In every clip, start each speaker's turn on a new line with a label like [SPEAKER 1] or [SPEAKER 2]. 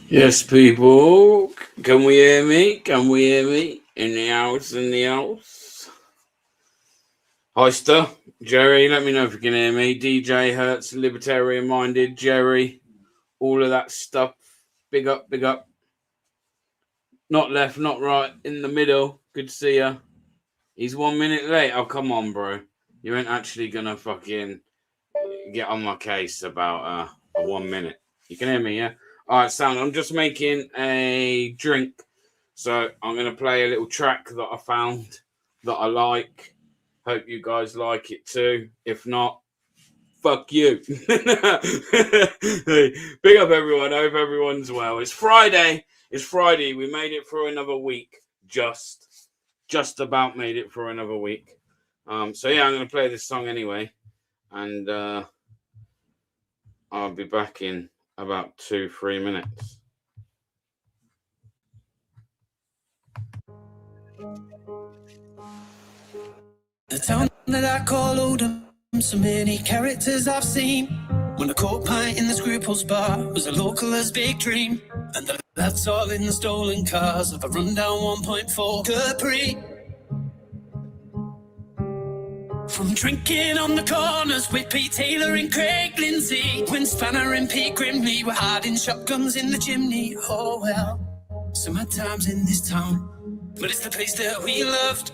[SPEAKER 1] Yes, people. Can we hear me? Can we hear me? In the house, in the house. Heister, Jerry, let me know if you can hear me. DJ Hertz, Libertarian Minded, Jerry, all of that stuff. Big up, big up. Not left, not right, in the middle. Good to see ya. He's 1 minute late. Oh, come on, bro. You ain't actually gonna fucking get on my case about a 1 minute. You can hear me, yeah? All right, sound. I'm just making a drink. So I'm going to play a little track that I found that I like. Hope you guys like it too. If not, fuck you. Hey, big up everyone. I hope everyone's well. It's Friday. It's Friday. We made it through another week. Just about made it through another week. So yeah, I'm going to play this song anyway. And I'll be back in about 2-3 minutes.
[SPEAKER 2] The town that I call Oldham, so many characters I've seen. When I caught pint in the Scruples bar, was a local's big dream. And the lads all in the stolen cars of a rundown 1.4 Capri. From drinking on the corners with Pete Taylor and Craig Lindsay, when Spanner and Pete Grimley were hiding shotguns in the chimney. Oh well, some hard times in this town, but it's the place that we loved.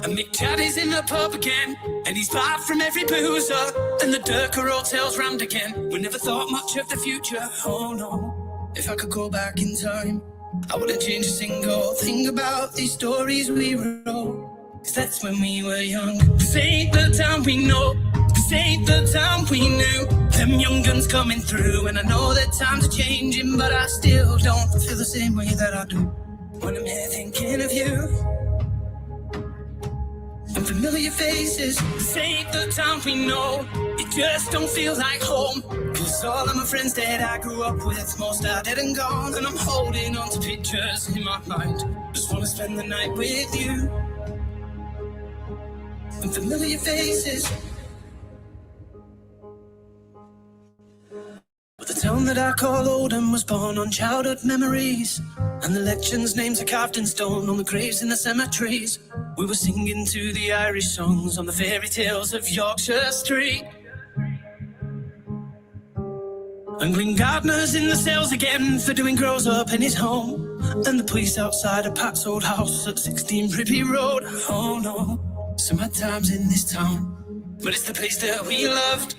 [SPEAKER 2] And Mick Caddy's in the pub again, and he's barred from every boozer, and the Durker Hotel's rammed again. We never thought much of the future, oh no. If I could go back in time, I wouldn't change a single thing about these stories we wrote. 'Cause that's when we were young. This ain't the time we know, this ain't the time we knew. Them young guns coming through, and I know that times are changing, but I still don't feel the same way that I do when I'm here thinking of you. And familiar faces, this ain't the time we know. It just don't feel like home. 'Cause all of my friends that I grew up with, most are dead and gone. And I'm holding on to pictures in my mind. Just wanna spend the night with you. And familiar faces. But the town that I call Oldham was born on childhood memories. And the legends' names are carved in stone on the graves in the cemeteries. We were singing to the Irish songs on the fairy tales of Yorkshire Street. And Green Gardener's in the cells again for doing grows up in his home. And the police outside of Pat's old house at 16 Privy Road. Oh no, some hard times in this town, but it's the place that we loved.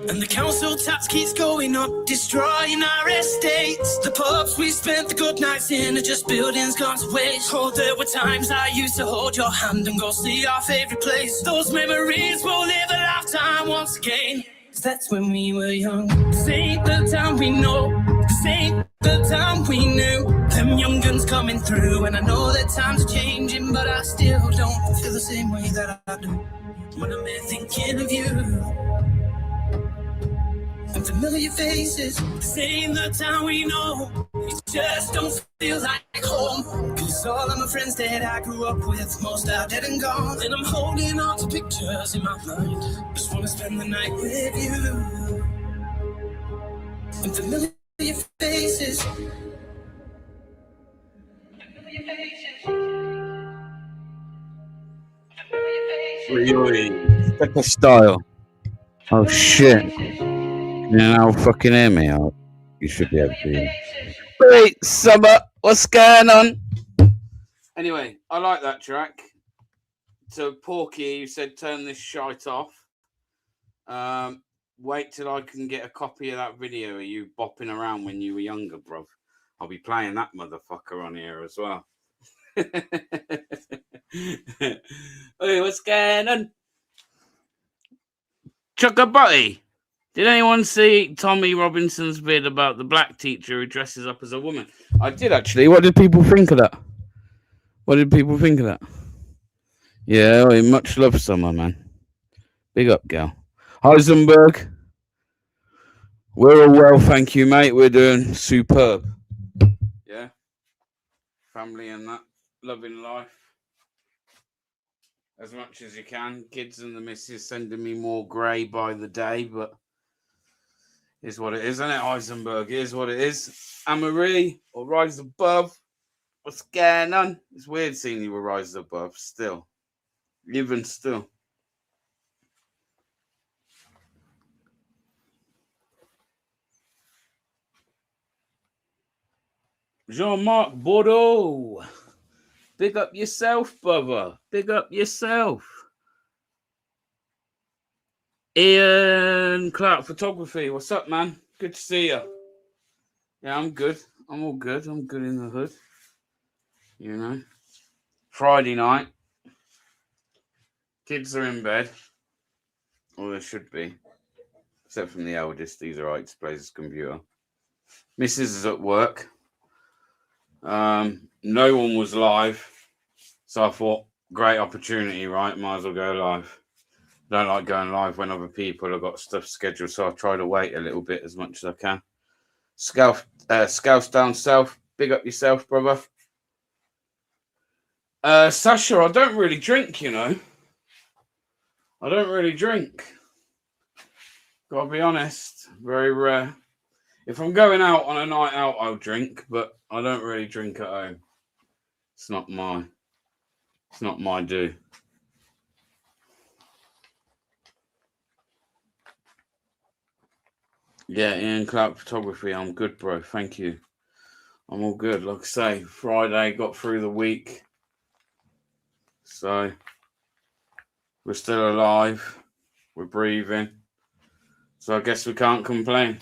[SPEAKER 2] And the council tax keeps going up, destroying our estates. The pubs we spent the good nights in are just buildings gone to waste. Oh, there were times I used to hold your hand and go see our favourite place. Those memories will live a lifetime once again. 'Cause that's when we were young. This ain't the time we know, this ain't the time we knew. Them young guns coming through, and I know that times are changing, but I still don't feel the same way that I do when I'm here thinking of you. And familiar faces, this ain't the town we know. It just don't feel like home. 'Cause all of my friends that I grew up with, most are dead and gone. And I'm holding on to pictures in my mind. Just wanna spend the night with you. And familiar faces. Familiar faces.
[SPEAKER 1] Really? Pepper style. Oh shit. You now fucking hear me out. You should be able to hear. Great summer. What's going on? Anyway, I like that track. So Porky, you said turn this shite off. Wait till I can get a copy of that video of you bopping around when you were younger, bruv. I'll be playing that motherfucker on here as well. Hey, what's going on? Chuckabutty. Did anyone see Tommy Robinson's vid about the black teacher who dresses up as a woman? I did, actually. What did people think of that? Yeah, well, much love, Summer, man. Big up, gal. Heisenberg. We're all well, thank you, mate. We're doing superb. Yeah. Family and that. Loving life. as much as you can. Kids and the missus sending me more grey by the day, but is what it is, isn't it? Heisenberg is what it is. Anne-Marie, or Rise Above. What's going on? It's weird seeing you with Rise Above still. Even still. Jean-Marc Bordeaux. Big up yourself, brother. Big up yourself. Ian Clark Photography. What's up, man? Good to see you. Yeah, I'm good. I'm all good. I'm good in the hood. You know. Friday night. Kids are in bed. Or they should be. Except from the eldest. He's alright. He plays his computer. Mrs. is at work. No one was live. So I thought, great opportunity, right? Might as well go live. Don't like going live when other people have got stuff scheduled, so I try to wait a little bit as much as I can. Scouse down south, big up yourself, brother. Sasha, I don't really drink, you know. I don't really drink. Gotta be honest, very rare. If I'm going out on a night out, I'll drink, but I don't really drink at home. It's not my do. Yeah, Ian Clark Photography. I'm good, bro. Thank you. I'm all good. Like I say, Friday got through the week. So we're still alive. We're breathing. So I guess we can't complain.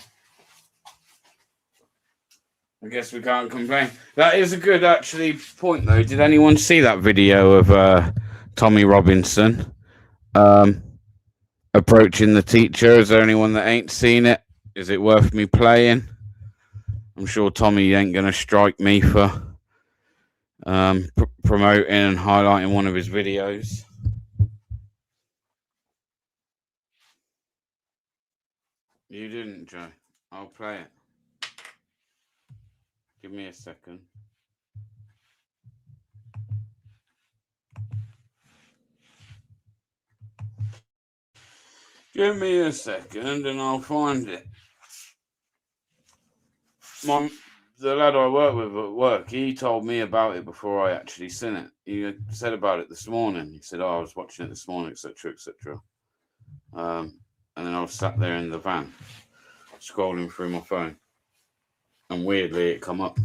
[SPEAKER 1] That is a good, actually, point, though. Did anyone see that video of Tommy Robinson approaching the teacher? Is there anyone that ain't seen it? Is it worth me playing? I'm sure Tommy ain't going to strike me for promoting and highlighting one of his videos. You didn't, Joe. I'll play it. Give me a second. Give me a second and I'll find it. The lad I work with at work, he told me about it before I actually seen it. He said about it this morning. He said, I was watching it this morning, etc., etc. And then I was sat there in the van, scrolling through my phone. And weirdly, it come up.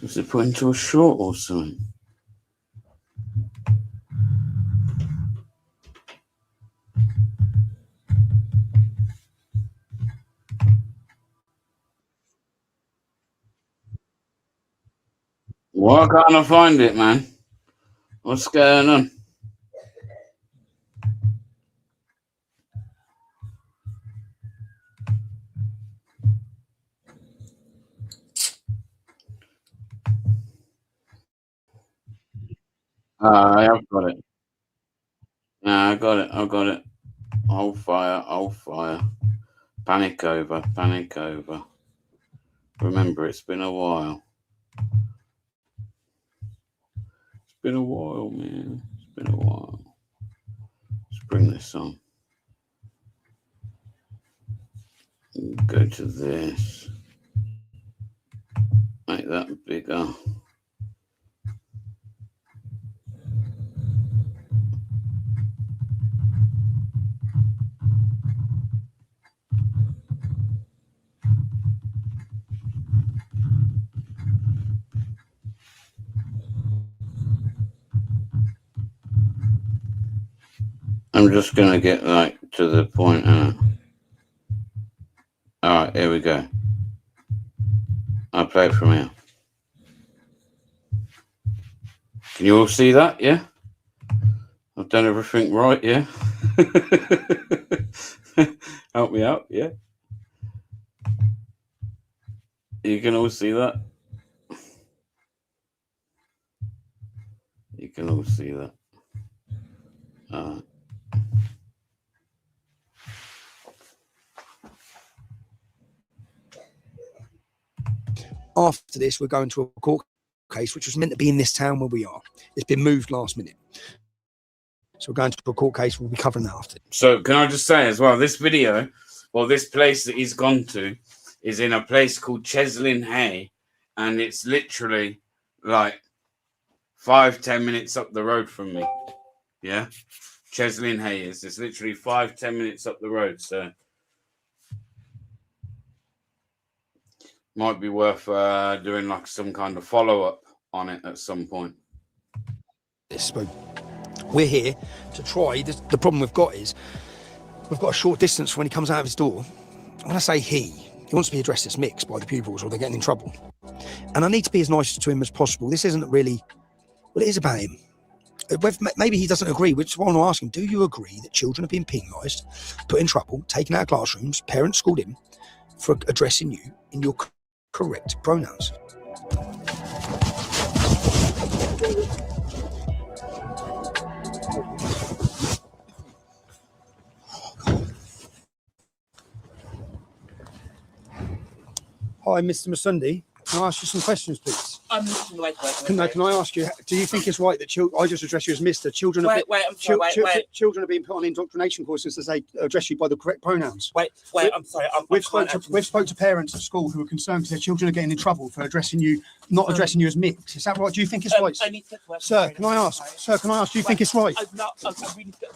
[SPEAKER 1] Was it put into a short or something? Why can't I find it, man? What's going on? I have got it. Nah, I got it. Hold fire. Panic over. Remember, it's been a while. It's been a while, man. Let's bring this on. Go to this. Make that bigger. I'm just going to get to the point. Alright, here we go. I'll play it from here. Can you all see that? Yeah? I've done everything right, yeah. Help me out, yeah. You can all see that. You can all see that.
[SPEAKER 3] After this, we're going to a court case which was meant to be in this town where we are. It's been moved last minute. So we're going to a court case. We'll be covering that after.
[SPEAKER 1] So can I just say as well, this video, well, this place that he's gone to is in a place called Cheslin Hay, and it's literally like 5-10 minutes up the road from me. Yeah, Cheslin Hay is. It's literally 5-10 minutes up the road. So might be worth doing like some kind of follow-up on it at some point.
[SPEAKER 3] We're here to try. The problem we've got is we've got a short distance when he comes out of his door. When I say he wants to be addressed as mixed by the pupils or they're getting in trouble. And I need to be as nice to him as possible. This isn't really, well, it is about him. Maybe he doesn't agree, which is why I want to ask him, do you agree that children are being penalised, put in trouble, taken out of classrooms, parents schooled him for addressing you in your correct pronouns? Hi, Mr. Masundi. Can I ask you some questions, please?
[SPEAKER 4] I'm listening right.
[SPEAKER 3] Can I ask you, do you think it's right that I just address you as Mr. Children are children are being put on indoctrination courses as they address you by the correct pronouns?
[SPEAKER 4] Wait, I'm sorry.
[SPEAKER 3] We've spoke to parents at school who are concerned because their children are getting in trouble for addressing you, not addressing you as mixed. Is that right? Do you think it's right? Sir, can I ask, do you think it's right?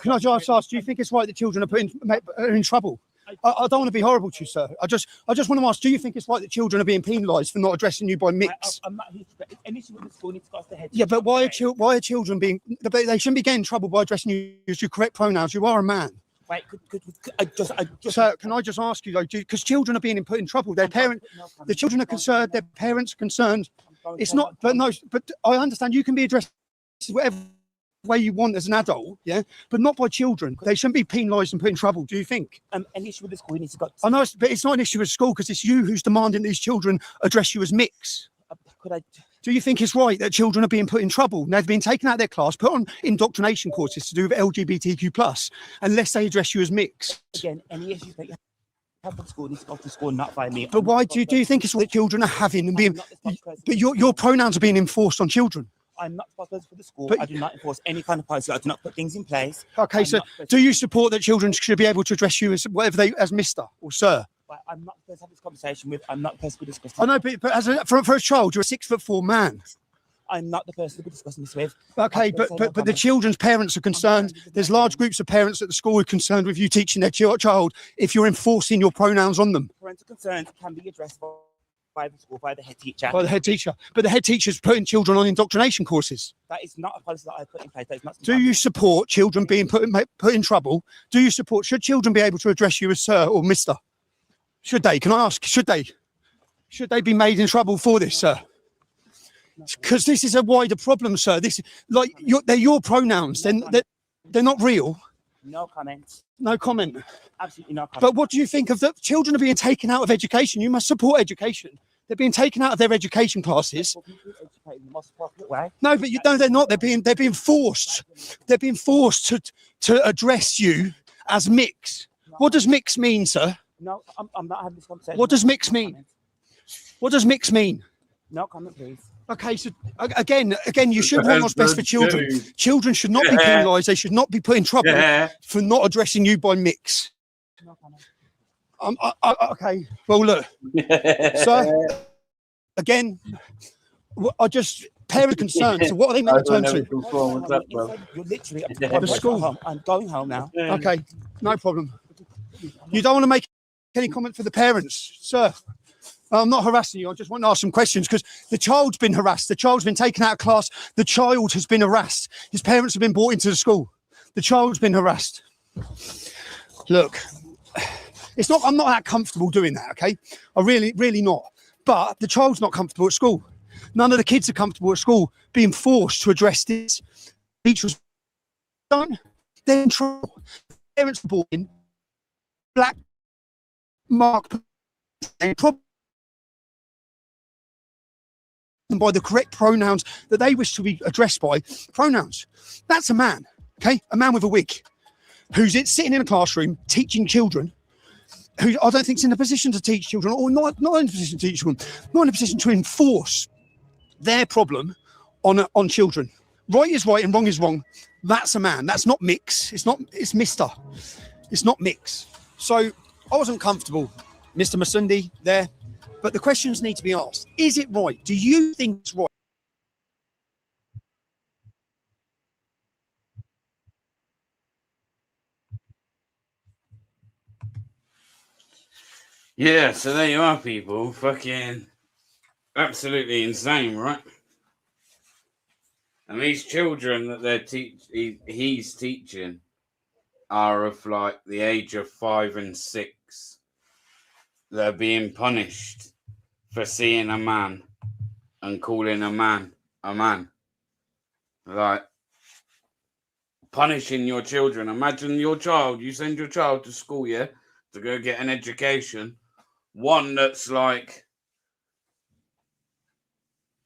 [SPEAKER 3] Can I just ask, do you think it's right that children are in trouble? I don't want to be horrible to you, sir. I just want to ask, do you think it's right that children are being penalised for not addressing you by mix?
[SPEAKER 4] I'm not here to any issue with the school needs to go off the head.
[SPEAKER 3] Yeah, but why are children being... They shouldn't be getting in trouble by addressing you as your correct pronouns. You are a man.
[SPEAKER 4] Wait, I just...
[SPEAKER 3] Sir, can I just ask you, though, because children are being put in trouble. The children are concerned, their parents are concerned. It's not... But I understand you can be addressed whatever way you want as an adult, yeah, but not by children. They shouldn't be penalised and put in trouble, do you think?
[SPEAKER 4] An issue with the school needs to go...
[SPEAKER 3] I know, but it's not an issue with school because it's you who's demanding these children address you as mix. Do you think it's right that children are being put in trouble? Now, they've been taken out of their class, put on indoctrination courses to do with LGBTQ+, unless they address you as mix.
[SPEAKER 4] Again, any issues that you have with school needs to go to school, not by me.
[SPEAKER 3] But why do you think it's what children are having and being... But your pronouns are being enforced on children.
[SPEAKER 4] I'm not responsible for the school. I do not enforce any kind of policy. I do not put things in place.
[SPEAKER 3] Okay, so do you support that children should be able to address you as whatever as Mr. or Sir?
[SPEAKER 4] I'm not the person to have this conversation with. I'm not the person to discuss this.
[SPEAKER 3] I know, but for a child, you're a 6'4" man.
[SPEAKER 4] I'm not the person to be discussing this with.
[SPEAKER 3] Okay, but the children's parents are concerned. There's large groups of parents at the school who are concerned with you teaching their child if you're enforcing your pronouns on them.
[SPEAKER 4] Parental concerns can be addressed by the school, by the head teacher.
[SPEAKER 3] By the head teacher. But the head teacher's putting children on indoctrination courses.
[SPEAKER 4] That is not a policy that I put in place. That is not.
[SPEAKER 3] Do you support children being put in trouble? Do you support, should children be able to address you as Sir or Mr.? Should they? Can I ask, should they? Should they be made in trouble for this, sir? Because this is a wider problem, sir. This, like, they're your pronouns. They're not real.
[SPEAKER 4] No comment.
[SPEAKER 3] No comment.
[SPEAKER 4] Absolutely no comment.
[SPEAKER 3] But what do you think of the children are being taken out of education? You must support education. They're being taken out of their education classes. No, but you know they're not. They're being forced. They're being forced to address you as mix. What does mix mean, sir?
[SPEAKER 4] No, I'm not having this conversation.
[SPEAKER 3] What does mix mean? What does mix mean?
[SPEAKER 4] No comment, please.
[SPEAKER 3] Okay, so again, you should want what's best for children. Children should not be penalised. They should not be put in trouble for not addressing you by mix.
[SPEAKER 4] No comment.
[SPEAKER 3] Okay, well, look. So, again, parent concerns. So what are they meant to turn to?
[SPEAKER 4] You're literally
[SPEAKER 3] The school.
[SPEAKER 4] I'm going home now.
[SPEAKER 3] Okay, no problem. You don't want to make any comment for the parents, sir? I'm not harassing you. I just want to ask some questions because the child's been harassed. The child's been taken out of class. The child has been harassed. His parents have been brought into the school. The child's been harassed. Look, I'm not that comfortable doing that, okay? I really not. But the child's not comfortable at school. None of the kids are comfortable at school being forced to address this. Teachers don't. they're in trouble. Parents were brought in, black mark, and probably by the correct pronouns that they wish to be addressed by. Pronouns. That's a man, okay? A man with a wig who's sitting in a classroom teaching children who I don't think is in a position to teach children, or not in a position to teach children, not in a position to enforce their problem on children. Right is right and wrong is wrong. That's a man. That's not Mix. It's Mr. It's not Mix. So I wasn't comfortable, Mr. Masundi, there. But the questions need to be asked. Is it right? Do you think it's right?
[SPEAKER 1] Yeah, so there you are, people. Fucking absolutely insane, right? And these children that he's teaching are of like the age of 5 and 6. They're being punished for seeing a man and calling a man a man. Like, punishing your children. Imagine you send your child to school, yeah, to go get an education. One that's like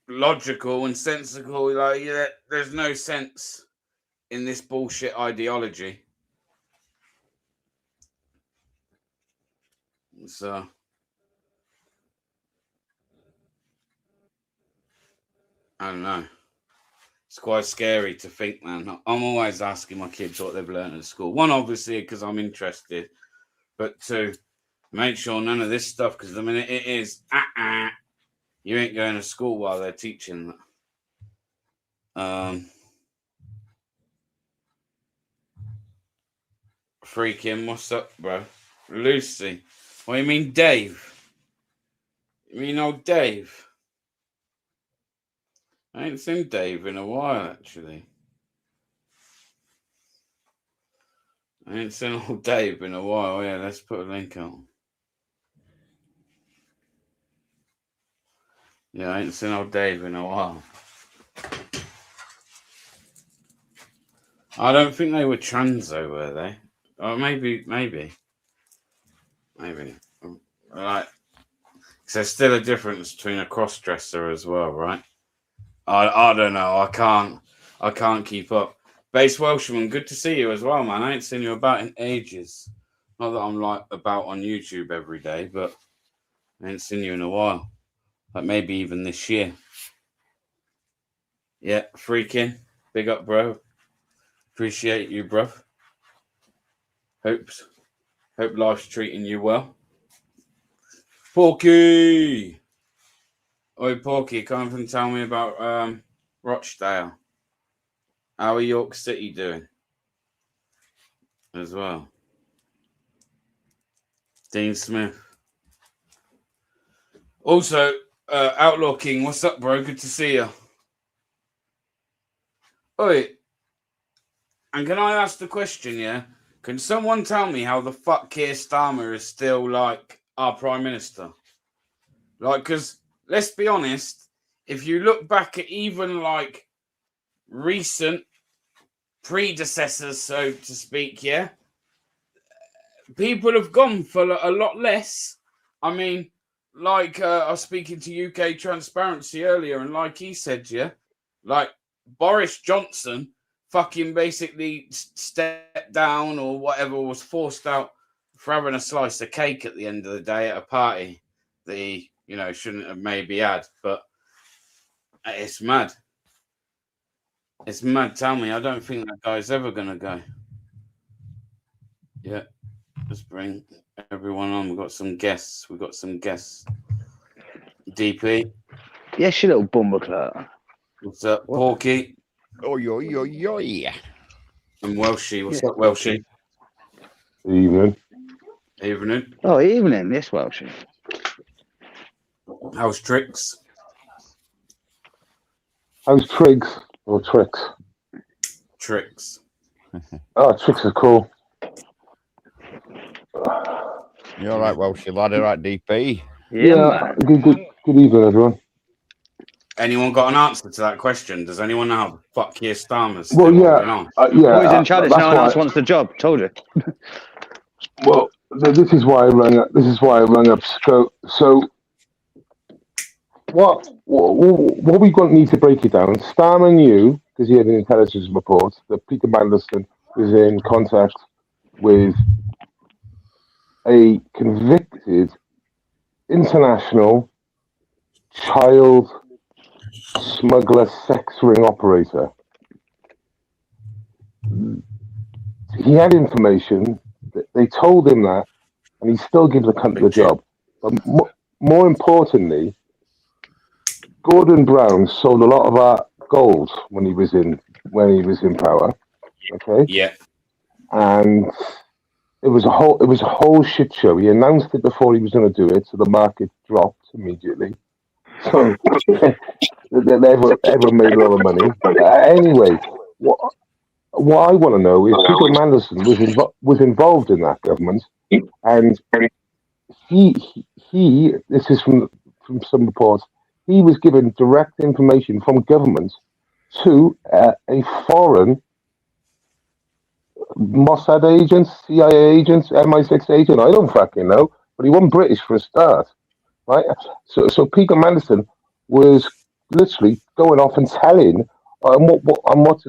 [SPEAKER 1] logical and sensible. Like, yeah, there's no sense in this bullshit ideology. So I don't know. It's quite scary to think, man. I'm always asking my kids what they've learned at school. One, obviously, because I'm interested. But two, make sure none of this stuff, because the minute it is, you ain't going to school while they're teaching that. Freaking, what's up, bro? Lucy. What do you mean, Dave? You mean old Dave? I ain't seen Dave in a while, actually. I ain't seen old Dave in a while. Yeah, let's put a link on. Yeah, I ain't seen old Dave in a while. I don't think they were trans, though, were they? Or maybe. Like, because there's still a difference between a cross-dresser as well, right? I don't know. I can't keep up. Base Welshman, good to see you as well, man. I ain't seen you about in ages. Not that I'm like about on YouTube every day, but I ain't seen you in a while. Like maybe even this year. Yeah, freaking. Big up, bro. Appreciate you, bro. Hope life's treating you well. Porky! Oi, Porky, come up and tell me about Rochdale. How are York City doing? As well. Dean Smith. Also, Outlaw King, what's up, bro? Good to see you. Oi, and can I ask the question, yeah? Can someone tell me how the fuck Keir Starmer is still, like, our Prime Minister? Like, because, let's be honest, if you look back at even, like, recent predecessors, so to speak, yeah? People have gone for a lot less. I mean, like, I was speaking to UK Transparency earlier, and like he said, yeah? Like, Boris Johnson fucking basically stepped down or whatever, was forced out for having a slice of cake at the end of the day at a party that he, you know, shouldn't have maybe had. But it's mad. It's mad. Tell me, I don't think that guy's ever going to go. Yeah. Let's bring everyone on. We've got some guests. DP.
[SPEAKER 5] Yes, you little bumbleclot.
[SPEAKER 1] What's up, Porky?
[SPEAKER 5] Oi.
[SPEAKER 1] And Welshie. What's up, Welshie? Evening.
[SPEAKER 5] Oh, evening. Yes, Welshie.
[SPEAKER 1] How's Tricks?
[SPEAKER 6] How's Triggs or Tricks?
[SPEAKER 1] Tricks.
[SPEAKER 6] Oh, Tricks are cool.
[SPEAKER 7] You all right, Welshie lad? All right, DP?
[SPEAKER 5] Yeah, man.
[SPEAKER 6] Good evening, everyone.
[SPEAKER 1] Anyone got an answer to that question? Does anyone know how the fuck Keir Starmer's still
[SPEAKER 6] Well,
[SPEAKER 1] holding
[SPEAKER 6] yeah,
[SPEAKER 1] on?
[SPEAKER 5] Boys in challenge.
[SPEAKER 6] that's
[SPEAKER 5] No one else
[SPEAKER 6] why.
[SPEAKER 5] wants the job. Told you.
[SPEAKER 6] Well, this is why I rang up. This is why I rang up. So what we going to need to break it down? Starmer knew, because he had an intelligence report, that Peter Mandelson was in contact with a convicted international child smuggler sex ring operator. He had information. They told him that, and he still gives the cunt the job. But more importantly, Gordon Brown sold a lot of our gold when he was in power. Okay.
[SPEAKER 1] Yeah.
[SPEAKER 6] And it was a whole shit show. He announced it before he was going to do it, so the market dropped immediately. So everyone made a lot of money. Anyway, what I want to know is Peter Mandelson was involved in that government, and he this is from some reports. He was given direct information from government to a foreign Mossad agent, CIA agent, MI6 agent. I don't fucking know, but he wasn't British for a start, right? So Peter Mandelson was literally going off and telling. What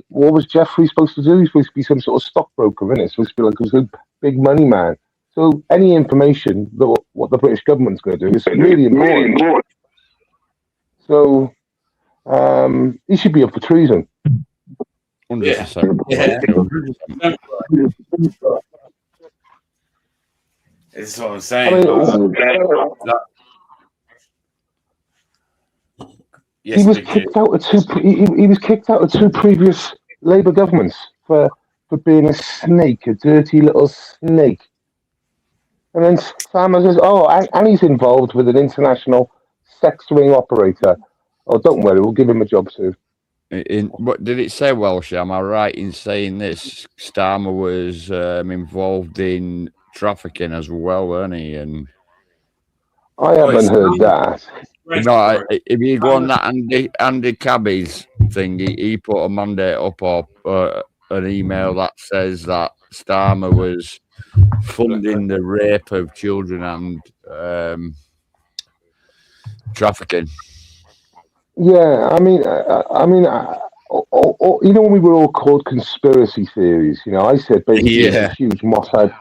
[SPEAKER 6] was Jeffrey supposed to do? He's supposed to be some sort of stockbroker, isn't it? Supposed to be like a big money man. So any information that what the British government's going to do is really important. So he should be up for treason.
[SPEAKER 1] 100%. Yeah. This is what I'm saying. Yes,
[SPEAKER 6] he was kicked out of he was kicked out of 2 previous Labour governments for being a snake, a dirty little snake. And then Starmer says, "Oh, and he's involved with an international sex ring operator. Oh, don't worry, we'll give him a job too."
[SPEAKER 7] What did it say, Welsh? Am I right in saying this? Starmer was involved in trafficking as well, weren't he? And
[SPEAKER 6] I haven't heard that.
[SPEAKER 7] no, if you go on that Andy Cabby's thing, he put a mandate up or an email that says that Starmer was funding the rape of children and trafficking.
[SPEAKER 6] Yeah, I mean, you know, when we were all called conspiracy theories, you know, I said basically it's a huge Mossad,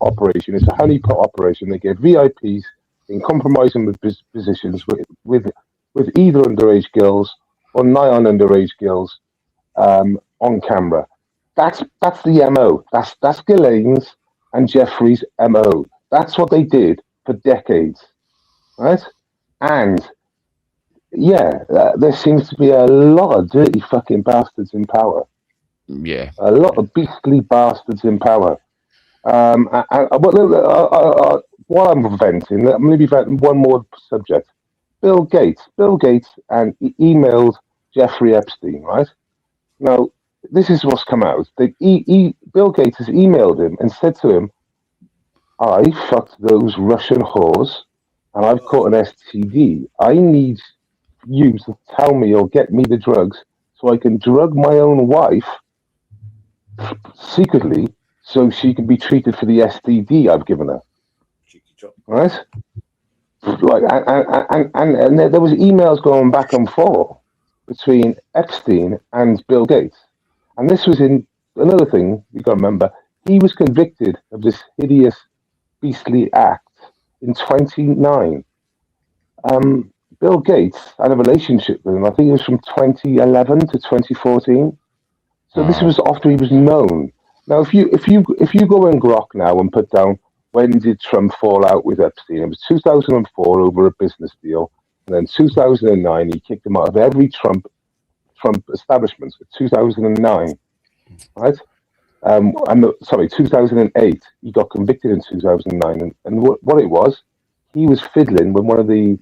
[SPEAKER 6] operation. It's a honeypot operation. They get VIPs in compromising positions with either underage girls or nigh on underage girls on camera. That's the MO. That's Ghislaine's and Jeffrey's MO. That's what they did for decades, right? And yeah, there seems to be a lot of dirty fucking bastards in power.
[SPEAKER 7] Yeah,
[SPEAKER 6] a lot of beastly bastards in power. While I'm venting, I'm going to be venting one more subject. Bill Gates and he emailed Jeffrey Epstein, right? Now, this is what's come out. Bill Gates has emailed him and said to him, "I fucked those Russian whores and I've caught an STD. I need you to tell me or get me the drugs so I can drug my own wife secretly so she can be treated for the STD I've given her." Right? Like, and there was emails going back and forth between Epstein and Bill Gates. And this was in another thing you got to remember. He was convicted of this hideous, beastly act in 1929. Bill Gates had a relationship with him. I think it was from 2011 to 2014. So this was after he was known. Now, if you go in Grok now and put down when did Trump fall out with Epstein, it was 2004 over a business deal, and then 2009 he kicked him out of every Trump establishment. 2009, right? 2008 he got convicted in 2009, and what it was, he was fiddling with one of the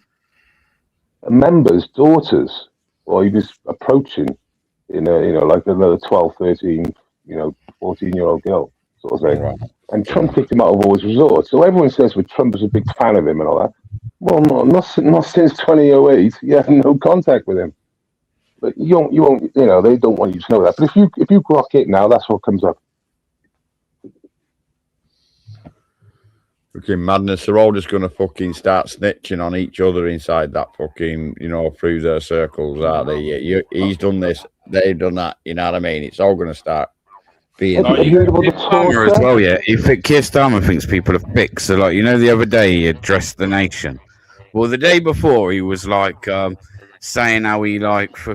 [SPEAKER 6] members' daughters, or he was approaching like another 12, 13, 14-year-old girl sort of thing. Right. And Trump kicked him out of all his resorts. So everyone says Trump was a big fan of him and all that. Well, not since 2008. You have no contact with him. But you won't. They don't want you to know that. But if you grok it now, that's what comes up.
[SPEAKER 7] Fucking madness. They're all just going to fucking start snitching on each other inside that fucking, through their circles, aren't they? He's done this, they've done that, you know what I mean? It's all going to start being...
[SPEAKER 6] Have you heard about the
[SPEAKER 1] Starmer as well, yeah. Keir Starmer thinks people are fixed. So, the other day he addressed the nation. Well, the day before he was saying how he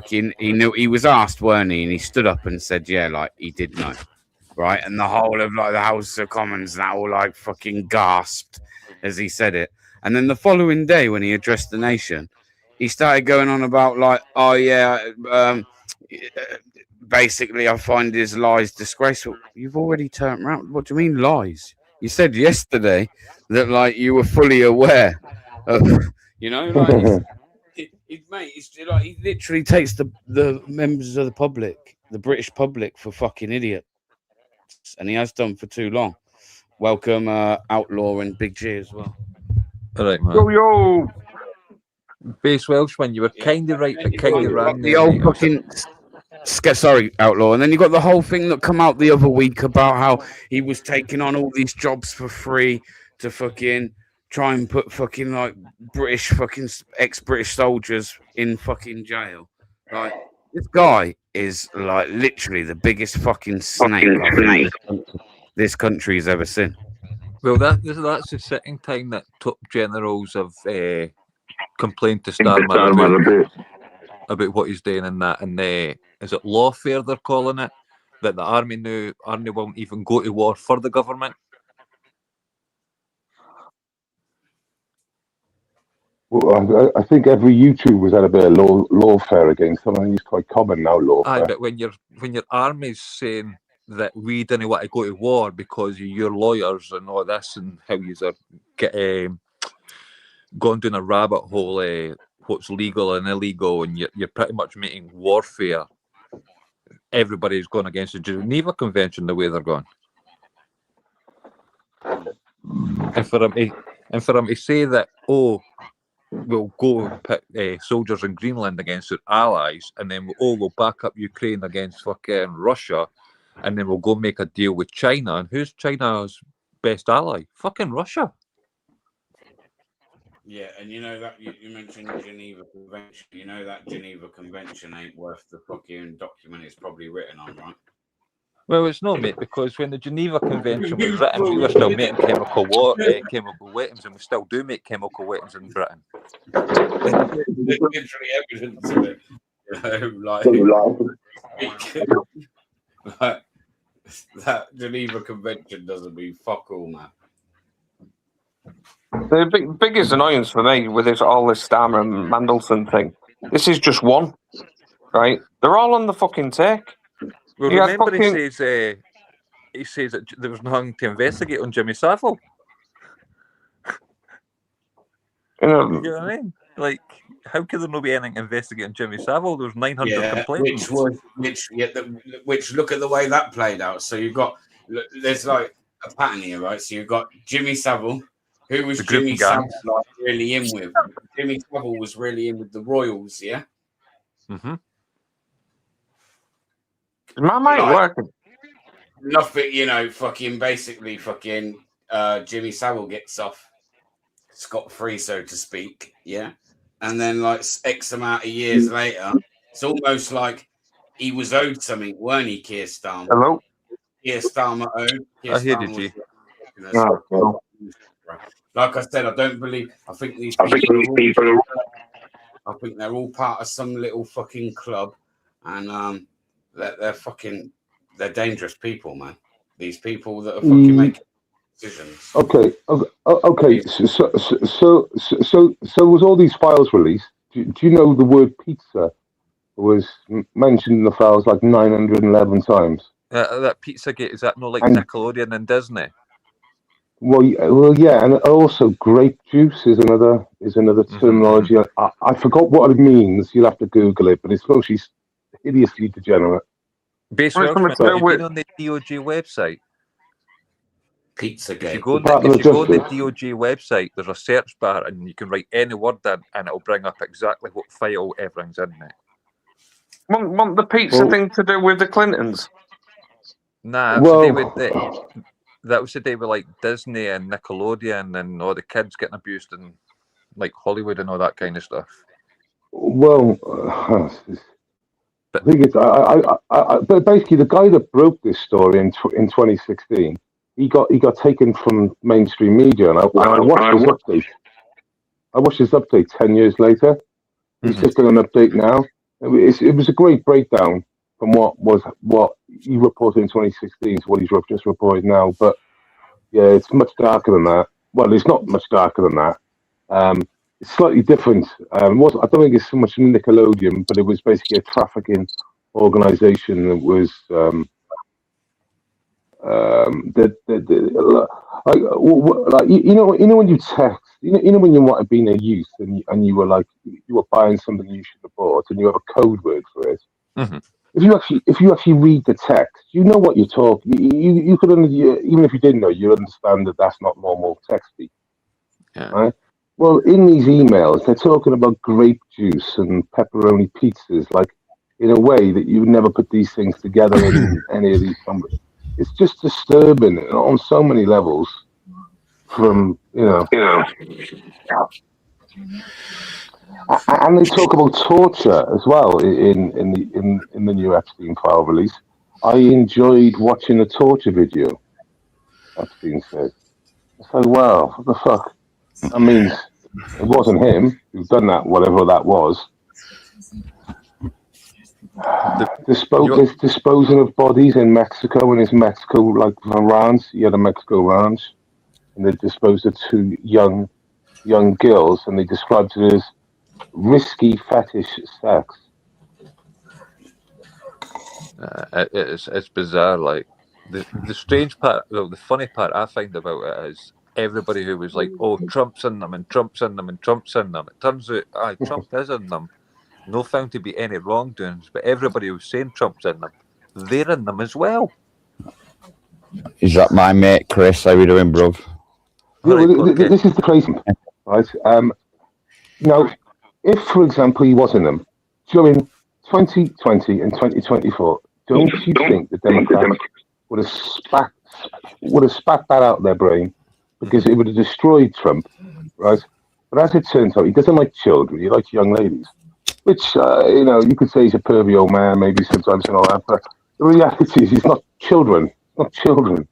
[SPEAKER 1] he knew, he was asked, weren't he? And he stood up and said, yeah, he did know. Right, and the whole of the House of Commons now fucking gasped as he said it. And then the following day, when he addressed the nation, he started going on about basically I find his lies disgraceful. You've already turned around. What do you mean lies? You said yesterday that you were fully aware of, mate. He literally takes the members of the public, the British public, for fucking idiots. And he has done for too long. Welcome, Outlaw and Big G as well.
[SPEAKER 8] All right, man.
[SPEAKER 6] Yo!
[SPEAKER 8] Base Welshman, you were kind of right, but kind of wrong.
[SPEAKER 1] The old fucking... Sorry, Outlaw. And then you got the whole thing that come out the other week about how he was taking on all these jobs for free to fucking try and put fucking British fucking ex-British soldiers in fucking jail. This guy is literally the biggest fucking snake this country's ever seen.
[SPEAKER 8] Well, that's the second time that top generals have complained to Starmer about what he's doing in that. And is it lawfare they're calling it? That the army won't even go to war for the government.
[SPEAKER 6] Well, I think every YouTuber's had a bit of lawfare against him. I think it's quite common now, lawfare.
[SPEAKER 8] Aye, but when your army's saying that we didn't want to go to war because of your lawyers and all this, and how you are gone down a rabbit hole, what's legal and illegal, and you're pretty much making warfare. Everybody's gone against the Geneva Convention the way they're going. And for him to say that, we'll go and put soldiers in Greenland against our allies, and then we'll back up Ukraine against fucking Russia, and then we'll go make a deal with China. And who's China's best ally? Fucking Russia.
[SPEAKER 1] Yeah, and that you mentioned Geneva Convention. That Geneva Convention ain't worth the fucking document it's probably written on, right?
[SPEAKER 8] Well, it's not, mate, because when the Geneva Convention was written, we were still making chemical weapons, and we still do make chemical weapons in Britain.
[SPEAKER 1] There's literally evidence of it. That Geneva Convention doesn't mean fuck all, man.
[SPEAKER 9] The biggest annoyance for me with all this Starmer and Mandelson thing, this is just one, right? They're all on the fucking take.
[SPEAKER 8] Well, remember he says that there was nothing to investigate on Jimmy Savile. You know what I mean? How could there not be anything to investigate on Jimmy Savile? There was 900 complaints.
[SPEAKER 1] Which look at the way that played out. So there's a pattern here, right? So you've got Jimmy Savile. Who was Jimmy Savile really in with? Jimmy Savile was really in with the Royals, yeah?
[SPEAKER 8] Mm-hmm.
[SPEAKER 9] My mind working.
[SPEAKER 1] Nothing, fucking basically Jimmy Savile gets off scot-free, so to speak, yeah? And then X amount of years later, it's almost like he was owed something, weren't he, Keir Starmer?
[SPEAKER 9] Hello?
[SPEAKER 1] Keir Starmer owed.
[SPEAKER 8] I hear you, G.
[SPEAKER 1] Like I said, I think these I think they're all part of some little fucking club, and they're dangerous people, man. These people that are fucking making decisions.
[SPEAKER 6] Okay. So was all these files released? Do you know the word pizza was mentioned in the files 911 times?
[SPEAKER 8] That Pizzagate, is that not Nickelodeon and Disney?
[SPEAKER 6] Well, yeah, and also grape juice is another terminology. I forgot what it means. You'll have to Google it, but it's mostly hideously degenerate.
[SPEAKER 8] Based on the DOJ website. If
[SPEAKER 10] Pizzagate.
[SPEAKER 8] you go on
[SPEAKER 6] Department
[SPEAKER 8] if you go on the
[SPEAKER 6] of Justice.
[SPEAKER 8] DOJ website, there's a search bar, and you can write any word in, and it'll bring up exactly what file everything's in there.
[SPEAKER 9] Want the pizza thing to do with the Clintons?
[SPEAKER 8] Nah, it was to do
[SPEAKER 6] Well,
[SPEAKER 8] with that was to do with like Disney and Nickelodeon and all the kids getting abused in like Hollywood and all that kind of stuff.
[SPEAKER 6] well, I think it's. But basically, the guy that broke this story in 2016, he got taken from mainstream media, and I watched his update. I watched his update 10 years later. He's just got an update now. It was a great breakdown from what he reported in 2016 to what he's just reported now. But yeah, it's much darker than that. Well, it's not much darker than that. It's slightly different. I don't think it's so much Nickelodeon, but it was basically a trafficking organization that was you know when you text, you know when you might have been a youth and you were like you were buying something you should have bought and you have a code word for it.
[SPEAKER 8] Mm-hmm.
[SPEAKER 6] If you actually read the text, you know what you're talking. You could even if you didn't know, you understand that that's not normal texting.
[SPEAKER 8] Yeah.
[SPEAKER 6] Right? Well, in these emails, they're talking about grape juice and pepperoni pizzas, like in a way that you would never put these things together in any of these numbers. It's just disturbing on so many levels. From and they talk about torture as well in the new Epstein file release. I enjoyed watching the torture video. Epstein said, "It's like, wow, what the fuck?" That means it wasn't him who done that, whatever that was. Disposing of bodies in Mexico, and his Mexico like ranch. He had a Mexico ranch, and they disposed of two young girls, and they described it as risky fetish sex.
[SPEAKER 8] It's bizarre. Like the strange part, the funny part I find about it is everybody who was like, "Oh, Trump's in them, and Trump's in them, and Trump's in them." It turns out, Trump is in them. No found to be any wrongdoings, but everybody who's saying Trump's in them, they're in them as well.
[SPEAKER 7] Is that my mate Chris? How you doing, bruv?
[SPEAKER 6] This is the crazy thing, right? Now, if, for example, he was in them during 2020 and 2024, don't you think the Democrats would have spat that out of their brain because it would have destroyed Trump, right? But as it turns out, he doesn't like children; he likes young ladies, which you could say he's a pervy old man, maybe sometimes and all that. But the reality is, he's not children. Not children.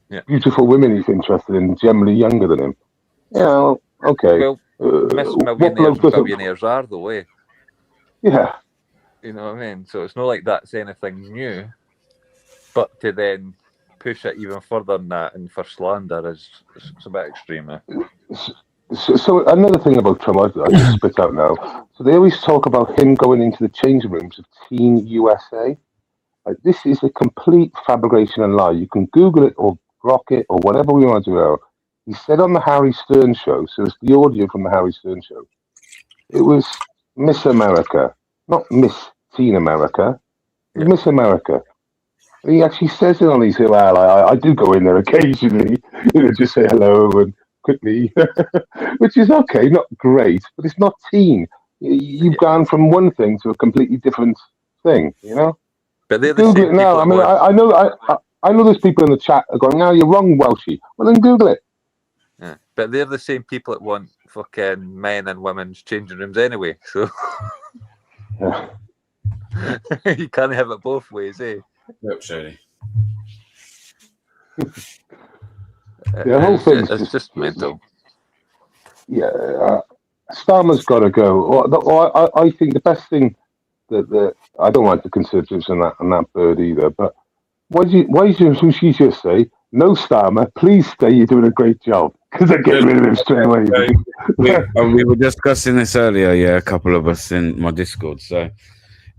[SPEAKER 8] Yeah.
[SPEAKER 6] Beautiful women he's interested in, generally younger than him. Okay.
[SPEAKER 8] Well, millionaires and billionaires are the way.
[SPEAKER 6] Yeah.
[SPEAKER 8] You know what I mean? So it's not like that's anything new. But to then push it even further than that and for slander is it's a bit extreme.
[SPEAKER 6] So another thing about Trump, I just spit out now. So they always talk about him going into the changing rooms of Team USA. Like, this is a complete fabrication and lie. You can Google it or grok it or whatever we want to do. He said on the Harry Stern show, so it's the audio from the Harry Stern show, it was Miss America, not Miss Teen America, Miss America. And he actually says it on his, well, I do go in there occasionally, just say hello and quickly, which is okay, not great, but it's not teen. You've gone from one thing to a completely different thing,
[SPEAKER 8] But they're the
[SPEAKER 6] Google
[SPEAKER 8] same
[SPEAKER 6] it now. I mean, I know there's people in the chat are going, "No, you're wrong, Welshie." Well, then Google it.
[SPEAKER 8] Yeah. But they're the same people that want fucking men and women's changing rooms anyway. So you can't have it both ways, eh?
[SPEAKER 10] Yep, Shady.
[SPEAKER 6] The whole thing
[SPEAKER 8] is just mental.
[SPEAKER 6] Yeah, Starmer's got to go. I think the best thing that I don't like the Conservatives and that bird either. But why did she just say, "No, Starmer, please stay. You're doing a great job," because they're getting rid of him straight away.
[SPEAKER 1] We were discussing this earlier, a couple of us in my Discord. So,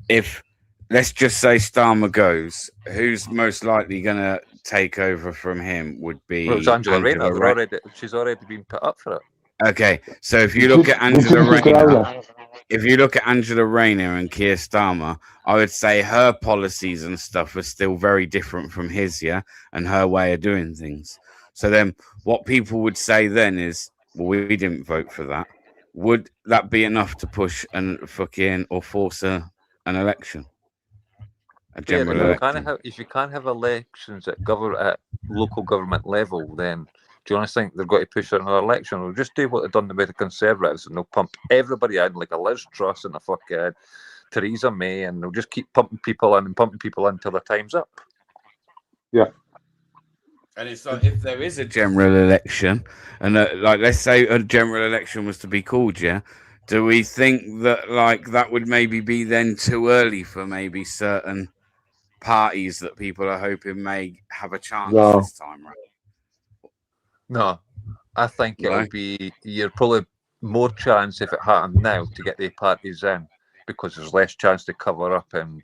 [SPEAKER 1] if let's just say Starmer goes, who's most likely going to take over from him would be
[SPEAKER 8] Well, it's Angela Rayner. She's already been put up for it.
[SPEAKER 1] Okay, so if you look at Angela Rayner, and Keir Starmer, I would say her policies and stuff are still very different from his, and her way of doing things. So then what people would say then is, well, we didn't vote for that. Would that be enough to push and fucking or force an election? A general election?
[SPEAKER 8] If you can't have elections at local government level, then do you honestly think they're going to push for another election? Or just do what they've done with the Conservatives, and they'll pump everybody in like a Liz Truss and a fucking Theresa May, and they'll just keep pumping people in until their time's up.
[SPEAKER 6] Yeah.
[SPEAKER 1] And it's like, if there is a general election, and like let's say a general election was to be called, yeah, do we think that like that would maybe be then too early for maybe certain parties that people are hoping may have a chance this time, right?
[SPEAKER 8] No, I think it'll be, you're probably more chance if it happened now to get the parties in, because there's less chance to cover up and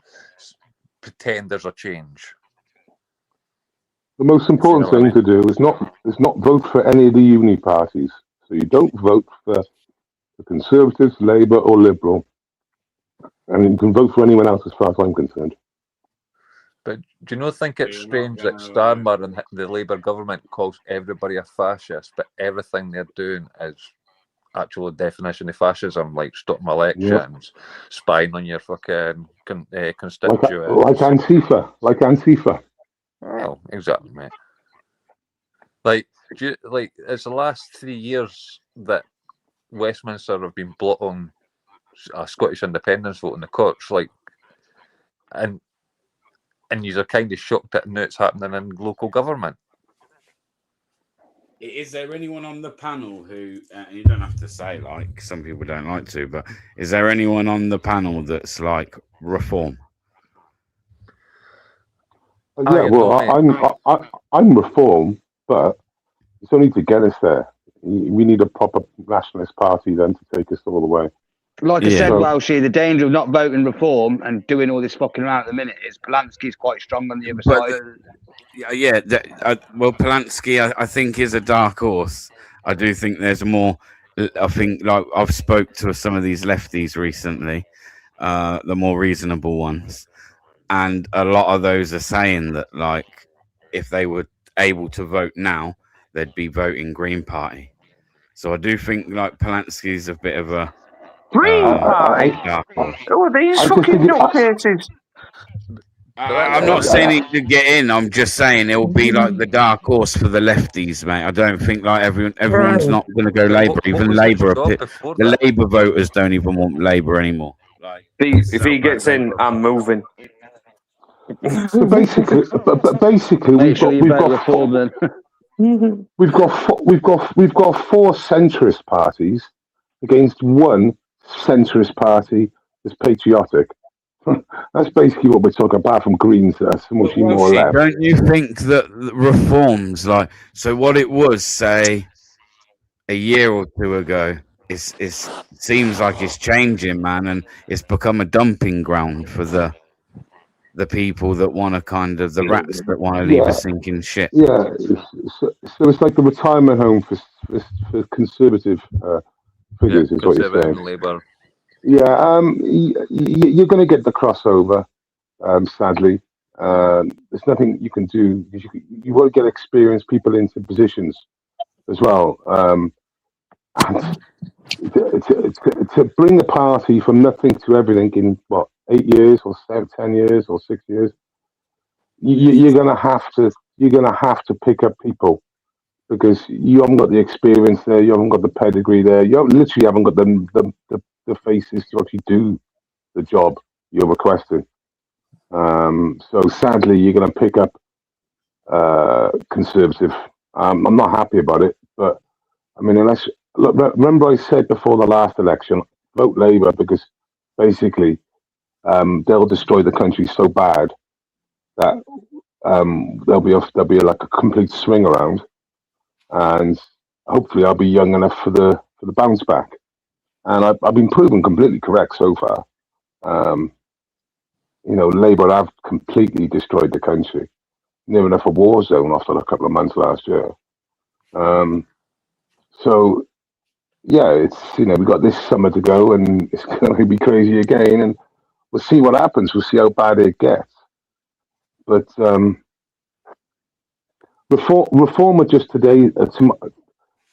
[SPEAKER 8] pretend there's a change.
[SPEAKER 6] The most important thing to do is not vote for any of the uni parties. So you don't vote for the Conservatives, Labour or Liberal, and you can vote for anyone else as far as I'm concerned.
[SPEAKER 8] But do you not think it's strange that Starmer and the Labour government calls everybody a fascist, but everything they're doing is actual definition of fascism, like stopping elections, spying on your fucking constituents?
[SPEAKER 6] Like Antifa.
[SPEAKER 8] Well, exactly, mate. Like it's the last 3 years that Westminster have been blocking a Scottish independence vote in the courts, and you're kind of shocked that now it's happening in local government.
[SPEAKER 1] Is there anyone on the panel who, you don't have to say, like, some people don't like to, but is there anyone on the panel that's like reform?
[SPEAKER 6] Yeah, well, I'm reform, but it's only to get us there. We need a proper nationalist party then to take us all the way.
[SPEAKER 5] Like I said, Welshie, the danger of not voting reform and doing all this fucking around at the minute is Polanski's quite strong on the other side.
[SPEAKER 1] Well, Polanski, I think, is a dark horse. I do think there's more. I think, like, I've spoke to some of these lefties recently, the more reasonable ones, and a lot of those are saying that, like, if they were able to vote now, they'd be voting Green Party. So I do think, like, Polanski's a bit of a
[SPEAKER 9] Green Party. Oh, these fucking nutcases.
[SPEAKER 1] I'm not saying he could get in. I'm just saying it'll be like the dark horse for the lefties, mate. I don't think like everyone's not going to go Labour. Even Labour, the Labour voters don't even want Labour anymore. Like,
[SPEAKER 9] if he gets in, I'm moving.
[SPEAKER 6] So basically, we've got four centrist parties against one centrist party that's patriotic. That's basically what we're talking about. From Greens, that's much more left.
[SPEAKER 1] Don't you think that reforms, like, so what it was, say, a year or two ago, it seems like it's changing, man, and it's become a dumping ground for the people that want to kind of, the rats that want to leave a sinking ship.
[SPEAKER 6] Yeah, so it's like the retirement home for conservative figures, is what you're saying.
[SPEAKER 8] Labour.
[SPEAKER 6] Yeah, you're going to get the crossover, sadly. There's nothing you can do. You won't get experienced people into positions as well. And to bring a party from nothing to everything in, 8 years or 10 years or 6 years, you're going to have to pick up people, because you haven't got the experience there, you haven't got the pedigree there, you literally haven't got the faces to actually do the job you're requesting. So sadly, you're going to pick up conservative. I'm not happy about it, but I mean, remember I said before the last election, vote Labour, because basically they'll destroy the country so bad that there'll be like a complete swing around, and hopefully I'll be young enough for the bounce back. And I've been proven completely correct so far. Labour have completely destroyed the country. Near enough a war zone after a couple of months last year. So, yeah, it's, we've got this summer to go, and it's going to be crazy again. And we'll see what happens. We'll see how bad it gets. But Reform are just today.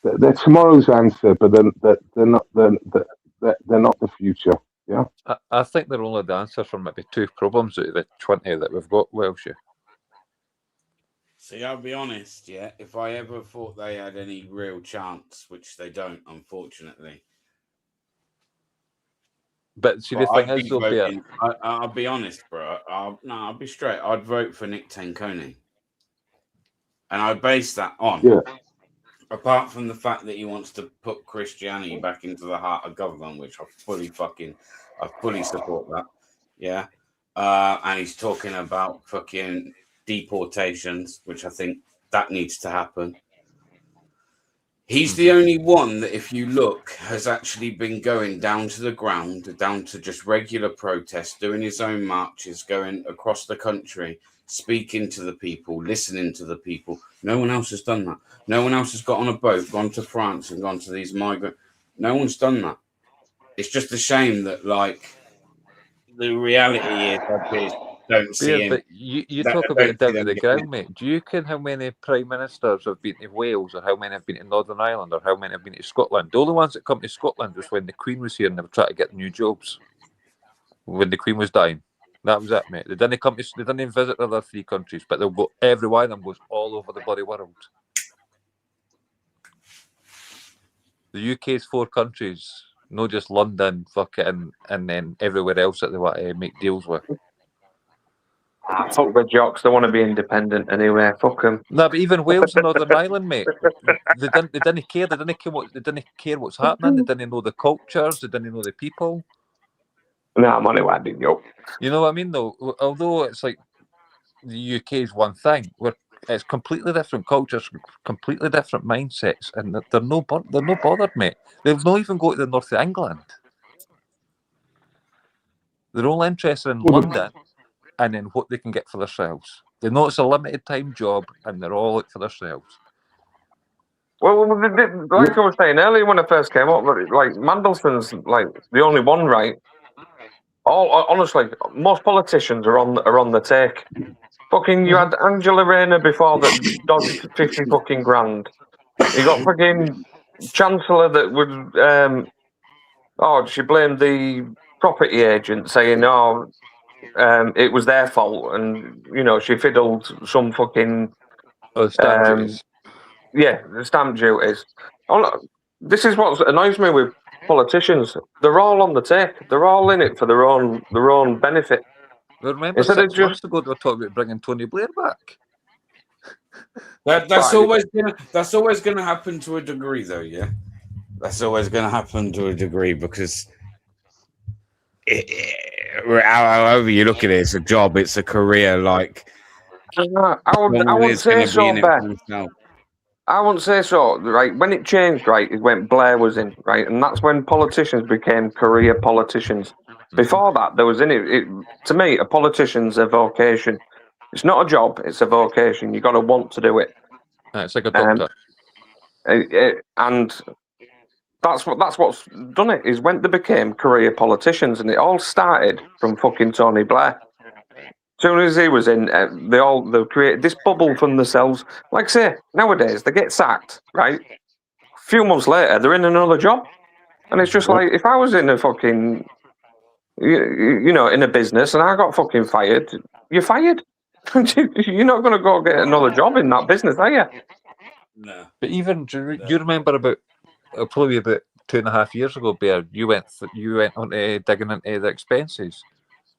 [SPEAKER 6] They're tomorrow's answer, but they're not. They're not the future. Yeah.
[SPEAKER 8] I think they're only the answer for maybe 2 problems out of the 20 that we've got, Welsh.
[SPEAKER 1] See, I'll be honest, yeah. If I ever thought they had any real chance, which they don't, unfortunately.
[SPEAKER 8] But see, the thing is, though, Bear,
[SPEAKER 1] I'll be honest, bro. I'll be straight. I'd vote for Nick Tanconi, and I base that on.
[SPEAKER 6] Yeah.
[SPEAKER 1] Apart from the fact that he wants to put Christianity back into the heart of government, which I fully support that. Yeah. And he's talking about fucking deportations, which I think that needs to happen. He's the only one that, if you look, has actually been going down to the ground, down to just regular protests, doing his own marches, going across the country, speaking to the people, listening to the people. No one else has done that. No one else has got on a boat, gone to France and gone to these migrant. No one's done that. It's just a shame that, like, the reality is I don't see him.
[SPEAKER 8] But you talk about it down to the ground, mate. Do you ken how many prime ministers have been to Wales, or how many have been to Northern Ireland, or how many have been to Scotland? The only ones that come to Scotland was when the Queen was here and they were trying to get new jobs. When the Queen was dying. That was it, mate. They didn't visit the other 3 countries, but they'll go, every one of them goes all over the bloody world. The UK's 4 countries, not just London, fucking, and then everywhere else that they want to make deals with.
[SPEAKER 9] Fuck the jocks, they want to be independent anyway. Fuck them.
[SPEAKER 8] No, but even Wales and Northern Ireland, mate, they didn't care. They didn't care what's happening. They didn't know the cultures. They didn't know the people.
[SPEAKER 9] Nah, money, why did you?
[SPEAKER 8] You know what I mean, though? Although it's like the UK is one thing, it's completely different cultures, completely different mindsets, and they're no bothered, mate. They've not even go to the north of England. They're all interested in London and in what they can get for themselves. They know it's a limited time job, and they're all out for themselves.
[SPEAKER 9] Well, like I was saying earlier when I first came up, like Mandelson's like the only one, right? Honestly, most politicians are on the take. Fucking, you had Angela Rayner before that dodged 50 fucking grand. You got fucking Chancellor that would, she blamed the property agent, saying, it was their fault, and she fiddled some fucking
[SPEAKER 8] stamp duties.
[SPEAKER 9] Yeah, the stamp duties. This is what annoys me with politicians. They're all on the take. They're all in it for their own benefit.
[SPEAKER 8] Well, remember 6 months ago they were talking about bringing Tony Blair back.
[SPEAKER 1] That's always gonna happen to a degree, though. Yeah, that's always gonna happen to a degree because however you look at it, it's a job, it's a career. Like
[SPEAKER 9] I wouldn't say so, Ben. I wouldn't say so. Right, when it changed, right, is when Blair was in, right, and that's when politicians became career politicians. Before that, there was to me, a politician's a vocation. It's not a job; it's a vocation. You got to want to do it.
[SPEAKER 8] It's like a doctor.
[SPEAKER 9] And that's what's done it. Is when they became career politicians, and it all started from fucking Tony Blair. As soon as he was in, they created this bubble from themselves. Like I say, nowadays they get sacked, right? A few months later, they're in another job, and it's just like if I was in a fucking, in a business and I got fucking fired, you're fired. You're not going to go get another job in that business, are you?
[SPEAKER 1] No.
[SPEAKER 8] But even do you remember probably about 2.5 years ago, Bear? You went on digging into the expenses.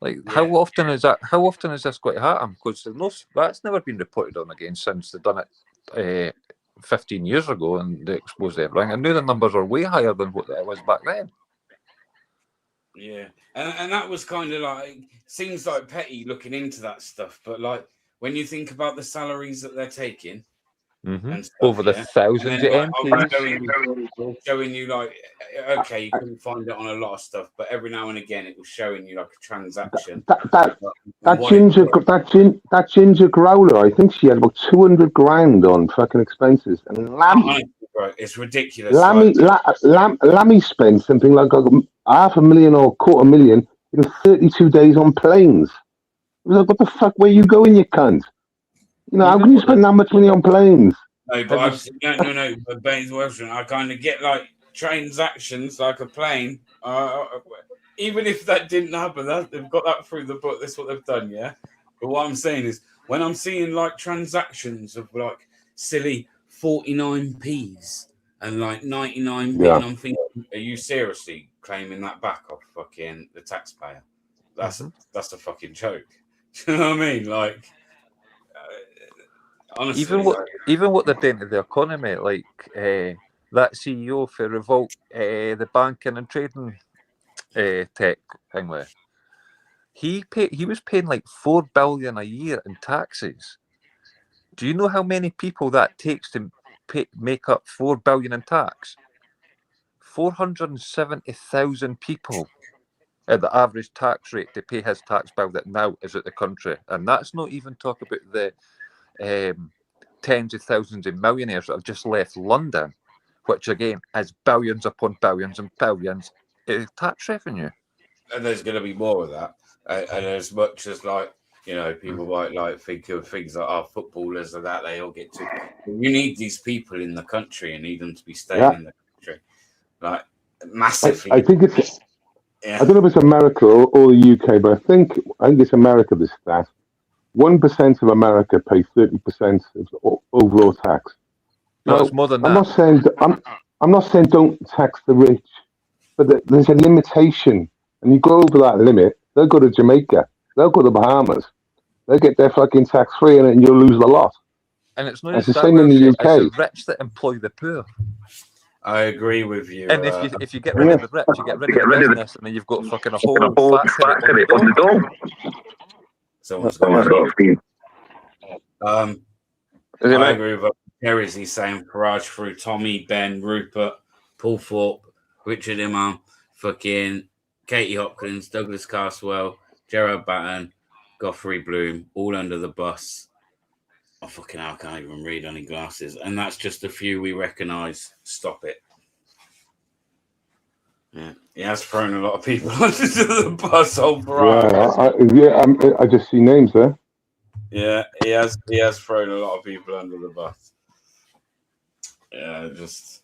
[SPEAKER 8] Like, how often is that? How often is this going to happen? Because that's never been reported on again since they've done it 15 years ago and they exposed everything. I knew the numbers are way higher than what it was back then.
[SPEAKER 1] Yeah, and that was kind of like, seems like petty looking into that stuff, but like when you think about the salaries that they're taking, and stuff,
[SPEAKER 8] over the thousands of MPs,
[SPEAKER 1] showing you like, okay, you couldn't find it on a lot of stuff, but every now and again it was showing you like a transaction.
[SPEAKER 6] That ginger growler, I think she had about 200 grand on fucking expenses, and
[SPEAKER 1] it's ridiculous.
[SPEAKER 6] Lammy spent something like $500,000 or $250,000 in 32 days on planes. It was like, what the fuck? Where you going, you cunt? You know, how
[SPEAKER 8] Even
[SPEAKER 6] can you
[SPEAKER 8] what
[SPEAKER 6] spend that much money on planes?
[SPEAKER 1] No, but no. But Baines Wellstrom, I kind of get like transactions like a plane. Even if that didn't happen, they've got that through the book. That's what they've done, yeah. But what I'm saying is, when I'm seeing like transactions of like silly 49p's and like 99p,
[SPEAKER 6] Yeah.
[SPEAKER 1] and I'm thinking, are you seriously claiming that back off fucking the taxpayer? That's a fucking joke. Do you know what I mean? Like, honestly,
[SPEAKER 8] even what they're doing to the economy, like that CEO for Revolt, the banking and trading tech thing with, he was paying like $4 billion a year in taxes. Do you know how many people that takes to make up $4 billion in tax? 470,000 people at the average tax rate to pay his tax bill that now is at the country, and that's not even talk about the tens of thousands of millionaires that have just left London, which again is billions upon billions and billions of tax revenue.
[SPEAKER 1] And there's going to be more of that. And as much as like, you know, people might like think of things like our footballers and that, they all get to. You need these people in the country and need them to be staying in the country, like massively.
[SPEAKER 6] I think it's.
[SPEAKER 1] Yeah.
[SPEAKER 6] I don't know if it's America or the UK, but I think it's America. This stat: 1% of America pay 30% of overall tax.
[SPEAKER 8] No,
[SPEAKER 6] Now,
[SPEAKER 8] it's more than that.
[SPEAKER 6] I'm not saying don't tax the rich, but there's a limitation, and you go over that limit, they'll go to Jamaica, they'll go to the Bahamas, they'll get their fucking tax free, and you'll lose the lot.
[SPEAKER 8] And it's not
[SPEAKER 6] It's
[SPEAKER 8] just
[SPEAKER 6] the
[SPEAKER 8] that,
[SPEAKER 6] same in the
[SPEAKER 8] It's
[SPEAKER 6] UK.
[SPEAKER 8] the rich that employ the poor.
[SPEAKER 1] I agree with you.
[SPEAKER 8] And if you get rid of the rich, you get rid of the business, and then you've got fucking a whole factory on the door.
[SPEAKER 1] Someone's going I agree with Terry's. He's saying Farage through Tommy, Ben, Rupert, Paul Thorpe, Richard Imam, fucking Katie Hopkins, Douglas Castwell, Gerard Batten, Godfrey Bloom, all under the bus. Oh, fucking hell, I can't even read any glasses. And that's just a few we recognise. Stop it. Yeah, he has thrown a lot of people under the bus, old Farage.
[SPEAKER 6] I just see names there.
[SPEAKER 1] Yeah, he has thrown a lot of people under the bus. Yeah, just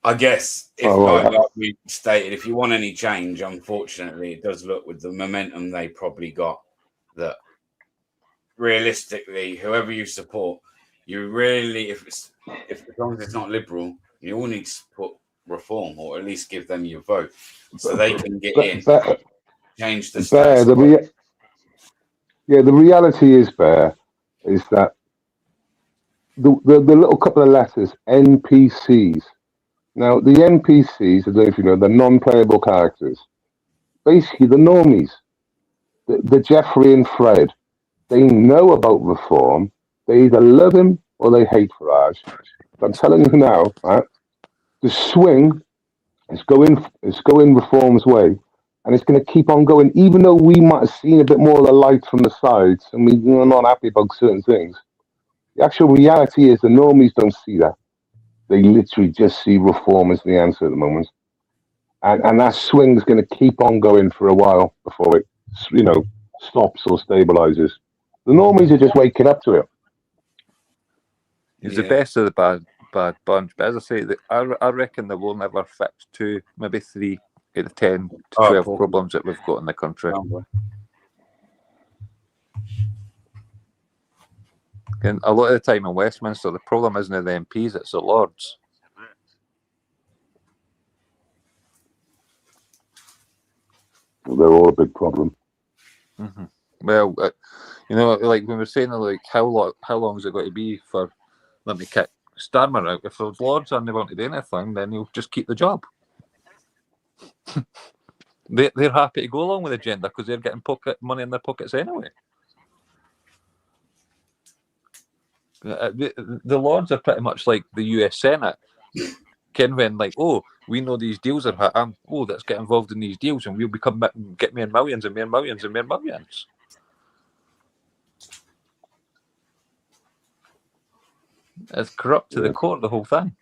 [SPEAKER 1] I guess if like we stated, if you want any change, unfortunately, it does look with the momentum they probably got that realistically, whoever you support, you really as long as it's not liberal, you all need to support reform or at least give them your vote so they can get in, change the status.
[SPEAKER 6] The reality is, Bear, is that the little couple of letters, NPCs. Now, the NPCs, I don't know if you know, the non-playable characters, basically the normies, the Jeffrey and Fred, they know about reform. They either love him or they hate Farage. But I'm telling you now, right, the swing is going reform's way. And it's going to keep on going, even though we might have seen a bit more of the light from the sides and we're not happy about certain things. The actual reality is the normies don't see that. They literally just see reform as the answer at the moment. And that swing is going to keep on going for a while before it, stops or stabilizes. The normies are just waking up to it.
[SPEAKER 8] It's the best of the bad bunch. But as I say, I reckon they will never fix 2, maybe 3 out of 10 to 12 problems that we've got in the country. And a lot of the time in Westminster, the problem isn't the MPs, it's the Lords.
[SPEAKER 6] They're all a big problem.
[SPEAKER 8] Mm-hmm. Well, like when we're saying, like how long is it going to be for let me kick Starmer out? If the Lords aren't want to do anything, then he'll just keep the job. They're happy to go along with the agenda because they're getting pocket money in their pockets anyway. The Lords are pretty much like the US Senate. Ken when like, oh, we know these deals are happening. Oh, let's get involved in these deals and we'll get me in millions and more millions and more millions. It's corrupt to the core, the whole thing.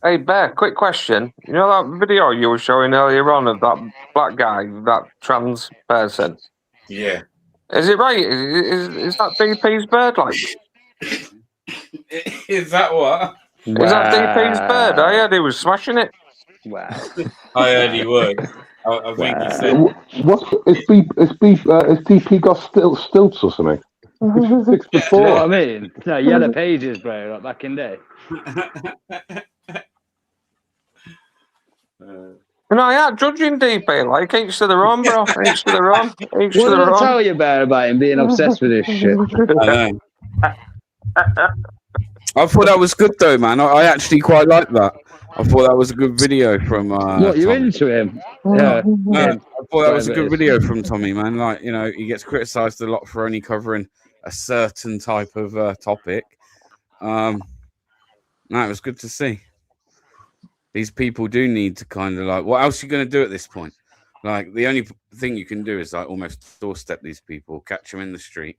[SPEAKER 9] Hey, Bear, quick question. You know that video you were showing earlier on of that black guy, that trans person?
[SPEAKER 1] Yeah.
[SPEAKER 9] Is it right? Is that DP's bird like?
[SPEAKER 1] Is that what?
[SPEAKER 9] Is that DP's bird? I heard he was smashing it.
[SPEAKER 5] Wow.
[SPEAKER 1] I heard he would. I think he said.
[SPEAKER 6] Has DP got stilts or something? 6'4".
[SPEAKER 5] You know what I mean? No, Yellow Pages, bro, like back in day.
[SPEAKER 9] No, yeah, judging DP, like, each to their own, bro. Each to their own. Each
[SPEAKER 5] What
[SPEAKER 9] to
[SPEAKER 5] did
[SPEAKER 9] their
[SPEAKER 5] I
[SPEAKER 9] own.
[SPEAKER 5] tell you about him being obsessed with this shit?
[SPEAKER 1] I know. I thought that was good though, man. I actually quite like that. I thought that was a good video from.
[SPEAKER 5] What, you
[SPEAKER 1] Tommy.
[SPEAKER 5] into him? Yeah.
[SPEAKER 1] No, I thought that was a good
[SPEAKER 5] Whatever it is.
[SPEAKER 1] video from Tommy, man. Like, you know, he gets criticised a lot for only covering a certain type of topic. No, it was good to see. These people do need to kind of like, what else are you going to do at this point? Like, the only thing you can do is like almost doorstep these people, catch them in the street,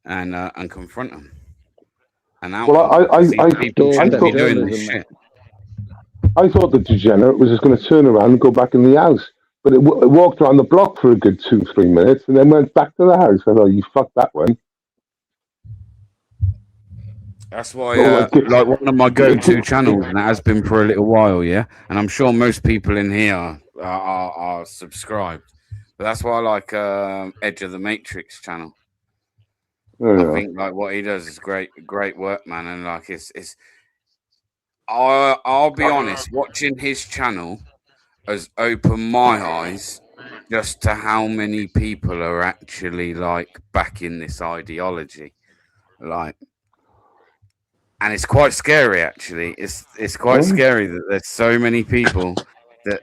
[SPEAKER 1] and confront them. And now,
[SPEAKER 6] I
[SPEAKER 1] people shouldn't be
[SPEAKER 6] thought-
[SPEAKER 1] doing this shit.
[SPEAKER 6] I thought the degenerate was just going to turn around and go back in the house. But it walked around the block for a good 2-3 minutes and then went back to the house. I thought, you fucked that one.
[SPEAKER 1] That's why, like, one of my go-to channels, and it has been for a little while, yeah. And I'm sure most people in here are subscribed, but that's why I like Edge of the Matrix channel. I think like what he does is great work, man. And like it's. I'll be honest, watching his channel has opened my eyes just to how many people are actually like backing this ideology, like. And it's quite scary, actually. It's quite scary that there's so many people that,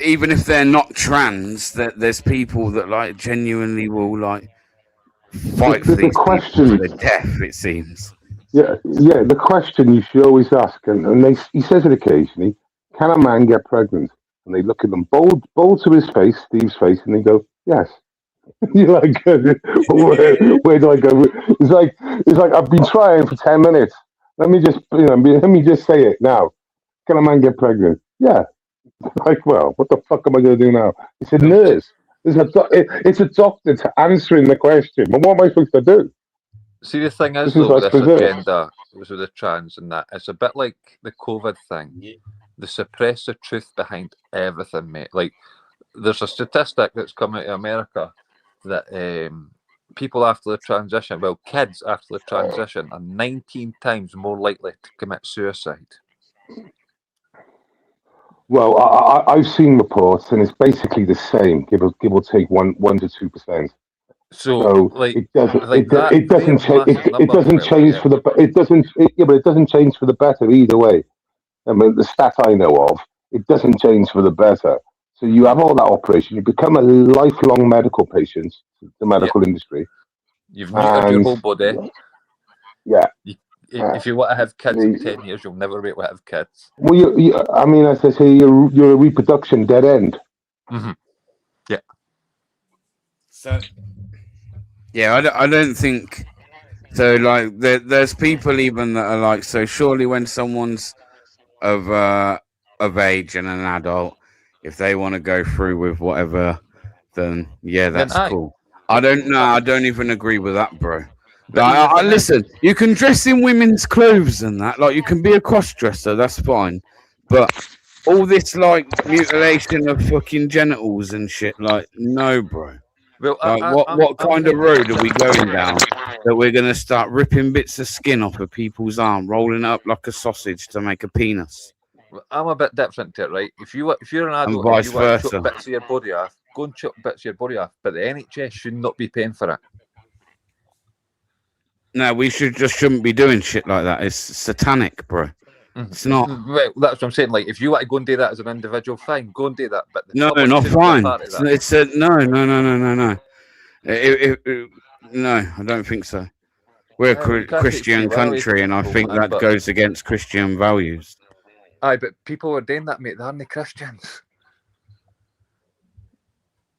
[SPEAKER 1] even if they're not trans, that there's people that like genuinely will like fight for these people to the death. It seems.
[SPEAKER 6] Yeah. The question you should always ask, and he says it occasionally: can a man get pregnant? And they look at them bold to his face, Steve's face, and they go, "Yes." You're like, where do I go? It's like I've been trying for 10 minutes. Let me just say it now. Can a man get pregnant? Yeah. Like, well, what the fuck am I going to do now? It's a nurse. It's a doctor to answering the question. But what am I supposed to do?
[SPEAKER 8] See, the thing is,
[SPEAKER 6] This is
[SPEAKER 8] though,
[SPEAKER 6] like
[SPEAKER 8] with this
[SPEAKER 6] Brazil.
[SPEAKER 8] agenda, with the trans and that, it's a bit like the COVID thing. They suppress the truth behind everything, mate. Like, there's a statistic that's come out of America that people after the transition, well, kids after the transition are 19 times more likely to commit suicide.
[SPEAKER 6] Well, I've seen reports, and it's basically the same, give or take 1 to 2%.
[SPEAKER 8] So like,
[SPEAKER 6] it doesn't
[SPEAKER 8] like that,
[SPEAKER 6] it doesn't change. It doesn't change for the. It doesn't. But it doesn't change for the better either way. I mean, the stat I know of, it doesn't change for the better. So you have all that operation. You become a lifelong medical patient. The medical industry.
[SPEAKER 8] You've neutered your whole body.
[SPEAKER 6] Yeah.
[SPEAKER 8] If you want to have kids in 10 years, you'll never be able to have kids.
[SPEAKER 6] Well, I mean, as they say, you're a reproduction dead end.
[SPEAKER 8] Mm-hmm. Yeah.
[SPEAKER 1] So, yeah, I don't think so. Like, there's people even that are like, so surely when someone's of age and an adult, if they want to go through with whatever, then yeah, that's cool. I don't know. I don't even agree with that, bro. Like, listen, you can dress in women's clothes and that. Like, you can be a cross-dresser, that's fine. But all this, like, mutilation of fucking genitals and shit, like, no, bro.
[SPEAKER 8] Well,
[SPEAKER 1] like, what kind of road are we going down that we're going to start ripping bits of skin off of people's arm, rolling it up like a sausage to make a penis?
[SPEAKER 8] I'm a bit different to it, right? If you're an adult
[SPEAKER 1] And vice
[SPEAKER 8] and you want to
[SPEAKER 1] versa.
[SPEAKER 8] chop bits of your body off, go and chop bits of your body off. But the NHS should not be paying for it.
[SPEAKER 1] No, we shouldn't be doing shit like that. It's satanic, bro. It's not.
[SPEAKER 8] Well, that's what I'm saying. Like, if you want to go and do that as an individual, fine, go and do that. But the
[SPEAKER 1] No,
[SPEAKER 8] public
[SPEAKER 1] not
[SPEAKER 8] shouldn't be
[SPEAKER 1] fine.
[SPEAKER 8] part of that.
[SPEAKER 1] It's a no. No, I don't think so. We're a Christian country, and I think that goes against Christian values.
[SPEAKER 8] Aye, but people are doing that, mate. They aren't Christians.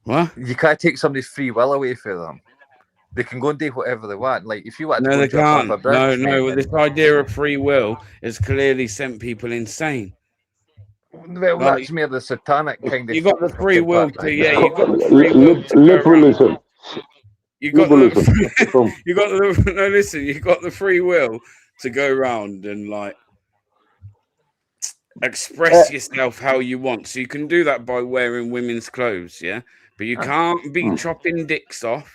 [SPEAKER 1] What?
[SPEAKER 8] You can't take somebody's free will away from them. They can go and do whatever they want. Like, if you want to
[SPEAKER 1] No,
[SPEAKER 8] go
[SPEAKER 1] they
[SPEAKER 8] and jump off
[SPEAKER 1] can't.
[SPEAKER 8] a bridge,
[SPEAKER 1] No.
[SPEAKER 8] mate,
[SPEAKER 1] This idea of free will has clearly sent people insane.
[SPEAKER 8] well,
[SPEAKER 1] Like,
[SPEAKER 8] that's more the satanic kind of.
[SPEAKER 1] You got the free will to, yeah. You got the
[SPEAKER 6] Liberalism.
[SPEAKER 1] you got
[SPEAKER 6] Liberalism. That's the problem.
[SPEAKER 1] you got the no. Listen, you got the free will to go around and like express yourself how you want. So you can do that by wearing women's clothes, yeah. But you can't be chopping dicks off.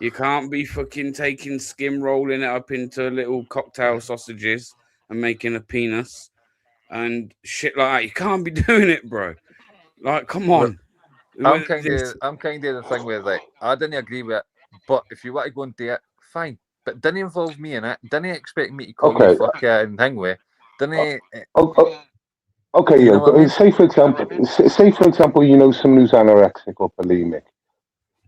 [SPEAKER 1] You can't be fucking taking skim, rolling it up into little cocktail sausages and making a penis and shit like that. You can't be doing it, bro. Like, come on.
[SPEAKER 8] I'm kind of the thing where like I didn't agree with it, but if you want to go and do it, fine. But didn't involve me in it. Didn't expect me to call you fucking thing with. Didn't.
[SPEAKER 6] Okay,
[SPEAKER 8] You know what I mean?
[SPEAKER 6] say for example, you know someone who's anorexic or bulimic.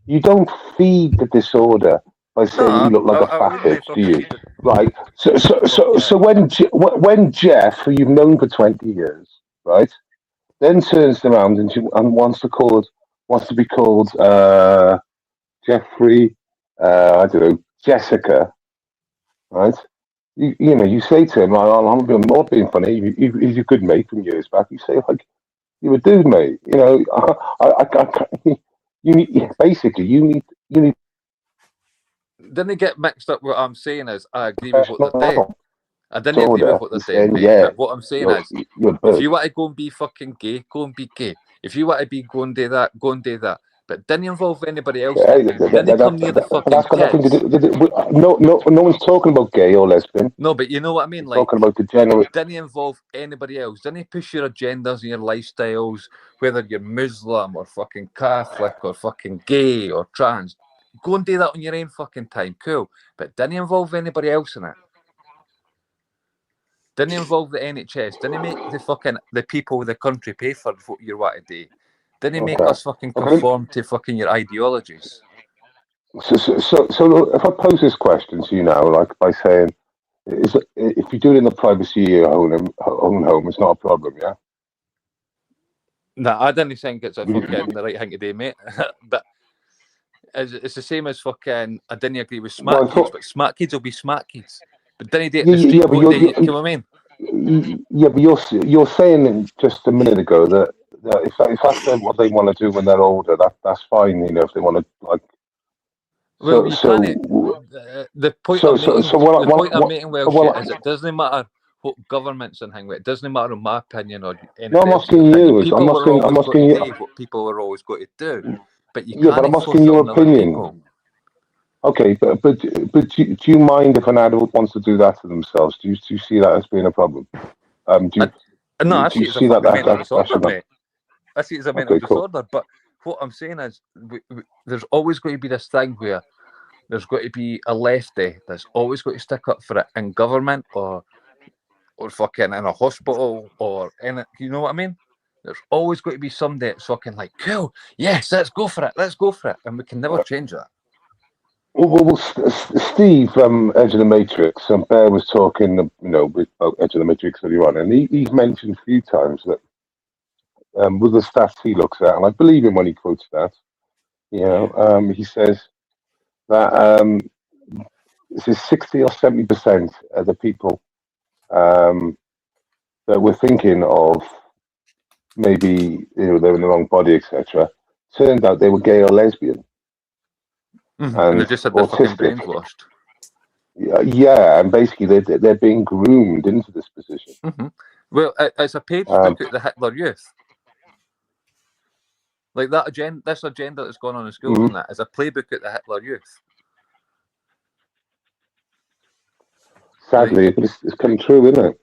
[SPEAKER 6] You don't feed the disorder by saying you look like a fat bitch, do you? Right. So when Jeff, who you've known for 20 years, right, then turns around and wants to be called Jeffrey, I don't know, Jessica, right? You know, you say to him, I'm not being funny. He's a good mate from years back. You say like, "You a dude, mate." You know, you need.
[SPEAKER 8] Didn't get mixed up. What I'm saying is, I agree with what they're doing. I didn't agree with what they're saying, mate.
[SPEAKER 6] Yeah,
[SPEAKER 8] But what I'm saying is, if you want to go and be fucking gay, go and be gay. If you want to be go and do that, go and do that. But didn't involve anybody else. Didn't come near the fucking
[SPEAKER 6] that's got nothing to
[SPEAKER 8] kids.
[SPEAKER 6] do. No one's talking about gay or lesbian.
[SPEAKER 8] No, but you know what I mean.
[SPEAKER 6] We're
[SPEAKER 8] Like,
[SPEAKER 6] talking about the general.
[SPEAKER 8] didn't involve anybody else. Didn't push your agendas and your lifestyles, whether you're Muslim or fucking Catholic or fucking gay or trans. Go and do that on your own fucking time, cool. But didn't involve anybody else in it. Didn't involve the NHS. Didn't make the people of the country pay for what you want to do. Didn't make us fucking conform to fucking your ideologies.
[SPEAKER 6] So if I pose this question to you now, like by saying, if you do it in the privacy of your own home, it's not a problem, yeah?
[SPEAKER 8] No, I didn't think it's a fucking the right thing to do, mate. But it's the same as fucking. I didn't agree with smart kids, but smart kids will be smart kids. But didn't do it in the street. You know what I mean?
[SPEAKER 6] Yeah, but you're saying just a minute ago that if that's what they want to do when they're older, that's fine. You know, if they want to like.
[SPEAKER 8] Well, the point I'm making, is it doesn't matter what governments and thing with. It doesn't matter in my opinion or anything.
[SPEAKER 6] No, I'm asking you.
[SPEAKER 8] I'm asking you what people are always going to do. But you can't.
[SPEAKER 6] But I'm asking your opinion. Okay, but do you mind if an adult wants to do that to themselves? Do you see that as being a problem?
[SPEAKER 8] I see it as a mental disorder, mate. I see it as a mental disorder. But what I'm saying is, there's always going to be this thing where there's going to be a lefty that's always going to stick up for it in government or fucking in a hospital or in it. You know what I mean? There's always going to be somebody that's fucking like, cool, yes, let's go for it, and we can never change that.
[SPEAKER 6] Well, Steve, Edge of the Matrix, and Bear was talking, about Edge of the Matrix earlier on, and he's mentioned a few times that with the stats he looks at, and I believe him when he quotes stats, he says that this is 60 or 70% of the people that we're thinking of, maybe they're in the wrong body, etc. Turned out they were gay or lesbian.
[SPEAKER 8] And they just had their fucking brains washed.
[SPEAKER 6] Yeah, and basically they're being groomed into this position.
[SPEAKER 8] Well, it's a page book at the Hitler Youth. Like that agenda, this agenda that's gone on in schools and that is a playbook at the Hitler Youth.
[SPEAKER 6] Sadly, it's come true, isn't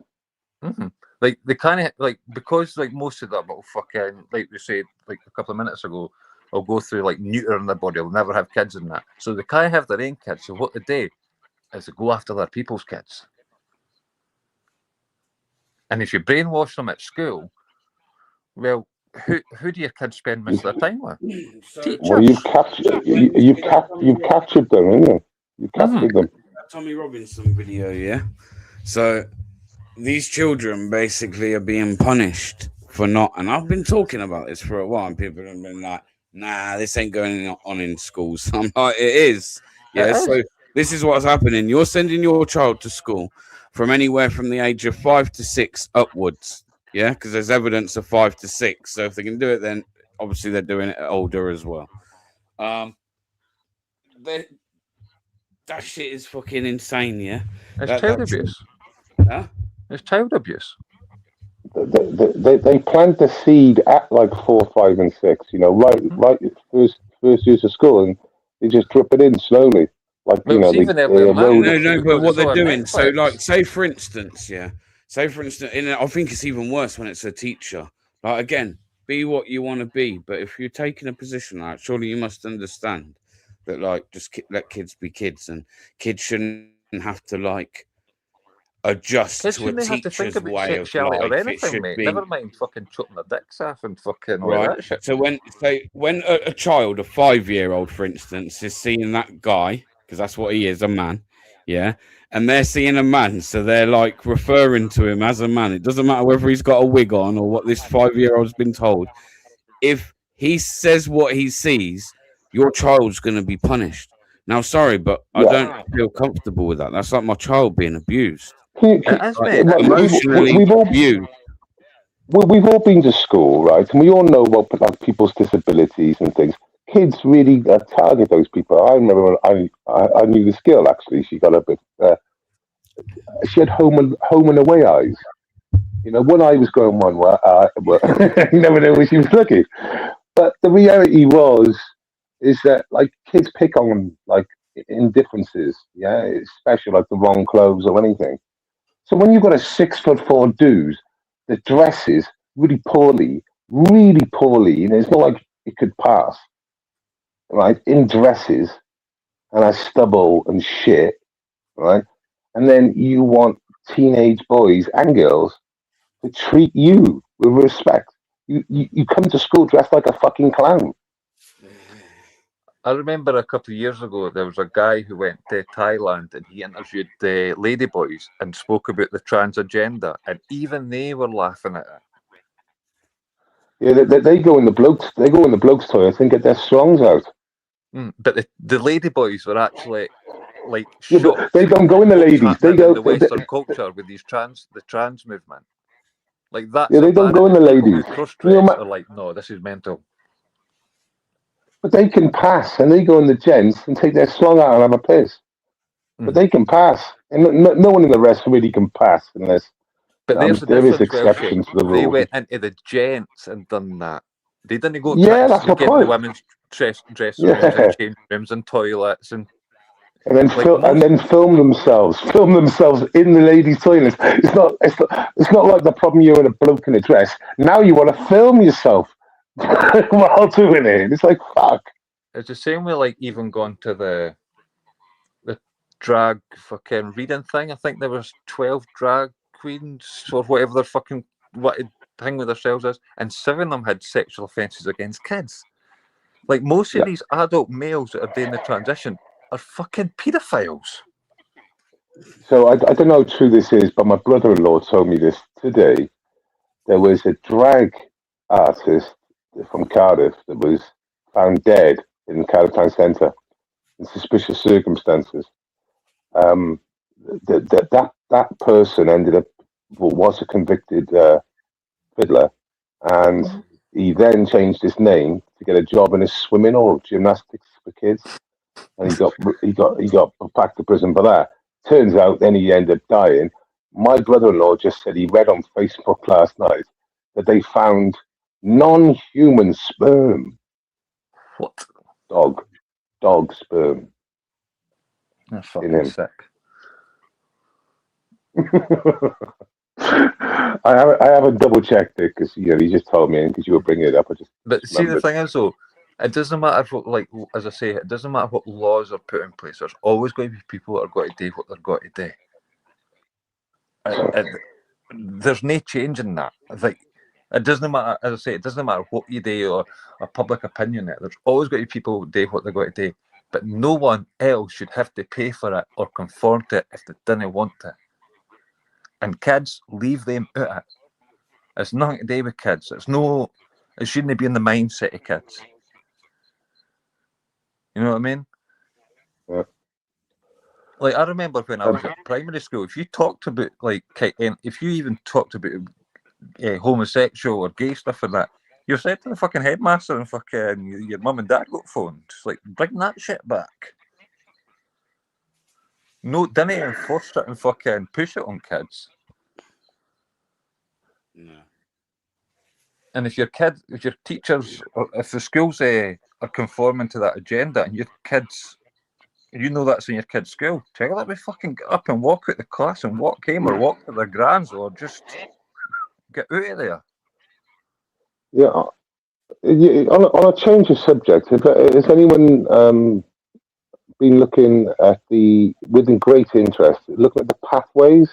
[SPEAKER 6] it?
[SPEAKER 8] Like they kind of because most of them will fucking, like we said like a couple of minutes ago, will go through like neutering their body, will never have kids and that. So they can't have their own kids. So what they do is they go after their people's kids. And if you brainwash them at school, well, who do your kids spend most of their time with? Teachers.
[SPEAKER 6] Well, you've captured them, haven't you? You've captured them.
[SPEAKER 1] Tommy Robinson video, yeah. So these children basically are being punished for not, and I've been talking about this for a while, and people have been like, nah, this ain't going on in schools. I'm like, it is. Yeah, so this is what's happening. You're sending your child to school from anywhere from the age of 5 to 6 upwards. Yeah, because there's evidence of 5 to 6. So if they can do it, then obviously they're doing it older as well. that shit is fucking insane. Yeah,
[SPEAKER 8] It's child abuse.
[SPEAKER 1] Huh?
[SPEAKER 8] It's child abuse.
[SPEAKER 6] They plant the seed at like 4, 5, and 6. You know, right first years of school, and they just drip it in slowly. Like
[SPEAKER 8] Well,
[SPEAKER 6] you know,
[SPEAKER 8] it's even earlier than that.
[SPEAKER 1] No, but
[SPEAKER 8] Because
[SPEAKER 1] what
[SPEAKER 8] it's
[SPEAKER 1] they're
[SPEAKER 8] all
[SPEAKER 1] doing. So,
[SPEAKER 8] Netflix.
[SPEAKER 1] like, say for instance, I think it's even worse when it's a teacher. Like, again, be what you want to be, but if you're taking a position like, surely you must understand that, like, just let kids be kids, and kids shouldn't have to like adjust
[SPEAKER 8] Kids
[SPEAKER 1] to a
[SPEAKER 8] shouldn't have to think
[SPEAKER 1] teacher's
[SPEAKER 8] about
[SPEAKER 1] way of
[SPEAKER 8] sexuality
[SPEAKER 1] life.
[SPEAKER 8] or
[SPEAKER 1] It
[SPEAKER 8] anything,
[SPEAKER 1] should
[SPEAKER 8] mate.
[SPEAKER 1] be
[SPEAKER 8] Never mind fucking chopping their dicks off and fucking all
[SPEAKER 1] right.
[SPEAKER 8] that shit.
[SPEAKER 1] So when a child, a 5-year-old, for instance, is seeing that guy, because that's what he is, a man, yeah, and they're seeing a man, so they're like referring to him as a man. It doesn't matter whether he's got a wig on or what this 5-year-old's been told. If he says what he sees, your child's going to be punished. Now, sorry, but I don't feel comfortable with that. That's like my child being abused. Emotionally abused.
[SPEAKER 6] We've all been to school, right? And we all know about like, people's disabilities and things. Kids really target those people. I remember when I knew this girl, actually. She got a bit... she had home and away eyes. You know, one eye was going one way. You never know where she was looking. But the reality is that, like, kids pick on, like, indifferences. Yeah? Especially, like, the wrong clothes or anything. So when you've got a 6'4" dude that dresses really poorly, and it's not like it could pass, right? In dresses and has stubble and shit, right? And then you want teenage boys and girls to treat you with respect. You come to school dressed like a fucking clown.
[SPEAKER 8] I remember a couple of years ago, there was a guy who went to Thailand and he interviewed the ladyboys and spoke about the trans agenda, and even they were laughing at it.
[SPEAKER 6] Yeah, they go in the blokes. They go in the blokes' toilets and get their strongs out.
[SPEAKER 8] But the ladyboys were actually like
[SPEAKER 6] Yeah, but they don't go in the ladies. They go
[SPEAKER 8] in the Western culture with the trans movement. Like that.
[SPEAKER 6] Yeah, they don't go in the ladies.
[SPEAKER 8] Cross-dress are like, no, this is mental.
[SPEAKER 6] But they can pass, and they go in the gents and take their slong out and have a piss. But they can pass, and no one in the rest really can pass unless.
[SPEAKER 8] But
[SPEAKER 6] there is exceptions to the rule.
[SPEAKER 8] They went into the gents and done that. They didn't go.
[SPEAKER 6] Yeah, that's my
[SPEAKER 8] get
[SPEAKER 6] point.
[SPEAKER 8] The women's dress rooms and change rooms and toilets and
[SPEAKER 6] then film themselves in the ladies' toilets. It's not like the problem you're in a bloke in a dress. Now you want to film yourself while doing it. It's like fuck.
[SPEAKER 8] It's the same way, like even going to the drag fucking reading thing. I think there was 12 drag queens or whatever their fucking thing with themselves is, and 7 of them had sexual offences against kids. Like most of these adult males that are doing the transition are fucking paedophiles.
[SPEAKER 6] So I don't know how true this is, but my brother-in-law told me this today. There was a drag artist from Cardiff that was found dead in Cardiff Town Centre in suspicious circumstances. That person ended up was a convicted fiddler, and he then changed his name to get a job in a swimming or gymnastics for kids, and he got back to prison for that. Turns out then he ended up dying. My brother-in-law just said he read on Facebook last night that they found non-human sperm.
[SPEAKER 8] What?
[SPEAKER 6] Dog sperm.
[SPEAKER 8] That's fucking sick.
[SPEAKER 6] I haven't double checked it because he just told me, and because you were bringing it up,
[SPEAKER 8] But see, the thing is though, it doesn't matter what, like as I say, it doesn't matter what laws are put in place. There's always going to be people that are going to do what they're going to do. There's no change in that. Like it doesn't matter, as I say, it doesn't matter what you do or a public opinion. There's always going to be people who do what they're going to do. But no one else should have to pay for it or conform to it if they didn't want to. And kids, leave them out of it. It's nothing to do with kids. It shouldn't be in the mindset of kids. You know what I mean?
[SPEAKER 6] Yeah.
[SPEAKER 8] Like I remember when I was at primary school, if you talked about if you even talked about homosexual or gay stuff and that, you're said to the fucking headmaster and fucking your mum and dad got phoned. It's like, bring that shit back. No, didn't enforce it and fucking push it on kids.
[SPEAKER 1] No.
[SPEAKER 8] And if your teachers, or if the schools are conforming to that agenda, and your kids, you know that's in your kid's school, tell them to fucking get up and walk out the class and walk home or walk to their grands or just get out of there.
[SPEAKER 6] Yeah. On a change of subject, has anyone been looking at with great interest, looking at the pathways?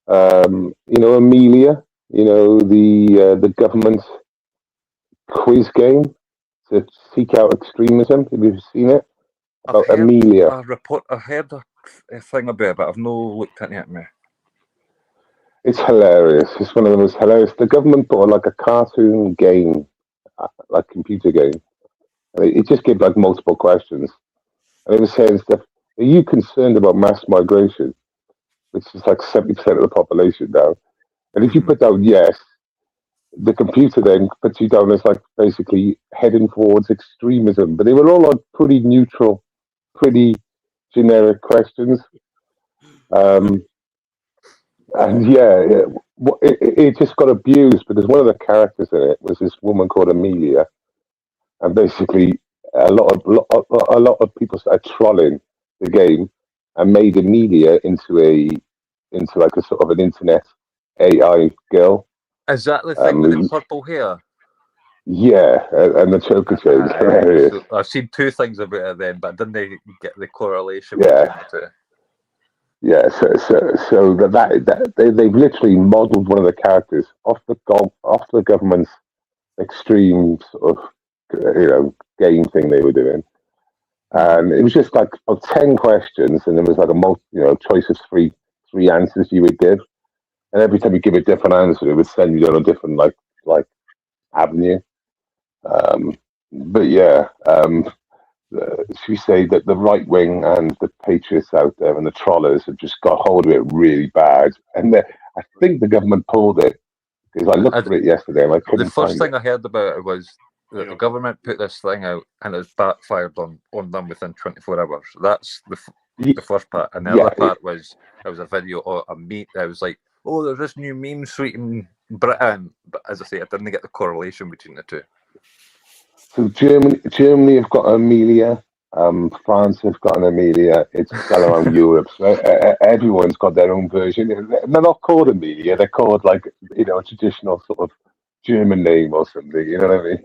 [SPEAKER 6] Amelia, the government quiz game to seek out extremism. Have you seen it? About Amelia.
[SPEAKER 8] I heard a thing about it, but I've no looked into it.
[SPEAKER 6] It's hilarious. It's one of the most hilarious. The government bought like a cartoon game, like computer game. And it just gave like multiple questions. And it was saying stuff, are you concerned about mass migration? Which is like 70% of the population now. And if you put down yes, the computer then puts you down as like basically heading towards extremism. But they were all like pretty neutral, pretty generic questions. And it just got abused because one of the characters in it was this woman called Amelia. And basically a lot of people started trolling the game and made Amelia into like a sort of an internet AI girl.
[SPEAKER 8] Is that the thing with the purple hair?
[SPEAKER 6] Yeah, and the choker chain. Hilarious.
[SPEAKER 8] So I've seen two things about it then, but didn't they get the correlation?
[SPEAKER 6] Yeah. Yeah, so that they've literally modelled one of the characters off the government's extreme sort of game thing they were doing, and it was just like 10 questions, and there was like a choice of three answers you would give, and every time you give a different answer, it would send you on a different like avenue. But yeah. Should we say that the right wing and the patriots out there and the trollers have just got hold of it really bad, and I think the government pulled it because I looked for it yesterday and I couldn't.
[SPEAKER 8] The first thing I heard about it was that the government put this thing out and it was backfired on them within 24 hours. That's the first part, and the other part was it was a video of a meme. I was like, oh, there's this new meme suite in Britain, but as I say, I didn't get the correlation between the two.
[SPEAKER 6] So Germany have got Amelia, France have got an Amelia. It's all around Europe. So everyone's got their own version. They're not called Amelia. They're called like a traditional sort of German name or something. You know what I mean?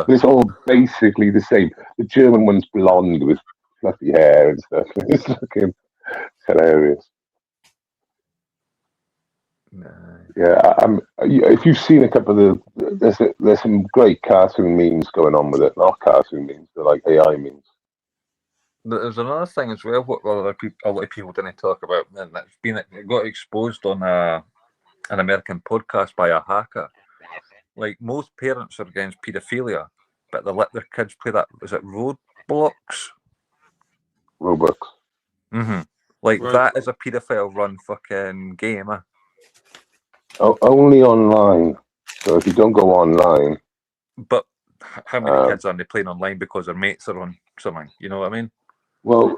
[SPEAKER 6] It's all basically the same. The German one's blonde with fluffy hair and stuff. It's looking hilarious. Yeah, if you've seen a couple of there's some great cartoon memes going on with it. Not cartoon memes, they're like AI memes.
[SPEAKER 8] There's another thing as well. What a lot of people didn't talk about, and it got exposed on an American podcast by a hacker. Like most parents are against paedophilia, but they let their kids play that. Is it Roblox?
[SPEAKER 6] Roblox.
[SPEAKER 8] Mm-hmm. Like that is a paedophile run fucking game. Huh?
[SPEAKER 6] Oh, only online. So if you don't go online.
[SPEAKER 8] But how many kids are they playing online because their mates are on something? You know what I mean?
[SPEAKER 6] Well,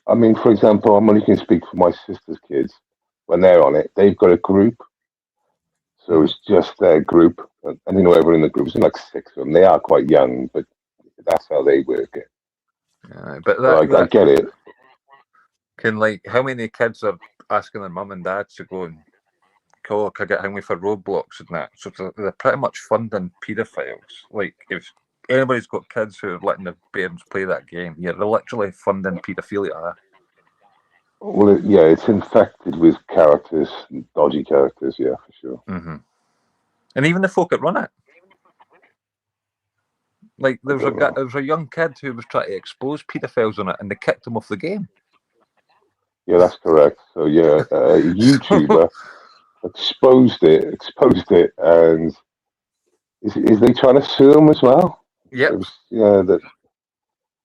[SPEAKER 6] I mean, for example, I'm only going to speak for my sister's kids. When they're on it, they've got a group. So it's just their group. And everyone in the group, there's like 6 of them. They are quite young, but that's how they work it.
[SPEAKER 8] But
[SPEAKER 6] I get it.
[SPEAKER 8] How many kids are asking their mum and dad to go and can I get hungry for Roblox and that? So they're pretty much funding paedophiles. Like if anybody's got kids who are letting their parents play that game, they're literally funding paedophilia.
[SPEAKER 6] Well, it's infected with characters, dodgy characters, for sure.
[SPEAKER 8] Mm-hmm. And even the folk that run it. Like there was a young kid who was trying to expose paedophiles on it, and they kicked him off the game.
[SPEAKER 6] Yeah, that's correct. So a YouTuber exposed it, and is they trying to sue him as well?
[SPEAKER 8] Yeah.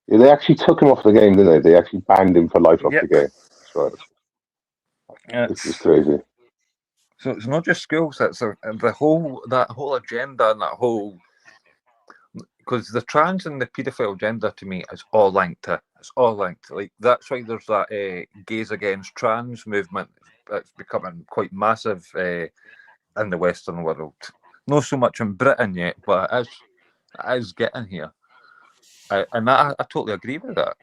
[SPEAKER 6] They actually took him off the game, didn't they? They actually banned him for life off the game. That's right. It's just crazy.
[SPEAKER 8] So it's not just schools. It's that whole agenda and that whole. because the trans and the paedophile agenda to me is all linked to. It's all linked. Like that's why there's that gays against trans movement that's becoming quite massive in the Western world. Not so much in Britain yet, but it is getting here. And I totally agree with that.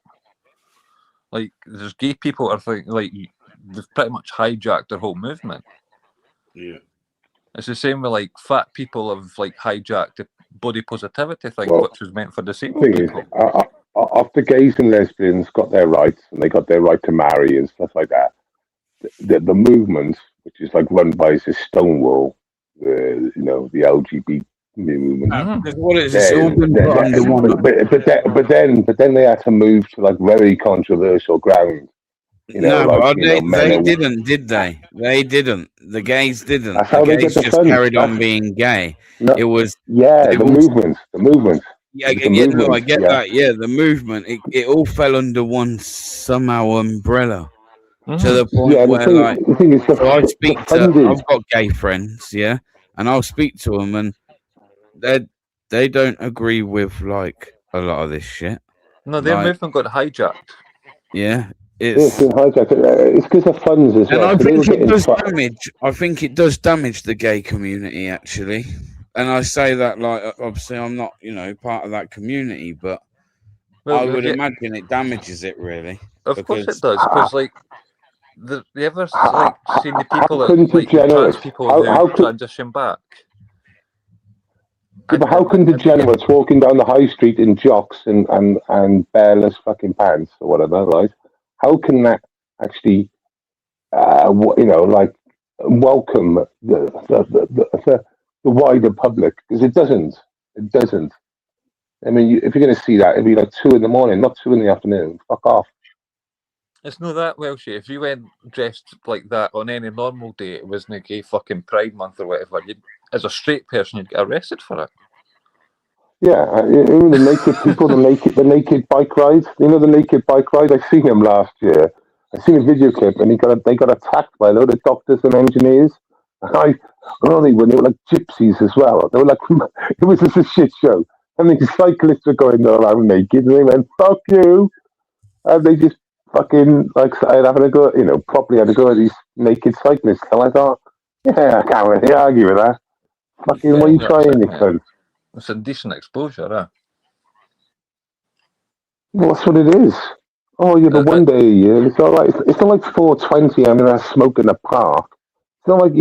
[SPEAKER 8] Like, there's gay people are thinking, like, they've pretty much hijacked their whole movement.
[SPEAKER 1] Yeah.
[SPEAKER 8] It's the same with, like, fat people have, like, hijacked the body positivity thing,
[SPEAKER 6] Well,
[SPEAKER 8] which was meant for
[SPEAKER 6] The
[SPEAKER 8] disabled
[SPEAKER 6] thing is,
[SPEAKER 8] people.
[SPEAKER 6] after gays and lesbians got their rights and they got their right to marry and stuff like that, the movement, which is like run by this Stonewall, the LGBT movement.
[SPEAKER 1] Because what is it's all been put under one.
[SPEAKER 6] But then they had to move to like very controversial ground.
[SPEAKER 1] No, but they didn't, did they? They didn't. The gays didn't.
[SPEAKER 6] That's how
[SPEAKER 1] The
[SPEAKER 6] they
[SPEAKER 1] gays
[SPEAKER 6] get the
[SPEAKER 1] just
[SPEAKER 6] funds.
[SPEAKER 1] carried on being gay.
[SPEAKER 6] No,
[SPEAKER 1] It was
[SPEAKER 6] the movement.
[SPEAKER 1] Yeah,
[SPEAKER 6] The
[SPEAKER 1] yeah, no, I
[SPEAKER 6] movement,
[SPEAKER 1] get
[SPEAKER 6] yeah.
[SPEAKER 1] that. Yeah, the movement. It all fell under one somehow umbrella. To the point
[SPEAKER 6] Yeah,
[SPEAKER 1] where, like,
[SPEAKER 6] the thing is,
[SPEAKER 1] so I speak to,
[SPEAKER 6] funding.
[SPEAKER 1] I've got gay friends, yeah, and I'll speak to them, and they don't agree with like a lot of this shit.
[SPEAKER 8] No, their movement got hijacked.
[SPEAKER 1] Yeah,
[SPEAKER 6] It's been hijacked. It's because of funds as
[SPEAKER 1] and
[SPEAKER 6] well.
[SPEAKER 1] I
[SPEAKER 6] So they were
[SPEAKER 1] think it
[SPEAKER 6] getting
[SPEAKER 1] does
[SPEAKER 6] fu-
[SPEAKER 1] damage. I think it does damage the gay community actually, and I say that like obviously I'm not part of that community, but
[SPEAKER 8] Well,
[SPEAKER 1] I would
[SPEAKER 8] yeah.
[SPEAKER 1] imagine it damages it really.
[SPEAKER 8] Of course
[SPEAKER 1] because-
[SPEAKER 8] it does, because, like, you ever, like, seen the people
[SPEAKER 6] how
[SPEAKER 8] that,
[SPEAKER 6] couldn't
[SPEAKER 8] like, the trans
[SPEAKER 6] degenerates-
[SPEAKER 8] people
[SPEAKER 6] how
[SPEAKER 8] who
[SPEAKER 6] could-
[SPEAKER 8] transition back?
[SPEAKER 6] Yeah, but how can degenerates walking down the high street in jocks and bareless fucking pants or whatever, right? How can that actually, welcome the wider public? Because it doesn't. It doesn't. I mean, if you're going to see that, it'd be like 2 a.m, not 2 p.m. Fuck off.
[SPEAKER 8] It's not that, Welshie. If you went dressed like that on any normal day, it wasn't a gay fucking Pride Month or whatever, as a straight person, you'd get arrested for it.
[SPEAKER 6] Yeah, the naked people, the naked bike rides. You know the naked bike ride? I seen him last year. I seen a video clip, and they got attacked by a load of doctors and engineers. And they were like gypsies as well. They were like, it was just a shit show. And the cyclists were going around naked, and they went, "Fuck you!" And they just fucking having a go, properly had a go at these naked cyclists. And I thought, yeah, I can't really argue with that. Fucking, what are you trying, you cunt?
[SPEAKER 8] It's a decent exposure, eh?
[SPEAKER 6] Well, that's what it is. Oh, yeah, but one day a year, it's not like 420. I'm gonna smoke in the park. It's not like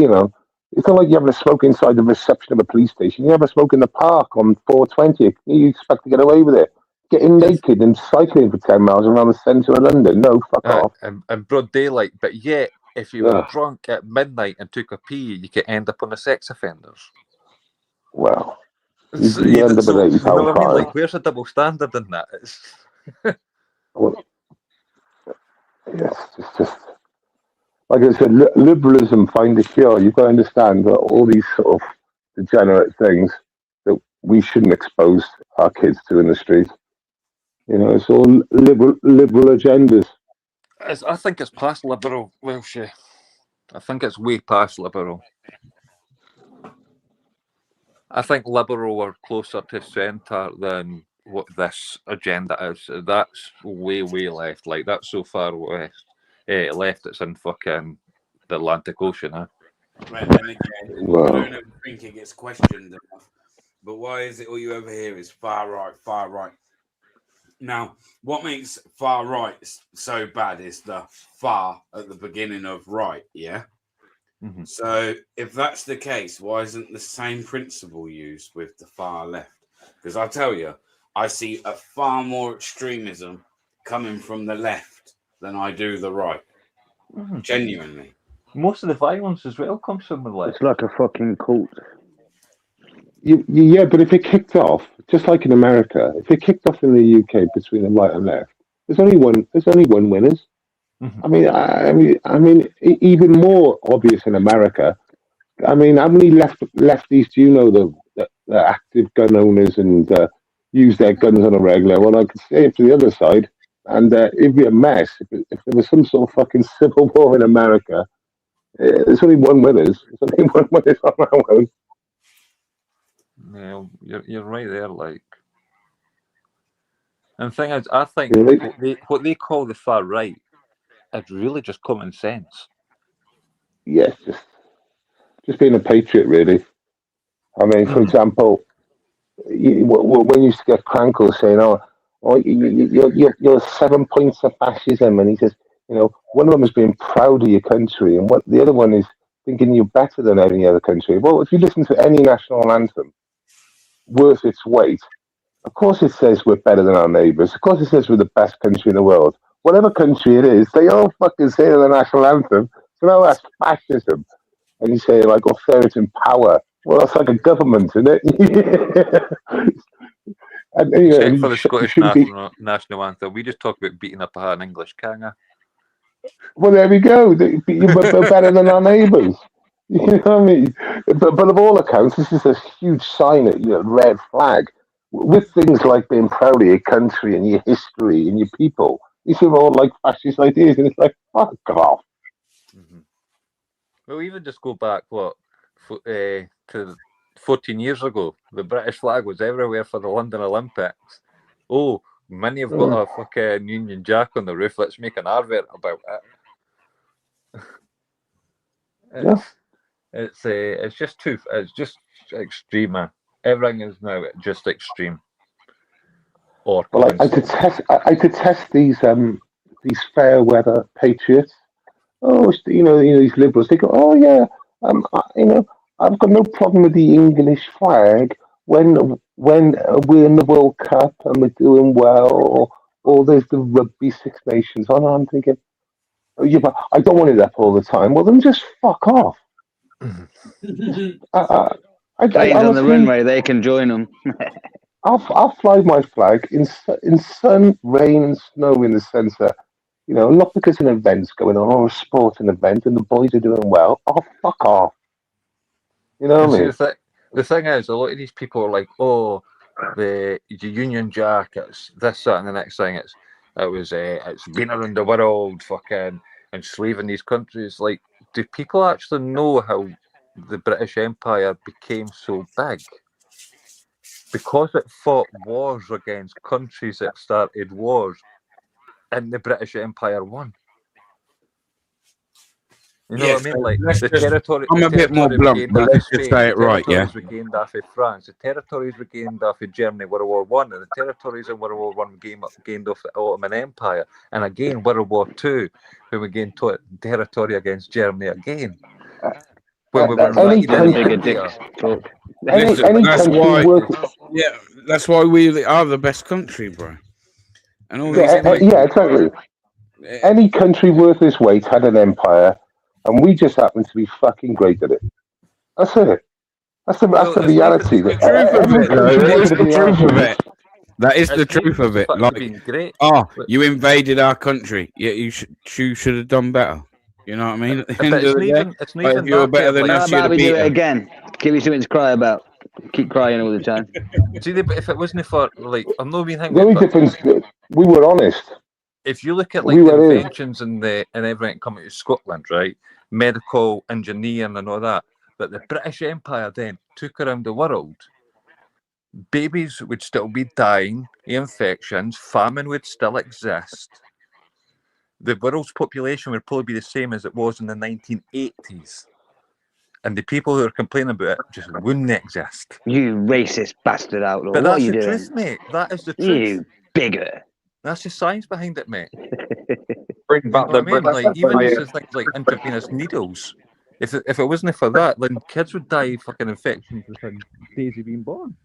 [SPEAKER 6] it's not like you have a smoke inside the reception of a police station. You have a smoke in the park on 420. You expect to get away with it? Getting naked and cycling for 10 miles around the centre of London? No, fuck off.
[SPEAKER 8] And broad daylight, but yet, if you were drunk at midnight and took a pee, you could end up on the sex offenders.
[SPEAKER 6] Well,
[SPEAKER 8] So,
[SPEAKER 6] you end up
[SPEAKER 8] so,
[SPEAKER 6] at
[SPEAKER 8] you know what I mean?
[SPEAKER 6] £80
[SPEAKER 8] Like, where's the double standard in that?
[SPEAKER 6] Yes, it's just like I said, liberalism find a cure. You've got to understand that all these sort of degenerate things that we shouldn't expose our kids to in the street. It's all liberal agendas.
[SPEAKER 8] I think it's past liberal, Welshie. I think it's way past liberal. I think liberal are closer to centre than what this agenda is. That's way, way left. Like, that's so far west. Left, it's in fucking the Atlantic Ocean, huh?
[SPEAKER 1] Right, then again, I don't ever think it gets questioned enough. But why is it all you ever hear is far right, far right? Now, what makes far right so bad is the far at the beginning of right, yeah?
[SPEAKER 8] Mm-hmm.
[SPEAKER 1] So if that's the case, why isn't the same principle used with the far left? Because I tell you, I see a far more extremism coming from the left than I do the right.
[SPEAKER 8] Mm-hmm.
[SPEAKER 1] Genuinely.
[SPEAKER 8] Most of the violence as well comes from the left.
[SPEAKER 5] It's like a fucking cult.
[SPEAKER 6] Yeah, but if it kicked off, just like in America, if it kicked off in the UK between the right and left, there's only one winners.
[SPEAKER 8] Mm-hmm.
[SPEAKER 6] I mean, even more obvious in America. I mean, how many lefties do you know that active gun owners and use their guns on a regular? Well, I could say it to the other side, and it'd be a mess if there was some sort of fucking civil war in America. There's only one winners. There's only one winners on that one.
[SPEAKER 8] Yeah, you're right there. Like, And the thing is, I think
[SPEAKER 6] Really?
[SPEAKER 8] what they call the far right is really just common sense.
[SPEAKER 6] Yes, just being a patriot, really. I mean, for example, when you used to get Krankel saying, you're 7 points of fascism, and he says, one of them is being proud of your country, and what the other one is thinking you're better than any other country. Well, if you listen to any national anthem worth its weight, of course it says we're better than our neighbours. Of course it says we're the best country in the world. Whatever country it is, they all fucking say in the national anthem, so now that's fascism. And you say, like, authoritarian power. Well, that's like a government, isn't it? And,
[SPEAKER 8] Except for the Scottish national anthem, we just talk about beating up an English king.
[SPEAKER 6] Well, there we go. We're better than our neighbours. You know what I mean? But of all accounts, this is a huge sign, red flag. With things like being proud of your country and your history and your people, these are all like fascist ideas, and it's like, fuck off.
[SPEAKER 8] Mm-hmm. Well, even just go back, to 14 years ago, the British flag was everywhere for the London Olympics. Oh, many have got a fucking Union Jack on the roof. Let's make an advert about it. It's just extreme. Everything is now just extreme. Well,
[SPEAKER 6] I could test these fair weather patriots. Oh, these liberals. They go, oh yeah, I've got no problem with the English flag when we're in the World Cup and we're doing well, or there's the Rugby Six Nations on. I'm thinking, oh, yeah, but I don't want it up all the time. Well, then just fuck off.
[SPEAKER 5] Planes on the runway, they can join them.
[SPEAKER 6] I'll fly my flag in sun, rain, and snow in the sense that, not because an event's going on or a sporting event and the boys are doing well. Oh, fuck off. You know what I mean?
[SPEAKER 8] The thing is, a lot of these people are like, oh, the Union Jack, it's this, that, and the next thing. It's been around the world, fucking enslaving these countries. Like, do people actually know how the British Empire became so big? Because it fought wars against countries that started wars, and the British Empire won. You know what I mean? Like the territory.
[SPEAKER 1] I'm a bit more blunt, but let's just say it right, yeah.
[SPEAKER 8] The territories were gained off of France. The territories were gained off of Germany, World War One, and the territories in World War One gained off the Ottoman Empire, and again World War Two, when we gained territory against Germany again. When we were
[SPEAKER 1] that's why we are the best country, bro. And all
[SPEAKER 6] exactly. Any country worth its weight had an empire, and we just happen to be fucking great at it. That's it. That's the reality.
[SPEAKER 1] That is the truth of it. Like, you invaded our country. Yeah, you should have done better. You know what I mean? At the end of the day, if you were better than us, you'd have beat
[SPEAKER 5] it again. Give me something to cry about. Keep crying all the time.
[SPEAKER 8] See, if it wasn't for, like, I'm not being thinking.
[SPEAKER 6] The only difference, we were honest.
[SPEAKER 8] If you look at, like, the inventions and everything coming to Scotland, right? Medical, engineering and all that. But the British Empire then took around the world. Babies would still be dying, infections, famine would still exist. The world's population would probably be the same as it was in the 1980s. And the people who are complaining about it just wouldn't exist.
[SPEAKER 5] You racist bastard outlaw.
[SPEAKER 8] But
[SPEAKER 5] that's
[SPEAKER 8] the truth, mate. That is the truth.
[SPEAKER 5] You bigot.
[SPEAKER 8] That's the science behind it, mate.
[SPEAKER 9] Bring back the
[SPEAKER 8] like, even things like intravenous needles. If it wasn't for that, then kids would die of fucking infections within days of being born.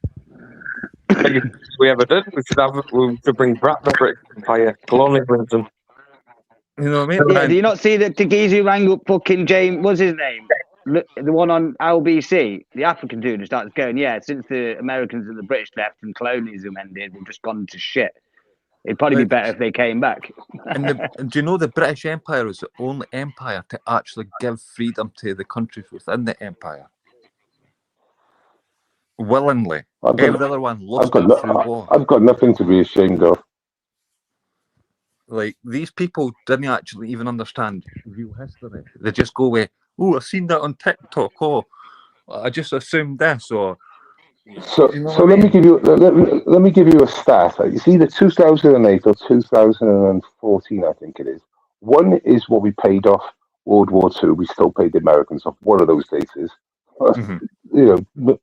[SPEAKER 9] If we ever did, we should bring back the British Empire, colonialism.
[SPEAKER 8] You know what I mean?
[SPEAKER 5] Yeah, do you not see that Tagizu rang up fucking James, what's his name? The one on LBC, the African dude, who starts going, yeah, since the Americans and the British left and colonialism ended, we've just gone to shit. It'd probably be better if they came back.
[SPEAKER 8] And do you know the British Empire was the only empire to actually give freedom to the countries within the empire? Willingly. Every other one lost it through war.
[SPEAKER 6] I've got nothing to be ashamed of.
[SPEAKER 8] Like, these people didn't actually even understand real history. They just go away, oh, I've seen that on TikTok, oh, I just assumed this, or
[SPEAKER 6] So,
[SPEAKER 8] You know
[SPEAKER 6] so
[SPEAKER 8] what I
[SPEAKER 6] let me
[SPEAKER 8] mean?
[SPEAKER 6] give you let me give you a stat. It's either 2008 or 2014, I think it is. One is what we paid off World War II. We still paid the Americans off. One of those dates is,
[SPEAKER 8] hmm
[SPEAKER 6] you know,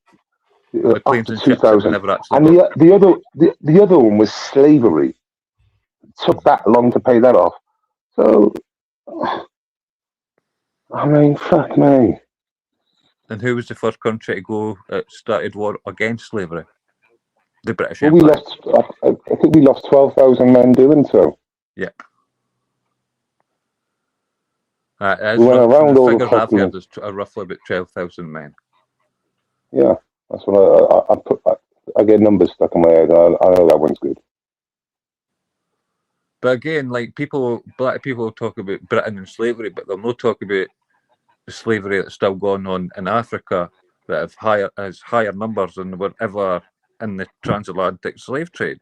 [SPEAKER 8] The planes
[SPEAKER 6] after
[SPEAKER 8] and ships that we
[SPEAKER 6] 2000,
[SPEAKER 8] never actually
[SPEAKER 6] and
[SPEAKER 8] got.
[SPEAKER 6] the other one was slavery. It took that long to pay that off. So, I mean, fuck me.
[SPEAKER 8] And who was the first country to go started war against slavery? The British
[SPEAKER 6] Well, we
[SPEAKER 8] Empire.
[SPEAKER 6] lost. I think we lost 12,000 men doing so.
[SPEAKER 8] Yeah.
[SPEAKER 6] We went around
[SPEAKER 8] The
[SPEAKER 6] all the
[SPEAKER 8] figures I've
[SPEAKER 6] fucking.
[SPEAKER 8] heard is roughly about 12,000 men.
[SPEAKER 6] Yeah, that's what I put. I get numbers stuck in my head. I know that one's good.
[SPEAKER 8] But again, like black people talk about Britain and slavery, but they'll not talk about the slavery that's still going on in Africa that have higher numbers than were ever in the transatlantic slave trade.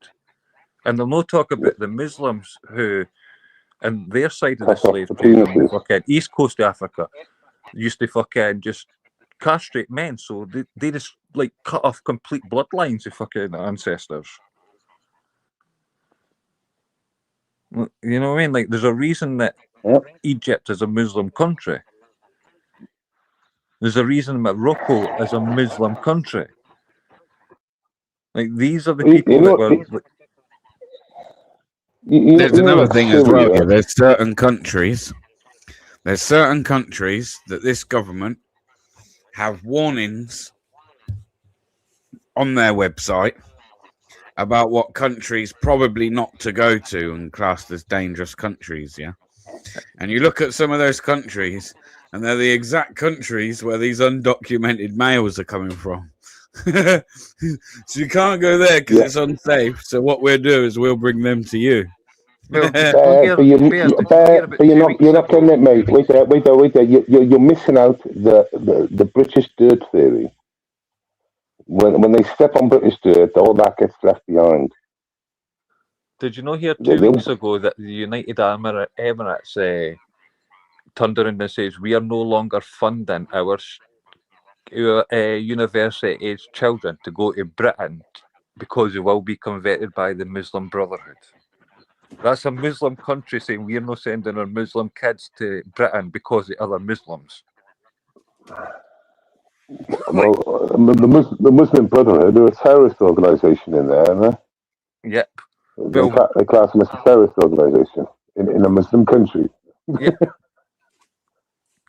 [SPEAKER 8] And they'll not talk about the Muslims who, on their side of the
[SPEAKER 6] Cut off
[SPEAKER 8] slave
[SPEAKER 6] the
[SPEAKER 8] trade on the
[SPEAKER 6] penises.
[SPEAKER 8] fucking east coast of Africa, used to fucking just castrate men, so they just like cut off complete bloodlines of fucking ancestors. You know what I mean? Like, there's a reason that
[SPEAKER 6] Yep.
[SPEAKER 8] Egypt is a Muslim country. There's a reason Morocco is a Muslim country. Like, these are the people that were.
[SPEAKER 1] There's another
[SPEAKER 6] like
[SPEAKER 1] thing as well.
[SPEAKER 6] Syria.
[SPEAKER 1] There's certain countries that this government have warnings on their website about what countries probably not to go to and classed as dangerous countries, yeah? And you look at some of those countries, and they're the exact countries where these undocumented males are coming from. So you can't go there because it's unsafe. So what we'll do is we'll bring them to you.
[SPEAKER 8] Well,
[SPEAKER 6] But you're not getting it, mate. Wait there. You're missing out the British dirt theory. When they step on British dirt, all that gets left behind.
[SPEAKER 8] Did you know here 2 weeks ago that the United Arab Emirates turned around and says we are no longer funding our university-aged children to go to Britain because they will be converted by the Muslim Brotherhood? That's a Muslim country saying we are not sending our Muslim kids to Britain because of other Muslims.
[SPEAKER 6] Well, the Muslim Brotherhood are a terrorist organisation in there, aren't they?
[SPEAKER 8] Yep.
[SPEAKER 6] They class them as a terrorist organisation in a Muslim country.
[SPEAKER 8] Yep.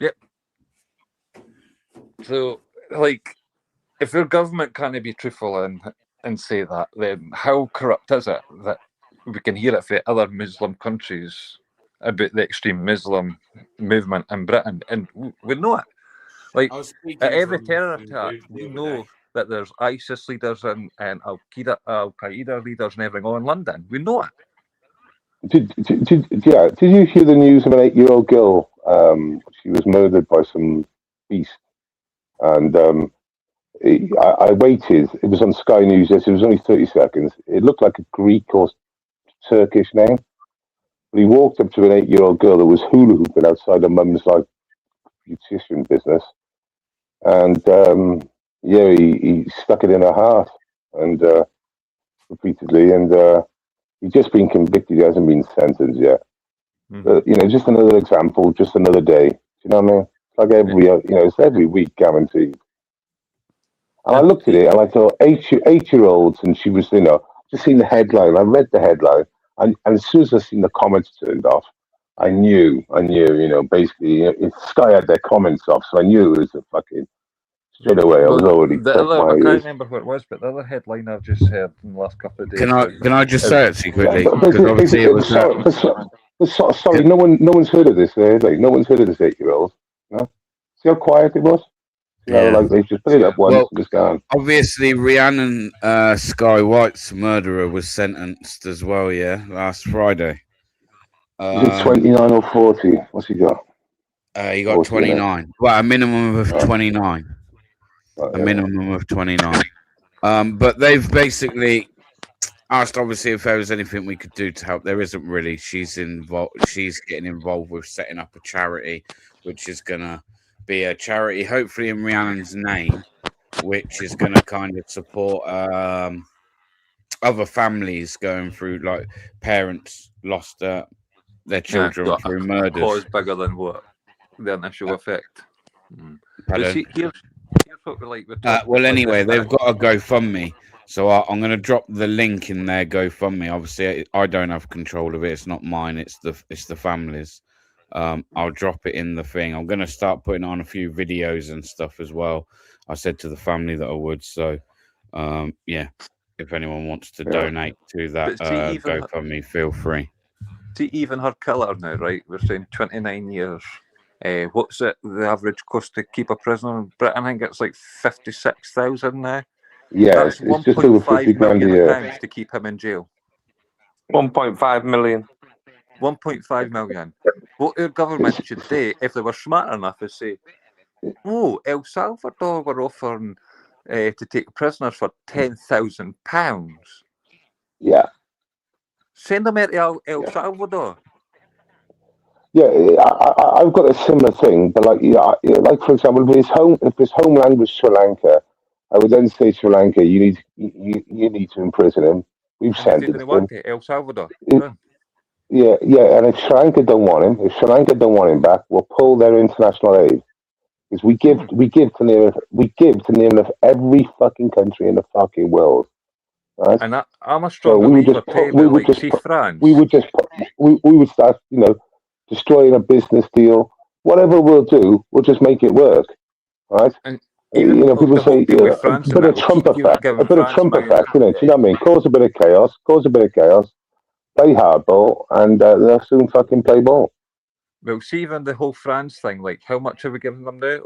[SPEAKER 8] Yep. So, like, if your government can't be truthful and say that, then how corrupt is it that we can hear it from other Muslim countries about the extreme Muslim movement in Britain? And we know it. Like, at every terror attack, we know that there's ISIS leaders and Al Qaeda leaders and everything all in London. We know it.
[SPEAKER 6] Did you hear the news of an 8-year-old girl? She was murdered by some beast. And I waited. It was on Sky News. It was only 30 seconds. It looked like a Greek or Turkish name. But he walked up to an 8-year-old girl that was hula hooping outside her mum's like beautician business. And he stuck it in her heart and repeatedly. And he's just been convicted. He hasn't been sentenced yet. But, just another example, just another day. Do you know what I mean? It's it's every week, guaranteed. And I looked at it and I thought, 8-year-olds, and she was, just seen the headline. I read the headline, and as soon as I seen the comments turned off, I knew, basically, Sky had their comments off, so I knew it was a fucking, straight away, I was already
[SPEAKER 8] I can't remember what it was, but the other headline I've just heard in the last couple of days.
[SPEAKER 1] Can I just say it to you quickly? Because obviously it was
[SPEAKER 6] sorry, no one's heard of this headline. No one's heard of this 8-year-old. No? See how quiet it was? Like they just put it up once and it's gone.
[SPEAKER 1] Obviously, Rhiannon Sky White's murderer was sentenced as well, last Friday.
[SPEAKER 6] Is it 29 or 40? What's he got?
[SPEAKER 1] He got 29. Well, a minimum of 29. A minimum of 29. But they've basically asked, obviously, if there was anything we could do to help. There isn't really. She's involved. She's getting involved with setting up a charity, which is gonna be a charity, hopefully in Rhiannon's name, which is going to kind of support other families going through, like parents lost their children
[SPEAKER 8] got
[SPEAKER 1] through
[SPEAKER 8] a
[SPEAKER 1] murders.
[SPEAKER 8] cause bigger than what the initial effect. But
[SPEAKER 1] Pardon?
[SPEAKER 8] see, here's what we're like.
[SPEAKER 1] Well, anyway, they've got a GoFundMe, so I'm going to drop the link in their GoFundMe. Obviously, I don't have control of it; it's not mine. It's the families. I'll drop it in the thing. I'm going to start putting on a few videos and stuff as well. I said to the family that I would. So, yeah, if anyone wants to donate to that
[SPEAKER 8] But see, even
[SPEAKER 1] GoFundMe, feel free.
[SPEAKER 8] See, even her killer now, right? We're saying 29 years. What's it? The average cost to keep a prisoner in Britain? I think it's like 56,000 now.
[SPEAKER 6] Yeah,
[SPEAKER 8] That's
[SPEAKER 6] it's just over 50 grand a year.
[SPEAKER 8] pounds to keep him in jail.
[SPEAKER 9] 1.5 million.
[SPEAKER 8] 1.5 million. What our government should do, if they were smart enough, is say, "Oh, El Salvador were offering to take prisoners for £10,000.
[SPEAKER 6] Yeah.
[SPEAKER 8] Send them out to El Salvador."
[SPEAKER 6] Yeah, I've got a similar thing, but like, like for example, if his homeland was Sri Lanka, I would then say Sri Lanka, you need to imprison him. We've sentenced him.
[SPEAKER 8] El Salvador.
[SPEAKER 6] Yeah, and if Sri Lanka don't want him back, we'll pull their international aid. Because we give to near enough every fucking country in the fucking world. Right?
[SPEAKER 8] And I'm a strong believer, we
[SPEAKER 6] would start, destroying a business deal. Whatever we'll do, we'll just make it work, right?
[SPEAKER 8] And
[SPEAKER 6] people say a bit of Trump effect. Do you know what I mean? Cause a bit of chaos, play hardball, and they'll soon fucking play ball.
[SPEAKER 8] Well, see, even the whole France thing, like, how much are we giving them now?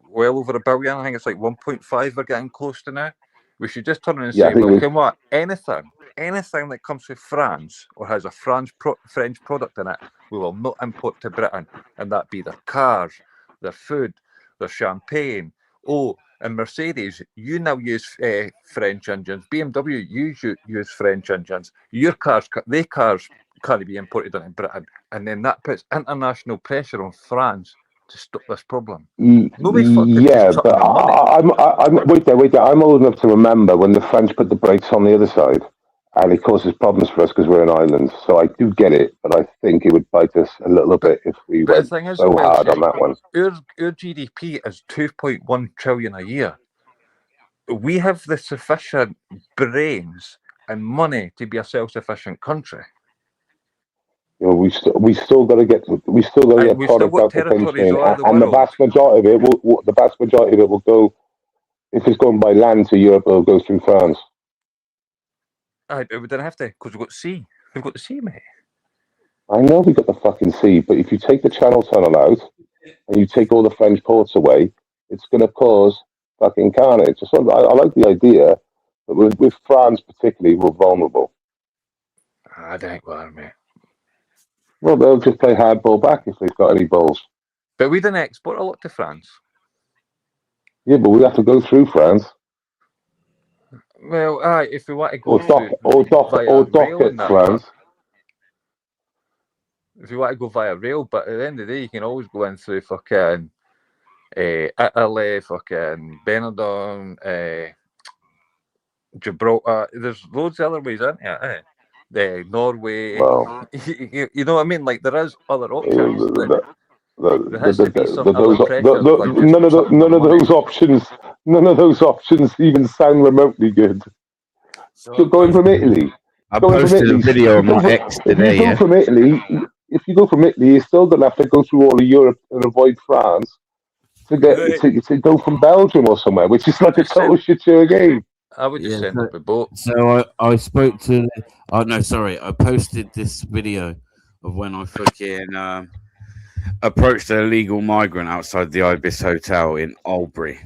[SPEAKER 8] Well over $1 billion. I think it's like 1.5 we're getting close to now. We should just turn around and say, look, and what? Anything that comes from France or has a French product in it, we will not import to Britain. And that be their cars, their food, their champagne. Oh, and Mercedes, you now use French engines. BMW, you use French engines. Your cars can't be imported into Britain. And then that puts international pressure on France to stop this problem.
[SPEAKER 6] Yeah, but I'm wait there. I'm old enough to remember when the French put the brakes on the other side, and it causes problems for us because we're an island. So I do get it, but I think it would bite us a little bit if we went so hard on that one.
[SPEAKER 8] Our GDP is 2.1 trillion a year. We have the sufficient brains and money to be a self-sufficient country.
[SPEAKER 6] We still got to get product out the country, and the vast majority of it will go. If it's going by land to Europe, it'll go through France.
[SPEAKER 8] We don't have to, because we've got sea. We've got the sea, mate.
[SPEAKER 6] I know we got the fucking sea, but if you take the Channel Tunnel out and you take all the French ports away, it's going to cause fucking carnage. I like the idea, but with France particularly, we're vulnerable.
[SPEAKER 8] I don't worry, mate.
[SPEAKER 6] Well, they'll just play hardball back if they've got any balls.
[SPEAKER 8] But we didn't export a lot to France.
[SPEAKER 6] Yeah, but we have to go through France.
[SPEAKER 8] Well, if we want to go
[SPEAKER 6] dock France.
[SPEAKER 8] If you want to go via rail, but at the end of the day, you can always go in through fucking Italy, fucking Benidorm, Gibraltar. There's loads of other ways, aren't there? Norway.
[SPEAKER 6] Well,
[SPEAKER 8] you know what I mean? Like, there is other options.
[SPEAKER 6] None of those options even sound remotely good. So going from Italy.
[SPEAKER 1] I posted a video on my ex today.
[SPEAKER 6] If you go from Italy, you're still gonna have to go through all of Europe and avoid France to go from Belgium or somewhere, which is like a total shit show game.
[SPEAKER 8] I would just send up a boat.
[SPEAKER 1] So I spoke to. I posted this video of when I fucking approached an illegal migrant outside the Ibis Hotel in Albury.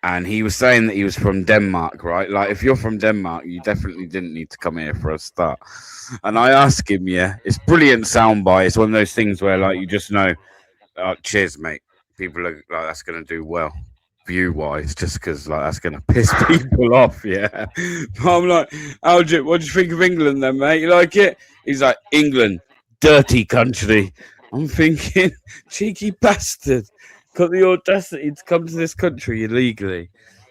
[SPEAKER 1] And he was saying that he was from Denmark, right? Like, if you're from Denmark, you definitely didn't need to come here for a start. And I asked him, it's brilliant soundbite. It's one of those things where, like, you just know, cheers, mate. People are like, that's going to do well, view-wise, just because, like, that's going to piss people off, yeah. But I'm like, Aljit, what do you think of England then, mate? You like it? He's like, England, dirty country. I'm thinking, cheeky bastard. got the audacity to come to this country illegally,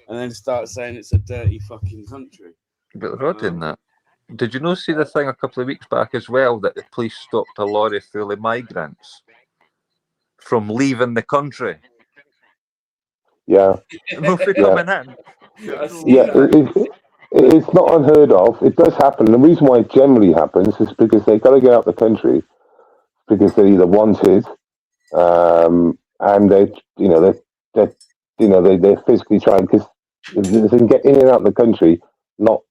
[SPEAKER 1] and then start saying it's a dirty fucking country.
[SPEAKER 8] But they're not doing that. Did you not see the thing a couple of weeks back as well that the police stopped a lorry full of migrants from leaving the country?
[SPEAKER 6] Yeah.
[SPEAKER 8] Nothing
[SPEAKER 6] Yeah.
[SPEAKER 8] coming in.
[SPEAKER 6] Yeah, it's not unheard of. It does happen. The reason why it generally happens is because they've got to get out the country because they're either wanted, and they're physically trying, because they can get in and out of the country, not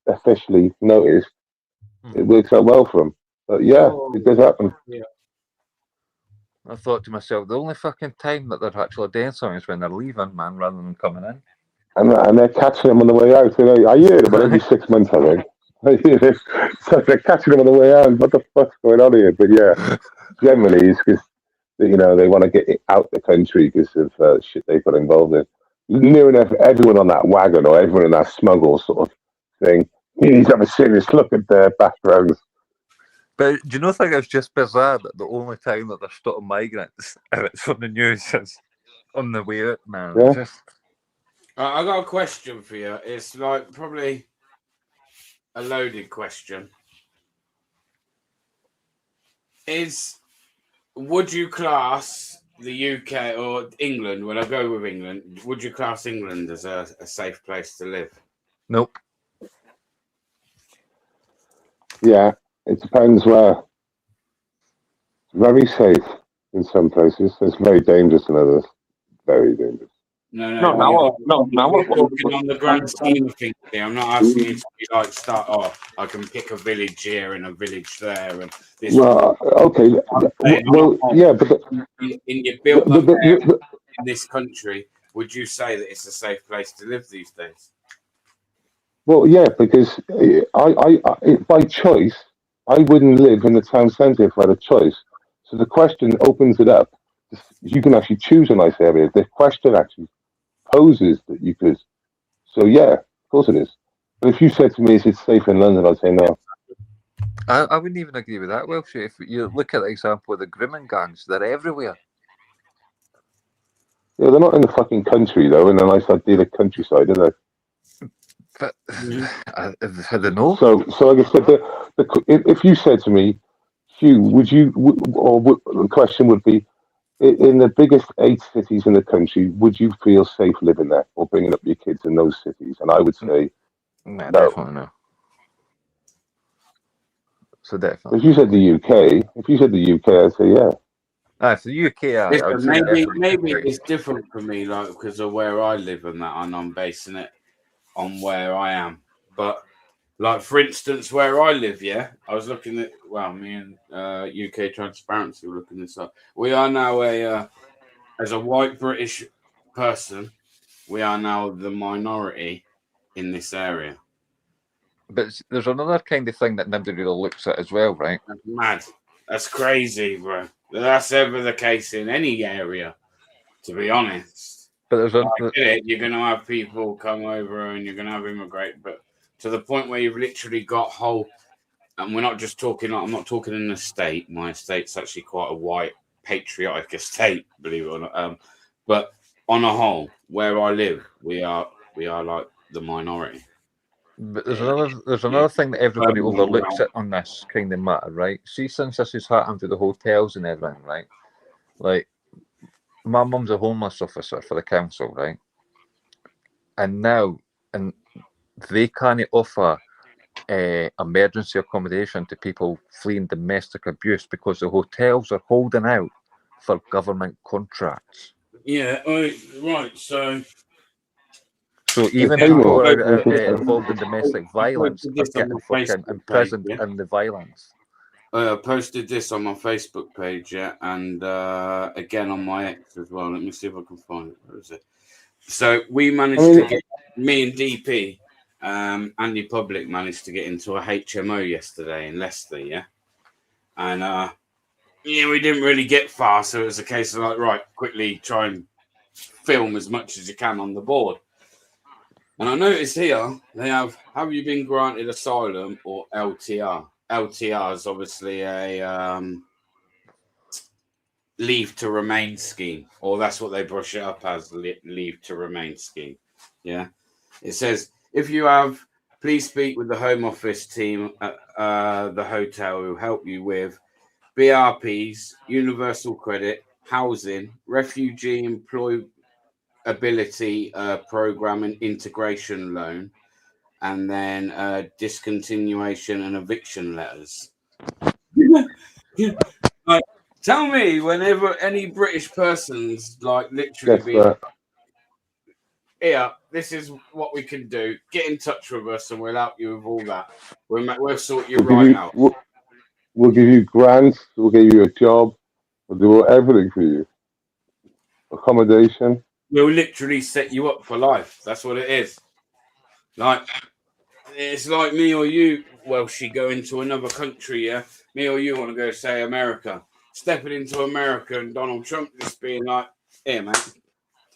[SPEAKER 6] officially noticed. It works out well for them. But yeah, it does happen.
[SPEAKER 1] Yeah.
[SPEAKER 8] I thought to myself, the only fucking time that they're actually doing something is when they're leaving, man, rather than coming in.
[SPEAKER 6] And they're catching them on the way out. I hear them every 6 months, I think. So they're catching them on the way out. What the fuck's going on here? But yeah, generally it's because they want to get out the country because of shit they got involved in. Near enough, everyone on that wagon or everyone in that smuggle sort of thing, you need to have a serious look at their backgrounds.
[SPEAKER 8] But do you not think it's just bizarre that the only time that they're stopping migrants, if it's on the news, is on the way out, man?
[SPEAKER 6] Yeah.
[SPEAKER 8] Just...
[SPEAKER 1] I got a question for you. It's like probably a loaded question. Would you class the UK or England, when I go with England, would you class England as a safe place to live?
[SPEAKER 8] Nope.
[SPEAKER 6] Yeah, it depends where. Very safe in some places. It's very dangerous in others. Very dangerous.
[SPEAKER 1] No, we're talking on the grand scheme of things here. I'm not asking you to be like start off. I can pick a village here and a village there, and this.
[SPEAKER 6] Well, okay. Well, yeah, but
[SPEAKER 1] in your built up area in this country, would you say that it's a safe place to live these days?
[SPEAKER 6] Well, yeah, because I by choice, I wouldn't live in the town centre if I had a choice. So the question opens it up. You can actually choose a nice area. The question actually poses that you could. So yeah, of course it is. But if you said to me, "Is it safe in London?" I'd say no.
[SPEAKER 8] I wouldn't even agree with that, Welshie. If you look at the example of the grooming gangs, they're everywhere.
[SPEAKER 6] Yeah, they're not in the fucking country though. In a nice idyllic countryside, are they?
[SPEAKER 8] But I don't know.
[SPEAKER 6] So like I said, if you said to me, Hugh, the question would be, in the biggest 8 cities in the country, would you feel safe living there or bringing up your kids in those cities? And I would say,
[SPEAKER 8] no.
[SPEAKER 6] Definitely
[SPEAKER 8] no. So definitely.
[SPEAKER 6] If you said the UK, I'd say yeah.
[SPEAKER 8] For the UK,
[SPEAKER 1] maybe it's different for me, like because of where I live and that, and I'm basing it on where I am. But like for instance, where I live, I was looking at me and UK Transparency were looking this up. We are now as a white British person, we are now the minority in this area.
[SPEAKER 8] But there's another kind of thing that nobody really looks at as well, right?
[SPEAKER 1] That's mad. That's crazy, bro. That's ever the case in any area, to be honest.
[SPEAKER 8] But there's
[SPEAKER 1] you're going to have people come over and you're going to have immigrate, but to the point where you've literally got whole, and we're not just talking, I'm not talking in an estate. My estate's actually quite a white, patriotic estate, believe it or not. But on a whole, where I live, we are like the minority.
[SPEAKER 8] But there's another thing that everybody overlooks it on this kind of matter, right? See, since this has happened to the hotels and everything, right? Like, my mum's a homeless officer for the council, right? And now, they can't offer emergency accommodation to people fleeing domestic abuse because the hotels are holding out for government contracts.
[SPEAKER 1] Yeah, right.
[SPEAKER 8] So even people who are involved in domestic violence are getting fucking imprisoned in the violence.
[SPEAKER 1] I posted this on my Facebook page, and again on my X as well. Let me see if I can find it. Where is it? So we managed to get, me and DP, Andy Public managed to get into a HMO yesterday in Leicester, and we didn't really get far, so it was a case of like, right, quickly try and film as much as you can on the board. And I noticed here they have you been granted asylum or LTR? LTR is obviously a leave to remain scheme, or that's what they brush it up as, leave to remain scheme. Yeah, it says if you have, please speak with the Home Office team at the hotel who help you with BRPs, Universal Credit, housing, refugee employability program and integration loan, and then discontinuation and eviction letters. Like, tell me, whenever any British person's like literally being here, this is what we can do. Get in touch with us, and we'll help you with all that. We'll sort you out.
[SPEAKER 6] We'll give you grants. We'll give you a job. We'll do everything for you. Accommodation.
[SPEAKER 1] We'll literally set you up for life. That's what it is. Like, it's like me or you, Welshie, go into another country, yeah? Me or you want to go, say, America. Stepping into America and Donald Trump just being like, here, mate,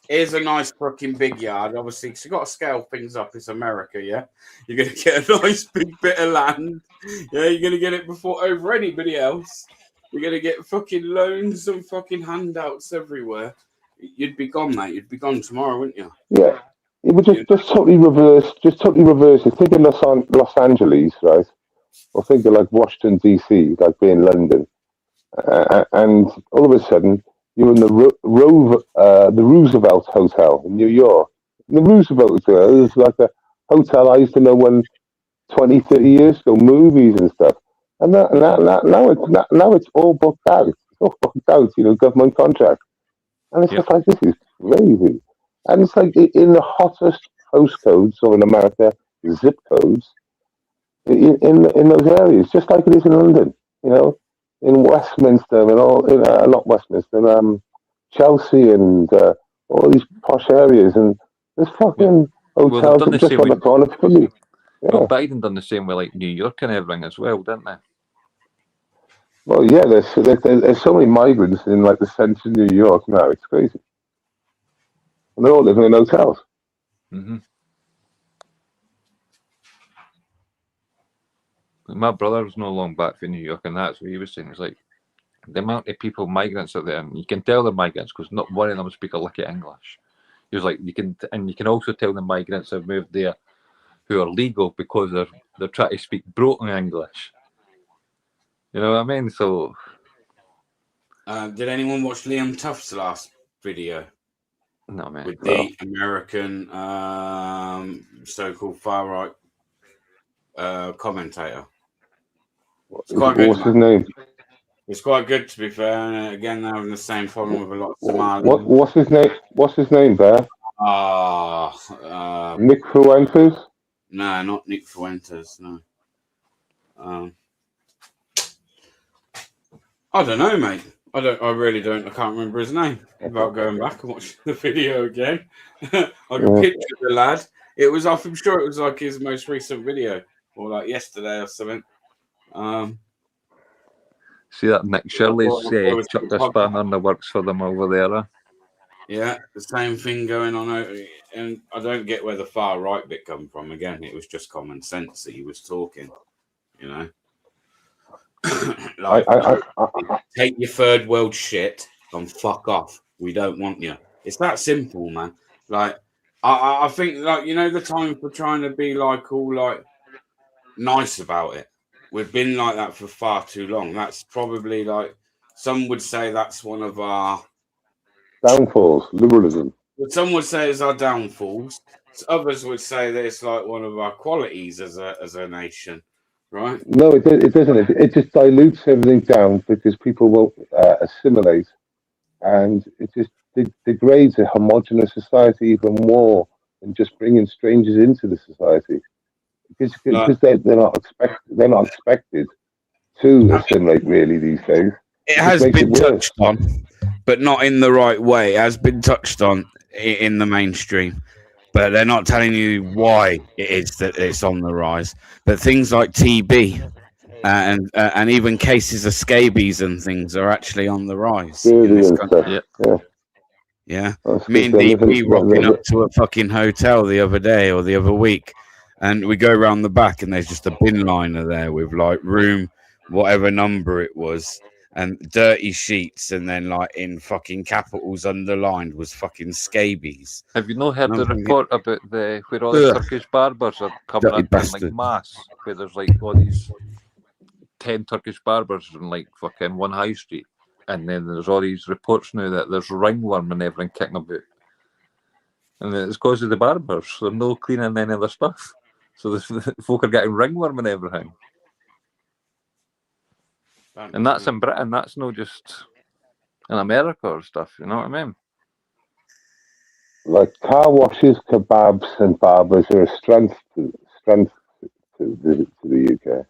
[SPEAKER 1] here's a nice fucking big yard, obviously, because you've got to scale things up. It's America, yeah? You're going to get a nice big bit of land. Yeah, you're going to get it before over anybody else. You're going to get fucking loans and fucking handouts everywhere. You'd be gone, mate. You'd be gone tomorrow, wouldn't you?
[SPEAKER 6] Yeah. It would just totally reverse. Just totally reverse it. Think of Los Angeles, right? Or think of like Washington D.C., like being London, and all of a sudden you're in the Roosevelt Hotel in New York. The Roosevelt Hotel is like a hotel I used to know when 20, 30 years ago, movies and stuff. And now it's all booked out. It's all booked out, government contract. And it's just like, this is crazy. And it's like in the hottest postcodes, or in America, zip codes, in those areas, just like it is in London, in Westminster and all, not Westminster, Chelsea and all these posh areas, and there's fucking hotels just on the corner for me. Yeah.
[SPEAKER 8] Well, Biden done the same with like New York and everything as well, didn't they?
[SPEAKER 6] Well, yeah, there's so many migrants in like the centre of New York now, it's crazy. And they're all living in hotels.
[SPEAKER 8] Mm-hmm. My brother was no long back from New York, and that's what he was saying. It's like the amount of people, migrants out there, and you can tell they're migrants because not one of them speak a lick of English. He was like, you can also tell the migrants have moved there who are legal because they're trying to speak broken English. You know what I mean? So,
[SPEAKER 1] did anyone watch Liam Tuff's last video?
[SPEAKER 8] No, man.
[SPEAKER 1] With the American so-called far-right commentator. It's quite good.
[SPEAKER 6] What's his name?
[SPEAKER 1] It's quite good, to be fair. And again, they're having the same problem with a lot of Somalians.
[SPEAKER 6] What's his name? What's his name, Bear? Nick Fuentes?
[SPEAKER 1] No, not Nick Fuentes. No. I don't know, mate. I really don't. I can't remember his name. Without going back and watching the video again, I can picture the lad. I'm sure it was like his most recent video, or like yesterday or something.
[SPEAKER 8] See that Nick Shirley's chucked a spanner in the works for them over there.
[SPEAKER 1] Yeah, the same thing going on, and I don't get where the far right bit come from. Again, it was just common sense that he was talking, like, take your third world shit and fuck off. We don't want you. It's that simple, man. Like, I think, like, the time for trying to be like all like nice about it. We've been like that for far too long. That's probably like, some would say that's one of our
[SPEAKER 6] downfalls, liberalism.
[SPEAKER 1] But some would say it's our downfalls. Others would say that it's like one of our qualities as a nation, right?
[SPEAKER 6] No, it doesn't. It just dilutes everything down because people won't assimilate, and it just degrades a homogenous society even more than just bringing strangers into the society. Because they're not expected to assimilate really these days.
[SPEAKER 1] It has been touched on, but not in the right way. It has been touched on in the mainstream, but they're not telling you why it is that it's on the rise. But things like TB and even cases of scabies and things are actually on the rise in this country. Yeah. Me and DP rocking up to a fucking hotel the other day or the other week, and we go around the back and there's just a bin liner there with like room, whatever number it was. and dirty sheets, and then like in fucking capitals underlined was fucking scabies.
[SPEAKER 8] Have you not heard
[SPEAKER 1] And
[SPEAKER 8] the
[SPEAKER 1] I'm thinking,
[SPEAKER 8] report about where all the
[SPEAKER 1] Ugh.
[SPEAKER 8] Turkish barbers are coming
[SPEAKER 1] Dirty
[SPEAKER 8] up in like
[SPEAKER 1] bastard.
[SPEAKER 8] mass, where there's like all these 10 Turkish barbers in like fucking one high street, and then there's all these reports now that there's ringworm and everything kicking about, and it's because of the barbers. They're no cleaning any of their stuff, so the folk are getting ringworm and everything. And that's in Britain. That's not just in America or stuff. You know what I mean?
[SPEAKER 6] Like car washes, kebabs, and barbers are a strength to the UK.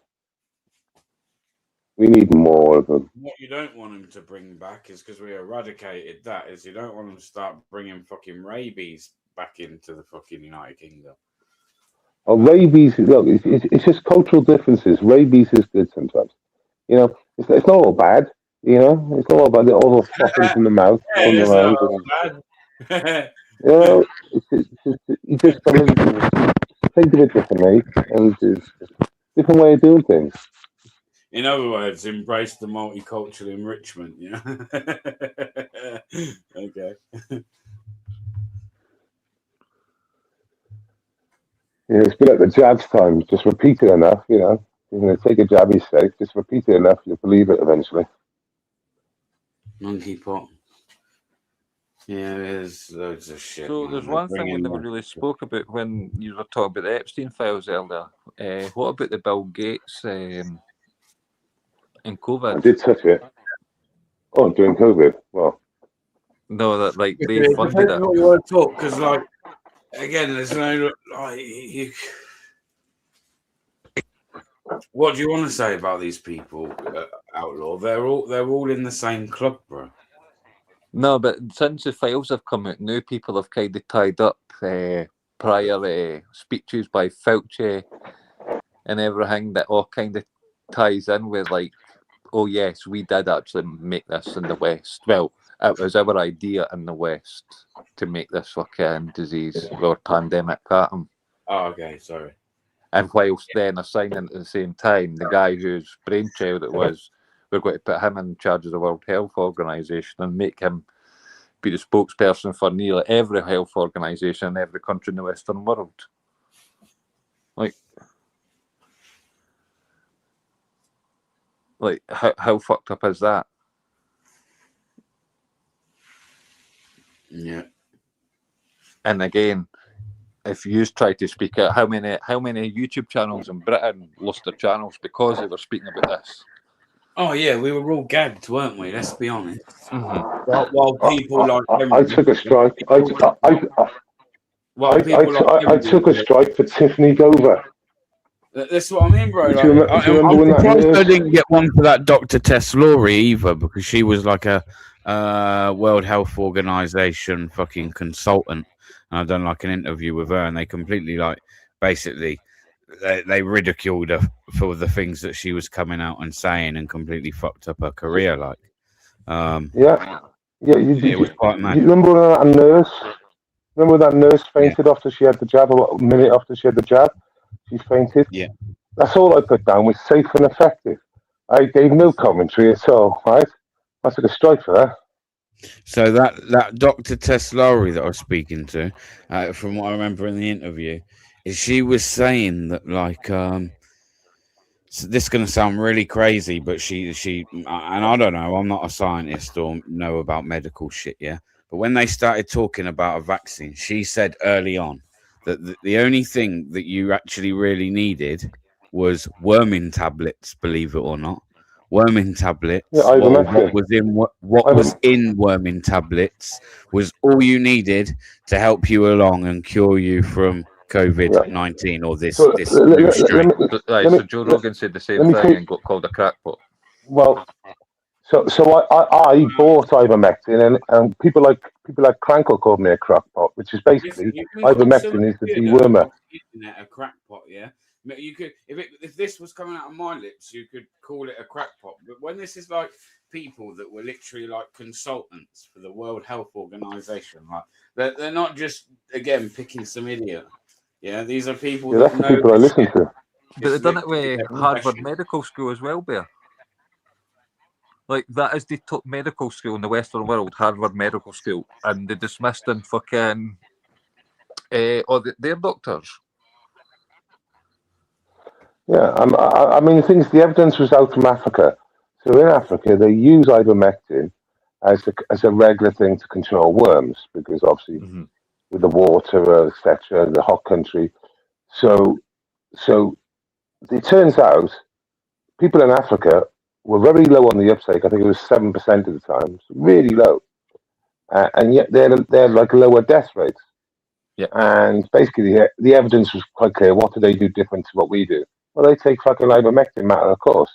[SPEAKER 6] We need more of them.
[SPEAKER 1] What you don't want them to bring back is, because we eradicated that, is you don't want them to start bringing fucking rabies back into the fucking United Kingdom.
[SPEAKER 6] Oh, rabies, look, it's just cultural differences. Rabies is good sometimes. You know, it's not all bad. You know, it's not all bad. All the flopping in the mouth.
[SPEAKER 1] Yeah,
[SPEAKER 6] on
[SPEAKER 1] it's
[SPEAKER 6] the
[SPEAKER 1] not
[SPEAKER 6] road,
[SPEAKER 1] all bad.
[SPEAKER 6] you know, you just think of it differently, and it's a different way of doing things.
[SPEAKER 1] In other words, embrace the multicultural enrichment. Yeah. Okay.
[SPEAKER 6] Yeah, it's been like the jabs time. Just repeat it enough, you know. You're going to take a jab, he's safe. Just repeat it enough, you'll believe it eventually.
[SPEAKER 1] Monkeypox. Yeah, there's loads of shit.
[SPEAKER 8] So
[SPEAKER 1] man.
[SPEAKER 8] there's
[SPEAKER 1] They're
[SPEAKER 8] one thing we
[SPEAKER 1] bringing
[SPEAKER 8] never
[SPEAKER 1] the-
[SPEAKER 8] really spoke about when you were talking about the Epstein files earlier. What about the Bill Gates and
[SPEAKER 6] I
[SPEAKER 8] COVID?
[SPEAKER 6] did touch it. Oh, during COVID. Well,
[SPEAKER 8] No, that like they
[SPEAKER 1] It
[SPEAKER 8] funded
[SPEAKER 1] depends
[SPEAKER 8] it.
[SPEAKER 1] what you want to talk, because like again, there's no like you. What do you want to say about these people, Outlaw? They're all in the same club, bro.
[SPEAKER 8] No, but since the files have come out, new people have kind of tied up prior speeches by Fauci and everything that all kind of ties in with like, oh yes, we did actually make this in the West. Well, it was our idea in the West to make this fucking disease or pandemic happen.
[SPEAKER 1] Oh, okay, sorry.
[SPEAKER 8] And whilst then assigning at the same time the guy whose brainchild it was, we're going to put him in charge of the World Health Organization and make him be the spokesperson for nearly every health organization in every country in the Western world. Like how fucked up is that?
[SPEAKER 1] Yeah.
[SPEAKER 8] And again, if you try to speak out, how many YouTube channels in Britain lost their channels because they were speaking about this?
[SPEAKER 1] Oh yeah, we were all gagged, weren't we? Let's be honest.
[SPEAKER 8] Mm-hmm.
[SPEAKER 1] While people like
[SPEAKER 6] I took a strike. I took a strike for Tiffany Dover.
[SPEAKER 1] That's what I mean, bro.
[SPEAKER 6] Do you remember when
[SPEAKER 1] I'm
[SPEAKER 6] that
[SPEAKER 1] surprised I
[SPEAKER 6] nurse-
[SPEAKER 1] didn't get one for that Dr. Tess Lawrie either, because she was like a World Health Organization fucking consultant. And I've done like an interview with her, and they completely basically they ridiculed her for the things that she was coming out and saying, and completely fucked up her career.
[SPEAKER 6] Yeah.
[SPEAKER 1] It was quite mad.
[SPEAKER 6] You remember that nurse? Remember that nurse fainted after she had the jab, or a minute after she had the jab? She fainted.
[SPEAKER 1] Yeah.
[SPEAKER 6] That's all I put down was safe and effective. I gave no commentary at all, right? I took a strike for that.
[SPEAKER 1] So that Dr. Tess Lawrie that I was speaking to, from what I remember in the interview, is she was saying that so this is going to sound really crazy, but she and I don't know, I'm not a scientist or know about medical shit, yeah. But when they started talking about a vaccine, she said early on that the only thing that you actually really needed was worming tablets, believe it or not. Worming tablets.
[SPEAKER 6] Yeah,
[SPEAKER 1] What was in worming tablets was all you needed to help you along and cure you from COVID-19 or this new strain.
[SPEAKER 8] So Joe Rogan said the same thing and got called a crackpot.
[SPEAKER 6] Well, so I bought ivermectin, and people like Crankle called me a crackpot, which is basically ivermectin is the dewormer.
[SPEAKER 1] A crackpot, yeah. You could, if this was coming out of my lips, you could call it a crackpot. But when this is like people that were literally like consultants for the World Health Organization, like they're not just again picking some idiot. Yeah, these are people.
[SPEAKER 6] Yeah, that's the people I listen to.
[SPEAKER 8] But they've done it with Harvard Medical School as well, Bear. Like, that is the top medical school in the Western world, Harvard Medical School, and they dismissed in fucking their doctors.
[SPEAKER 6] Yeah, I mean, the thing is, the evidence was out from Africa. So in Africa, they use ivermectin as a regular thing to control worms, because obviously with the water, etc., the hot country. So it turns out people in Africa were very low on the uptake. I think it was 7% at the time, so really low, and yet they're like lower death rates.
[SPEAKER 8] Yeah.
[SPEAKER 6] And basically, the evidence was quite clear. What do they do different to what we do? Well, they take fucking ivermectin, matter of course,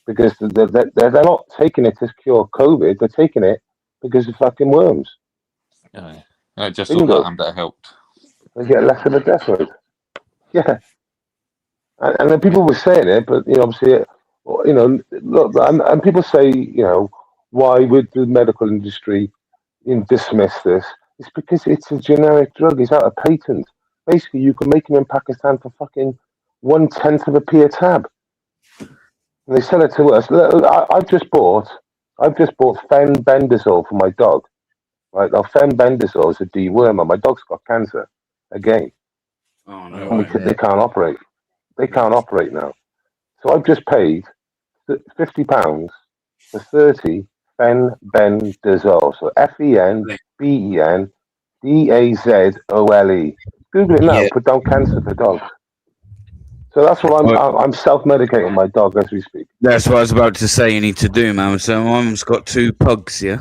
[SPEAKER 6] because they're not taking it to cure COVID. They're taking it because of fucking worms.
[SPEAKER 8] I just thought that helped.
[SPEAKER 6] They get less of a death rate. Yeah. And then people were saying it, but obviously, look, and people say, why would the medical industry dismiss this? It's because it's a generic drug. It's out of patent. Basically, you can make them in Pakistan for fucking 1/10 of a p a tab. And they sell it to us. Look, I've just bought fenbendazole for my dog. Right now, fenbendazole is a dewormer. My dog's got cancer again.
[SPEAKER 1] Oh no!
[SPEAKER 6] And they can't operate. They can't operate now. So I've just paid £50 for 30 fenbendazole. So FENBENDAZOLE. Google it now.
[SPEAKER 1] Yeah.
[SPEAKER 6] Put down cancer for dogs. So that's what I'm self-medicating my dog as we speak.
[SPEAKER 1] That's what I was about to say. You need to do, man. So my mum's got 2 pugs here,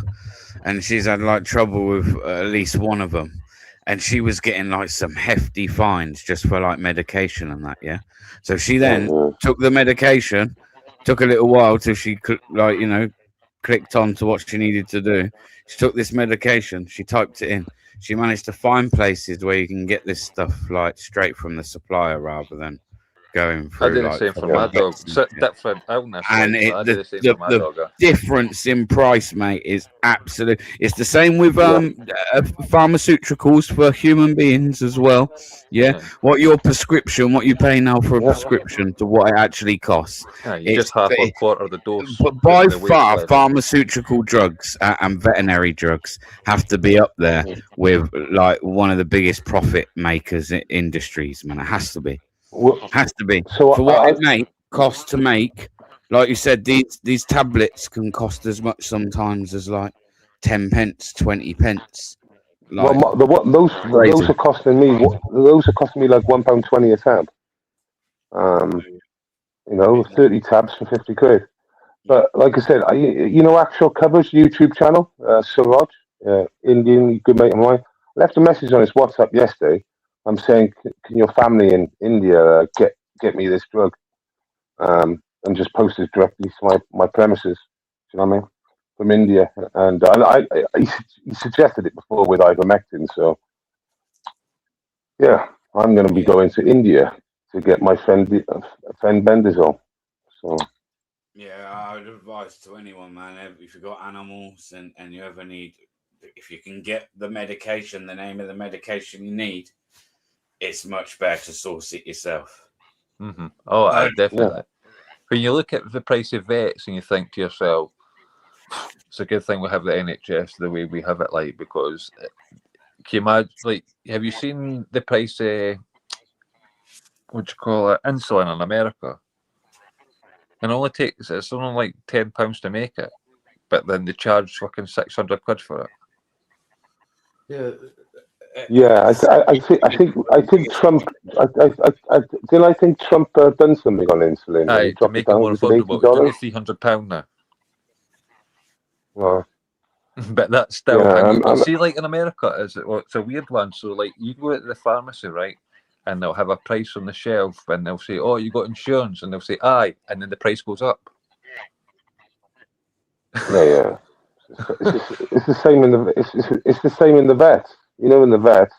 [SPEAKER 1] and she's had like trouble with at least one of them, and she was getting like some hefty fines just for like medication and that. Yeah. So she then took the medication. Took a little while till she could, like, clicked on to what she needed to do. She took this medication. She typed it in. She managed to find places where you can get this stuff like straight from the supplier rather than going through.
[SPEAKER 8] I did the same for my dog. Different illness.
[SPEAKER 1] And
[SPEAKER 8] I did the same for my dog.
[SPEAKER 1] the difference in price, mate, is absolute. It's the same with pharmaceuticals for human beings as well. Yeah. What your prescription, what you pay now for a prescription to what it actually costs.
[SPEAKER 8] Yeah, you just half or quarter of the dose.
[SPEAKER 1] But by far, pharmaceutical drugs and veterinary drugs have to be up there with like one of the biggest profit makers in industries, man. It has to be. Has to be.
[SPEAKER 6] So
[SPEAKER 1] for what it costs to make, like you said, these tablets can cost as much sometimes as like 10 pence, 20 pence. Like,
[SPEAKER 6] those are costing me. Those are costing me like £1.20 a tab. 30 tabs for 50 quid. But like I said, Actual Covers YouTube channel, Suraj, Indian good mate of mine, left a message on his WhatsApp yesterday. I'm saying, can your family in India get me this drug, and just post it directly to my premises? You know what I mean? From India, and he suggested it before with ivermectin. So yeah, I'm going to be going to India to get my fenbendazole. So
[SPEAKER 1] yeah, I would advise to anyone, man, if you've got animals and you ever need, if you can get the medication, the name of the medication you need, it's much better to source it yourself.
[SPEAKER 8] Mm-hmm. Oh, definitely. Yeah. When you look at the price of vets and you think to yourself, it's a good thing we have the NHS the way we have it, like, because can you imagine, like, have you seen the price of insulin in America? And it's only like £10 to make it, but then they charge fucking 600 quid for it.
[SPEAKER 1] Yeah.
[SPEAKER 6] Yeah, I think Trump. I think Trump done something on insulin.
[SPEAKER 8] To make it more affordable, it's £300 now.
[SPEAKER 6] Well,
[SPEAKER 8] but that's still. See, like in America, it's a weird one. So, like, you go to the pharmacy, right, and they'll have a price on the shelf, and they'll say, "Oh, you got insurance," and they'll say, "Aye," and then the price goes up.
[SPEAKER 6] Yeah. It's the same in the same in the vet. In the vet,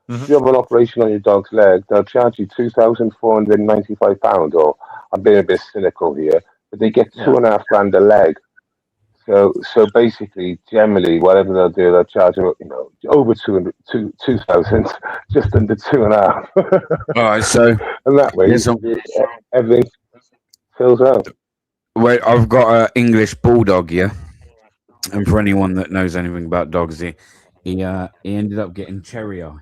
[SPEAKER 6] if you have an operation on your dog's leg, they'll charge you £2,495, or I'm being a bit cynical here, but they get £2.5 grand a leg. So basically, generally, whatever they'll do, they'll charge over 2,000, just under 2.5.
[SPEAKER 1] All right, so
[SPEAKER 6] and that way, everything fills out.
[SPEAKER 1] Well, I've got an English bulldog, yeah. And for anyone that knows anything about dogs, he ended up getting cherry eye,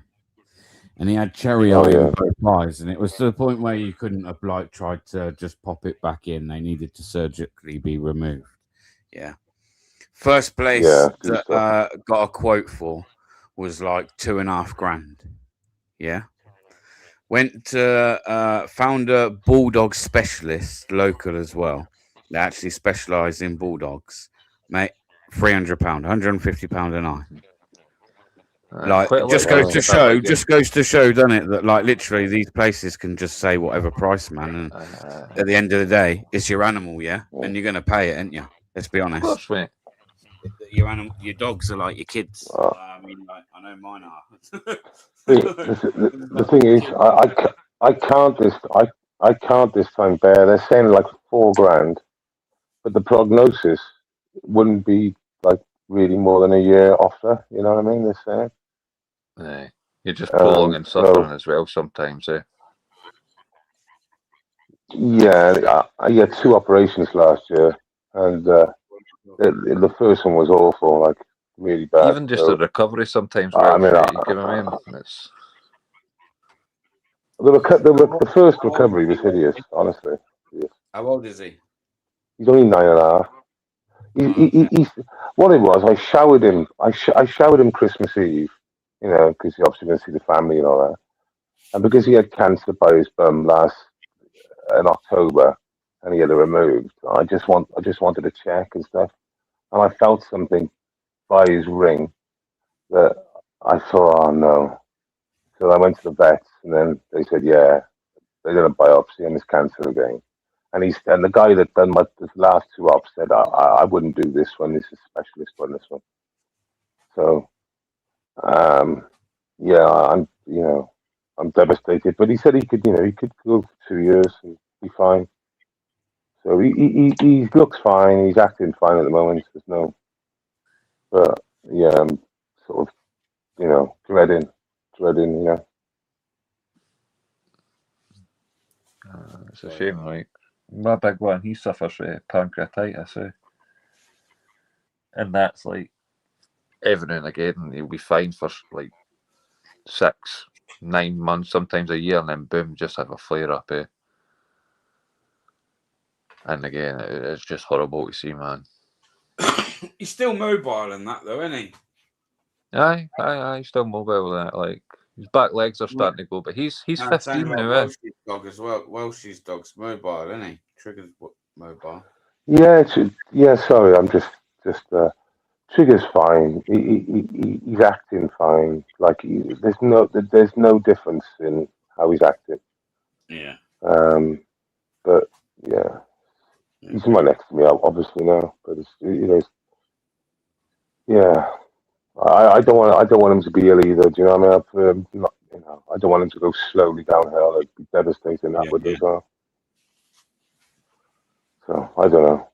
[SPEAKER 1] and he had cherry
[SPEAKER 6] Oh
[SPEAKER 1] eye in
[SPEAKER 6] yeah.
[SPEAKER 1] both eyes, and it was to the point where you couldn't have like tried to just pop it back in. They needed to surgically be removed. Yeah. First place
[SPEAKER 6] Yeah. Good
[SPEAKER 1] that
[SPEAKER 6] stuff.
[SPEAKER 1] got a quote for was like $2,500. Yeah. Went to found a bulldog specialist local as well. They actually specialise in bulldogs, mate. £300, £150 a night. Like,
[SPEAKER 8] quite a lot
[SPEAKER 1] just
[SPEAKER 8] of
[SPEAKER 1] goes
[SPEAKER 8] guys
[SPEAKER 1] to
[SPEAKER 8] get that,
[SPEAKER 1] show,
[SPEAKER 8] like,
[SPEAKER 1] just goes to show, doesn't it, that like literally these places can just say whatever price, man. And at the end of the day, it's your animal, yeah, and you're gonna pay it, ain't you? Let's be
[SPEAKER 8] of
[SPEAKER 1] honest.
[SPEAKER 8] course, mate.
[SPEAKER 1] Your animal, your dogs are like your kids.
[SPEAKER 6] Uh,
[SPEAKER 1] I mean, like, I know mine are.
[SPEAKER 6] the thing is, I can't this time bear. They're saying like $4,000, but the prognosis wouldn't be like really more than a year after. You know what I mean? They're saying.
[SPEAKER 8] Aye. You're just prolonging suffering as well sometimes, eh?
[SPEAKER 6] Yeah, I had 2 operations last year, and the first one was awful, like really bad.
[SPEAKER 8] Even just the recovery sometimes,
[SPEAKER 6] I
[SPEAKER 8] Welsh,
[SPEAKER 6] mean,
[SPEAKER 8] you know what I mean? It's...
[SPEAKER 6] the first recovery was hideous, honestly. Hideous.
[SPEAKER 1] How old is he?
[SPEAKER 6] He's only 9.5. He's what it was. I showered him. I showered him Christmas Eve, you know, because he obviously didn't see the family and all that. And because he had cancer by his bum in October, and he had it removed, I just wanted to check and stuff, and I felt something by his ring that I thought, oh no. So I went to the vets, and then they said, yeah, they did a biopsy and it's cancer again. And the guy that done the last 2 ops said, I wouldn't do this one. This is specialist on this one. So, yeah, I'm devastated. But he said he could go for 2 years and be fine. So he looks fine. He's acting fine at the moment. There's no, but yeah, I'm sort of, dreading, you know.
[SPEAKER 8] It's a shame, like my big one, he suffers with pancreatitis, and that's like every now and again he'll be fine for like 6, 9 months, sometimes a year, and then boom, just have a flare up, And again, it's just horrible to see, man.
[SPEAKER 1] He's still mobile in that, though, isn't he?
[SPEAKER 8] Aye, still mobile. Like his back legs are starting to go, but he's 15 now.
[SPEAKER 1] Welsh's dog as well. Welsh's dog's mobile, isn't he? Trigger's mobile.
[SPEAKER 6] Yeah, sorry, I'm just Trigger's fine. He's acting fine. Like there's no difference in how he's acting.
[SPEAKER 1] Yeah.
[SPEAKER 6] But yeah, he's right next to me, obviously now. But it's yeah. I don't want him to be ill either. Do you know what I mean? I don't want him to go slowly downhill. It'd be devastating that would as well. So I don't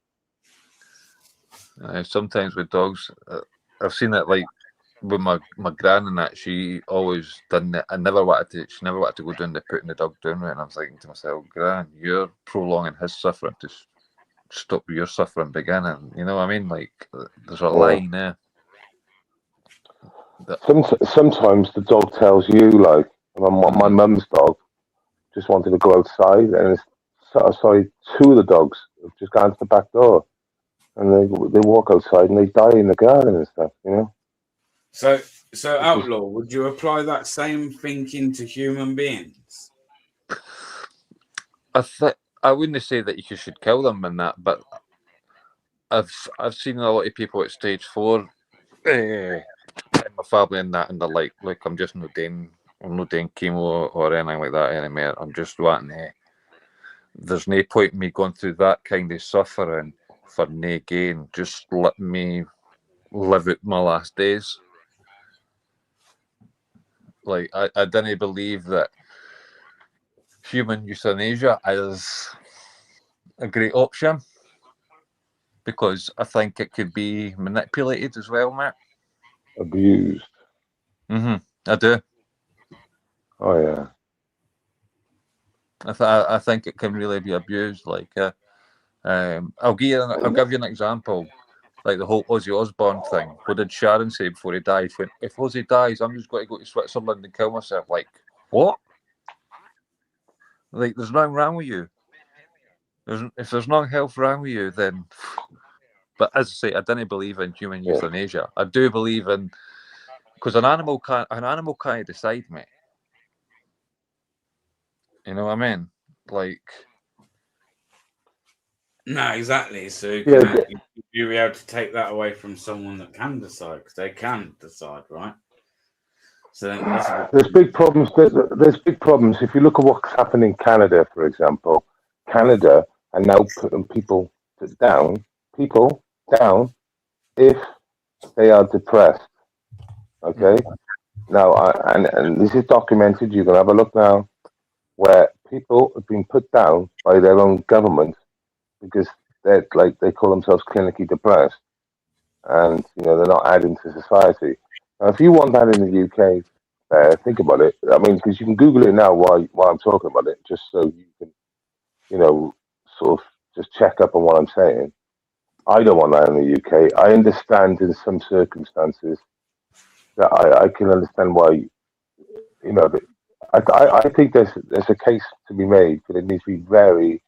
[SPEAKER 6] know.
[SPEAKER 8] Sometimes with dogs, I've seen it like with my gran and that. She always done it. She never wanted to go down to putting the dog down with. And I was thinking to myself, Gran, you're prolonging his suffering to stop your suffering beginning. You know what I mean? Like there's a line there.
[SPEAKER 6] Sometimes the dog tells you, like my mum's dog just wanted to go outside, and sorry, 2 of the dogs have just gone to the back door, and they walk outside and they die in the garden and stuff, you know.
[SPEAKER 1] So Outlaw, would you apply that same thinking to human beings?
[SPEAKER 8] I wouldn't say that you should kill them in that, but I've seen a lot of people at stage 4. My family and that, and they're like, look, I'm not doing chemo or anything like that anymore. I'm just wanting to. There's no point in me going through that kind of suffering for no gain. Just let me live out my last days. Like I didn't believe that human euthanasia is a great option, because I think it could be manipulated as well, mate.
[SPEAKER 6] Abused.
[SPEAKER 8] I do.
[SPEAKER 6] Oh yeah.
[SPEAKER 8] I think it can really be abused. Like I'll give you an example. Like the whole Ozzy Osbourne thing. What did Sharon say before he died? When, if Ozzy dies, I'm just going to go to Switzerland and kill myself. Like, what? Like, there's nothing wrong with you. If there's no health wrong with you, then. But as I say, I didn't believe in human euthanasia. I do believe in, because an animal can't decide me. You know what I mean? Like.
[SPEAKER 1] No, exactly. So
[SPEAKER 6] Yeah,
[SPEAKER 1] you'll be able to take that away from someone that can decide, because they can decide, right? So then
[SPEAKER 6] there's big problems. There's big problems. If you look at what's happened in Canada, for example, Canada are now putting people down if they are depressed. Okay. Now, and this is documented. You can have a look now, where people have been put down by their own government because they're like they call themselves clinically depressed, and they're not adding to society. Now, if you want that in the UK, think about it. I mean, because you can Google it now while I'm talking about it, just so you can, sort of just check up on what I'm saying. I don't want that in the UK. I understand in some circumstances that I can understand why, I think there's a case to be made, but it needs to be very,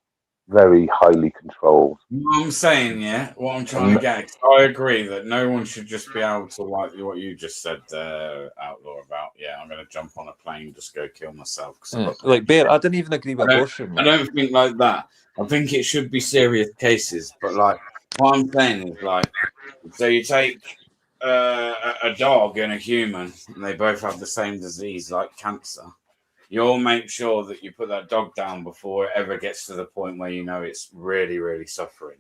[SPEAKER 6] very highly controlled.
[SPEAKER 1] What I'm saying, what I'm trying to get, I agree that no one should just be able to, like what you just said, Outlaw, about, I'm going to jump on a plane, just go kill myself.
[SPEAKER 8] Like, Bear, I didn't even agree with abortion.
[SPEAKER 1] I don't think like that. I think it should be serious cases, but like, what I'm saying is like, so you take a dog and a human, and they both have the same disease, like cancer. You'll make sure that you put that dog down before it ever gets to the point where it's really, really suffering,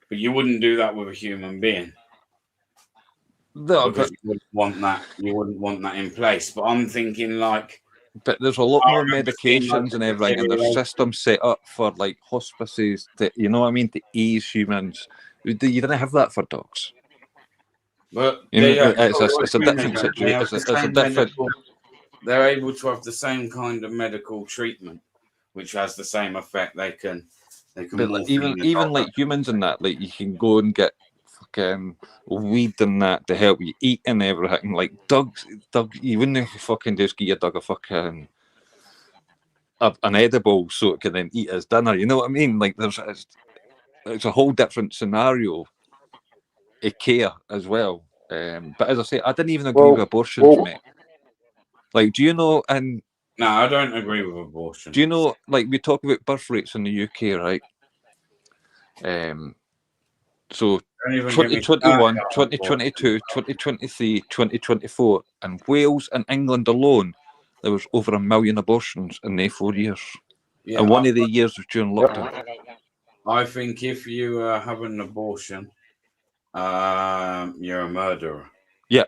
[SPEAKER 1] But you wouldn't do that with a human being.
[SPEAKER 8] No,
[SPEAKER 1] because you wouldn't want that. You wouldn't want that in place. But I'm thinking like.
[SPEAKER 8] But there's a lot more medications and everything, and there's systems set up for like hospices to, to ease humans. You didn't have that for dogs.
[SPEAKER 1] But
[SPEAKER 8] it's a different situation.
[SPEAKER 1] They're able to have the same kind of medical treatment, which has the same effect. They can.
[SPEAKER 8] But like, even like humans and that, like you can go and get fucking weed and that to help you eat and everything. Like dogs, you wouldn't fucking just give your dog a fucking an edible so it can then eat as dinner. You know what I mean? Like it's a whole different scenario of care as well. But as I say, I didn't even agree with abortions, mate. Like, do you know? And
[SPEAKER 1] no, I don't agree with abortion.
[SPEAKER 8] Do you know? Like, we talk about birth rates in the UK, right? So 2021, 2022, 2023, 2024, and Wales and England alone, there was over 1 million abortions in the 4 years. And one of the years was during lockdown.
[SPEAKER 1] I think if you have an abortion, you're a murderer.
[SPEAKER 8] Yeah.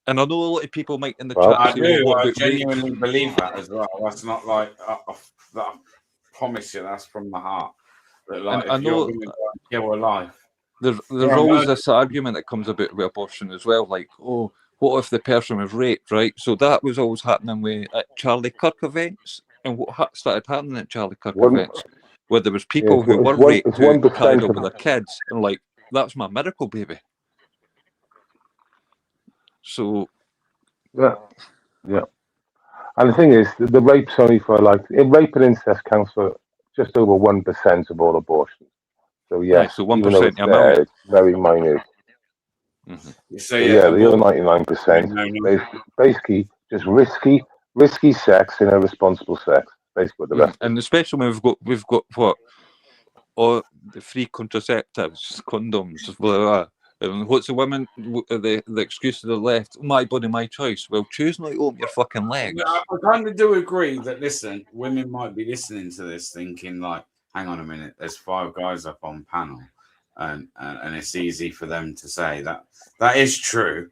[SPEAKER 8] And I know a lot of people might in the chat.
[SPEAKER 1] I do. I genuinely believe that as well. That's not like I promise you, that's from the heart. That like, if you're going to kill a life,
[SPEAKER 8] there's always this argument that comes about with abortion as well. Like, oh, what if the person was raped, right? So that was always happening with Charlie Kirk events, and what started happening at Charlie Kirk events, where there was people who were raped who carried on with their kids, and like, that's my miracle baby. So,
[SPEAKER 6] yeah. And the thing is, the rape's only for rape and incest counts for just over 1% of all abortions. So yes,
[SPEAKER 8] so 1%,
[SPEAKER 6] it's very minute.
[SPEAKER 8] Mm-hmm.
[SPEAKER 6] So the other 99%, basically just risky sex and irresponsible sex. Basically, the rest.
[SPEAKER 8] And especially when we've got what, all the free contraceptives, condoms, blah blah. And what's the excuse to the left? My body, my choice. Well, choose not to open your fucking legs.
[SPEAKER 1] I kind of do agree that, listen, women might be listening to this thinking like, hang on a minute, there's 5 guys up on panel, and it's easy for them to say that. That is true,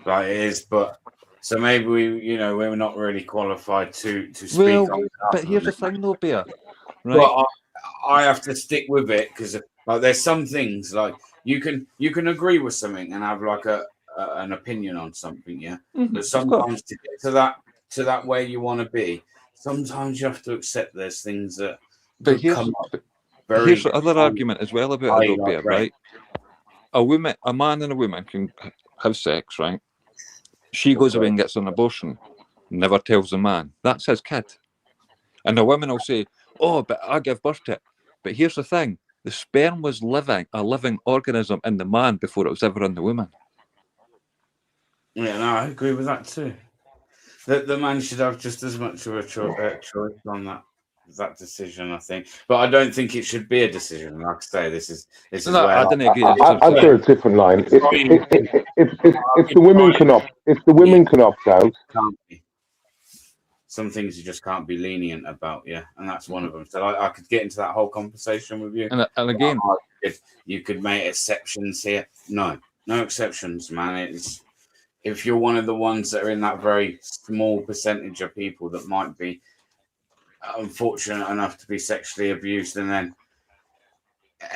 [SPEAKER 1] right? It is, but so maybe we're not really qualified to speak on that.
[SPEAKER 8] But here's the thing though, Bear. Right?
[SPEAKER 1] But I have to stick with it because like there's some things like you can agree with something and have like an opinion on something,
[SPEAKER 8] Mm-hmm.
[SPEAKER 1] But sometimes to get to that where you want to be, sometimes you have to accept there's things that
[SPEAKER 8] But
[SPEAKER 1] could
[SPEAKER 8] here's,
[SPEAKER 1] come up
[SPEAKER 8] but
[SPEAKER 1] very
[SPEAKER 8] here's the other argument as well about it, though,
[SPEAKER 1] highlight
[SPEAKER 8] Bear, right? A man and a woman can have sex, right? She goes away and gets an abortion, never tells the man. That's his kid. And the woman will say, oh, but I give birth to it. But here's the thing. The sperm was a living organism in the man before it was ever in the woman.
[SPEAKER 1] Yeah, no, I agree with that too. The man should have just as much of a choice on that decision, I think. But I don't think it should be a decision. Like I say, this is
[SPEAKER 8] No,
[SPEAKER 1] where
[SPEAKER 8] I didn't agree.
[SPEAKER 6] I've got a different line. If the women can opt out,
[SPEAKER 1] can't be. Some things you just can't be lenient about, yeah, and that's one of them. So I could get into that whole conversation with you.
[SPEAKER 8] And again,
[SPEAKER 1] if you could make exceptions here, no exceptions, man. It's if you're one of the ones that are in that very small percentage of people that might be unfortunate enough to be sexually abused and then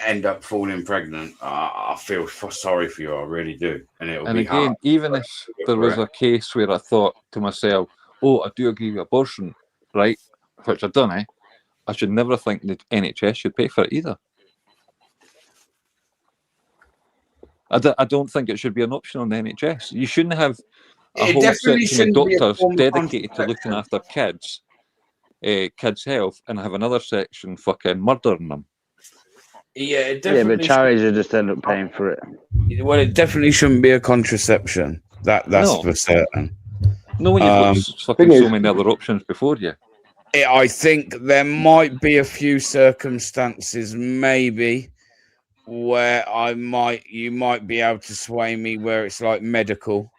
[SPEAKER 1] end up falling pregnant, I feel sorry for you. I really do, and it'll
[SPEAKER 8] and
[SPEAKER 1] be
[SPEAKER 8] again,
[SPEAKER 1] hard.
[SPEAKER 8] even if there was a case where I thought to myself, oh, I do agree with abortion, right? Which I don't, I should never think the NHS should pay for it either. I don't think it should be an option on the NHS. You shouldn't have a whole section of doctors dedicated to looking after kids' health, and have another section fucking murdering them.
[SPEAKER 1] Yeah,
[SPEAKER 5] but charities will just end up paying for it.
[SPEAKER 1] Well, it definitely shouldn't be a contraception. That's
[SPEAKER 8] No.
[SPEAKER 1] for certain.
[SPEAKER 8] No, when you've got fucking so many other options before you.
[SPEAKER 1] I think there might be a few circumstances, maybe, where you might be able to sway me where it's like medical,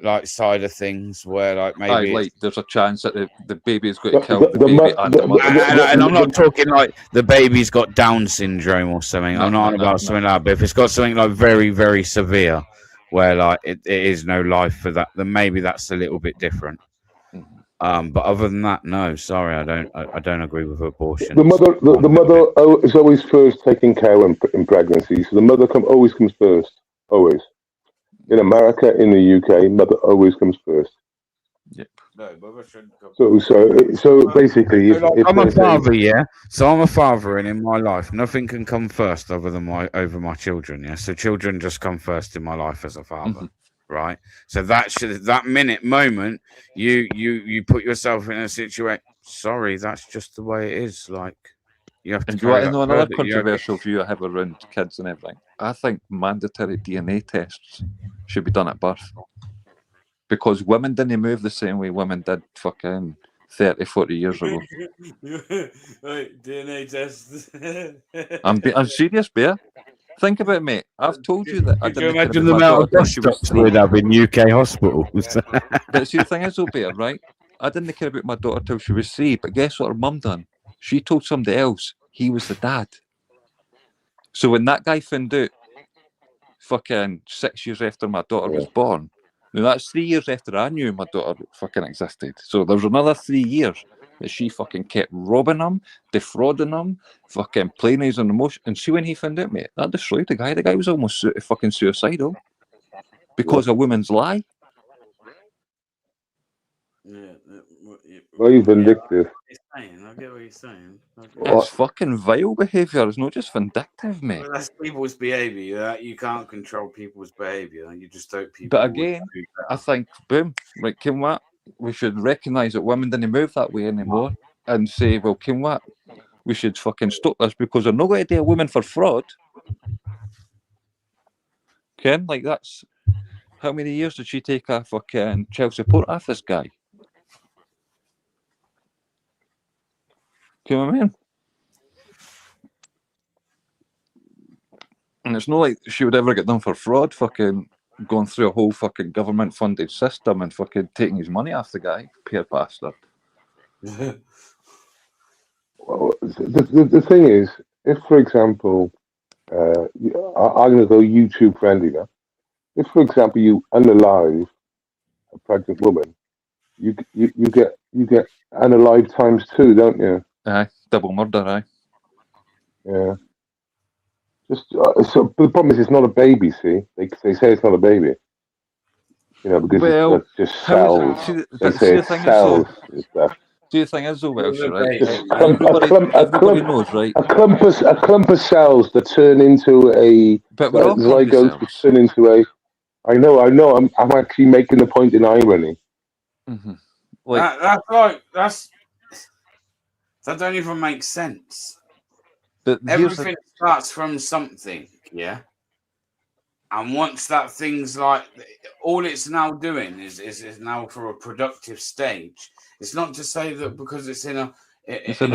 [SPEAKER 1] like side of things, where like maybe
[SPEAKER 8] like there's a chance that the baby's got to kill the baby and the mother.
[SPEAKER 1] And I'm not talking like the baby's got Down syndrome or something. I'm not on about something like that. But if it's got something like very, very severe, where like it is no life for that, then maybe that's a little bit different. But other than that, no. Sorry, I don't agree with abortion.
[SPEAKER 6] The mother is always first taking care in pregnancy, so the mother always comes first. Always. In America, in the UK, mother always comes first.
[SPEAKER 8] Yep.
[SPEAKER 1] No, mother shouldn't come.
[SPEAKER 6] So basically, if
[SPEAKER 1] I'm a father, yeah. So I'm a father, and in my life, nothing can come first other than over my children. Yeah. So children just come first in my life as a father, right? So that moment, you put yourself in a situation. Sorry, that's just the way it is. Like you have to.
[SPEAKER 8] And do you want to know another controversial view I have around kids and everything? I think mandatory DNA tests should be done at birth. Because women didn't move the same way women did fucking 30, 40 years ago.
[SPEAKER 1] Right, DNA tests.
[SPEAKER 8] I'm serious, Bear. Think about it, mate. I've told you that I
[SPEAKER 1] Can you
[SPEAKER 8] didn't
[SPEAKER 1] imagine the amount of desktops we'd have in UK hospitals?
[SPEAKER 8] But see, the thing is, though, Bear, right? I didn't care about my daughter till she was 3, but guess what her mum done? She told somebody else he was the dad. So when that guy found out, fucking 6 years after my daughter was born, now that's 3 years after I knew my daughter fucking existed. So there was another 3 years that she fucking kept robbing him, defrauding him, fucking playing his emotion. And see when he found out, mate, that destroyed the guy. The guy was almost fucking suicidal because a woman's lie.
[SPEAKER 6] Very vindictive.
[SPEAKER 1] I get what you're saying.
[SPEAKER 8] It's fucking vile behaviour. It's not just vindictive, mate.
[SPEAKER 1] Well, that's people's behaviour. You can't control people's behaviour. You just hope people.
[SPEAKER 8] But again, I think, boom, like, can what? We should recognise that women didn't move that way anymore and say, well, can what? We should fucking stop this because they're not going to do a woman for fraud. Ken, like that's how many years did she take a fucking child support off this guy? You know what I mean? And it's not like she would ever get done for fraud, fucking going through a whole fucking government funded system and fucking taking his money off the guy, poor bastard.
[SPEAKER 6] Well, the thing is, if, for example, I'm going to go YouTube friendly now. If, for example, you unalive a pregnant woman, you get unalive times 2, don't you?
[SPEAKER 8] Aye, double murder, aye.
[SPEAKER 6] Yeah. Just so the problem is it's not a baby. See, they say it's not a baby. You know, because it's just cells. They say it's cells and stuff.
[SPEAKER 8] the thing is, though, Welsh, right?
[SPEAKER 6] Just
[SPEAKER 8] Everybody knows, right?
[SPEAKER 6] A clump of cells that turn into a
[SPEAKER 8] But we're all clumpy
[SPEAKER 6] zygotes which
[SPEAKER 8] cells.
[SPEAKER 6] turn into a. I know. I'm actually making the point in irony.
[SPEAKER 8] Mm-hmm.
[SPEAKER 1] That don't even make sense.
[SPEAKER 8] But
[SPEAKER 1] everything starts from something, yeah. And once that thing's like, all it's now doing is now for a productive stage. It's not to say that because it's in a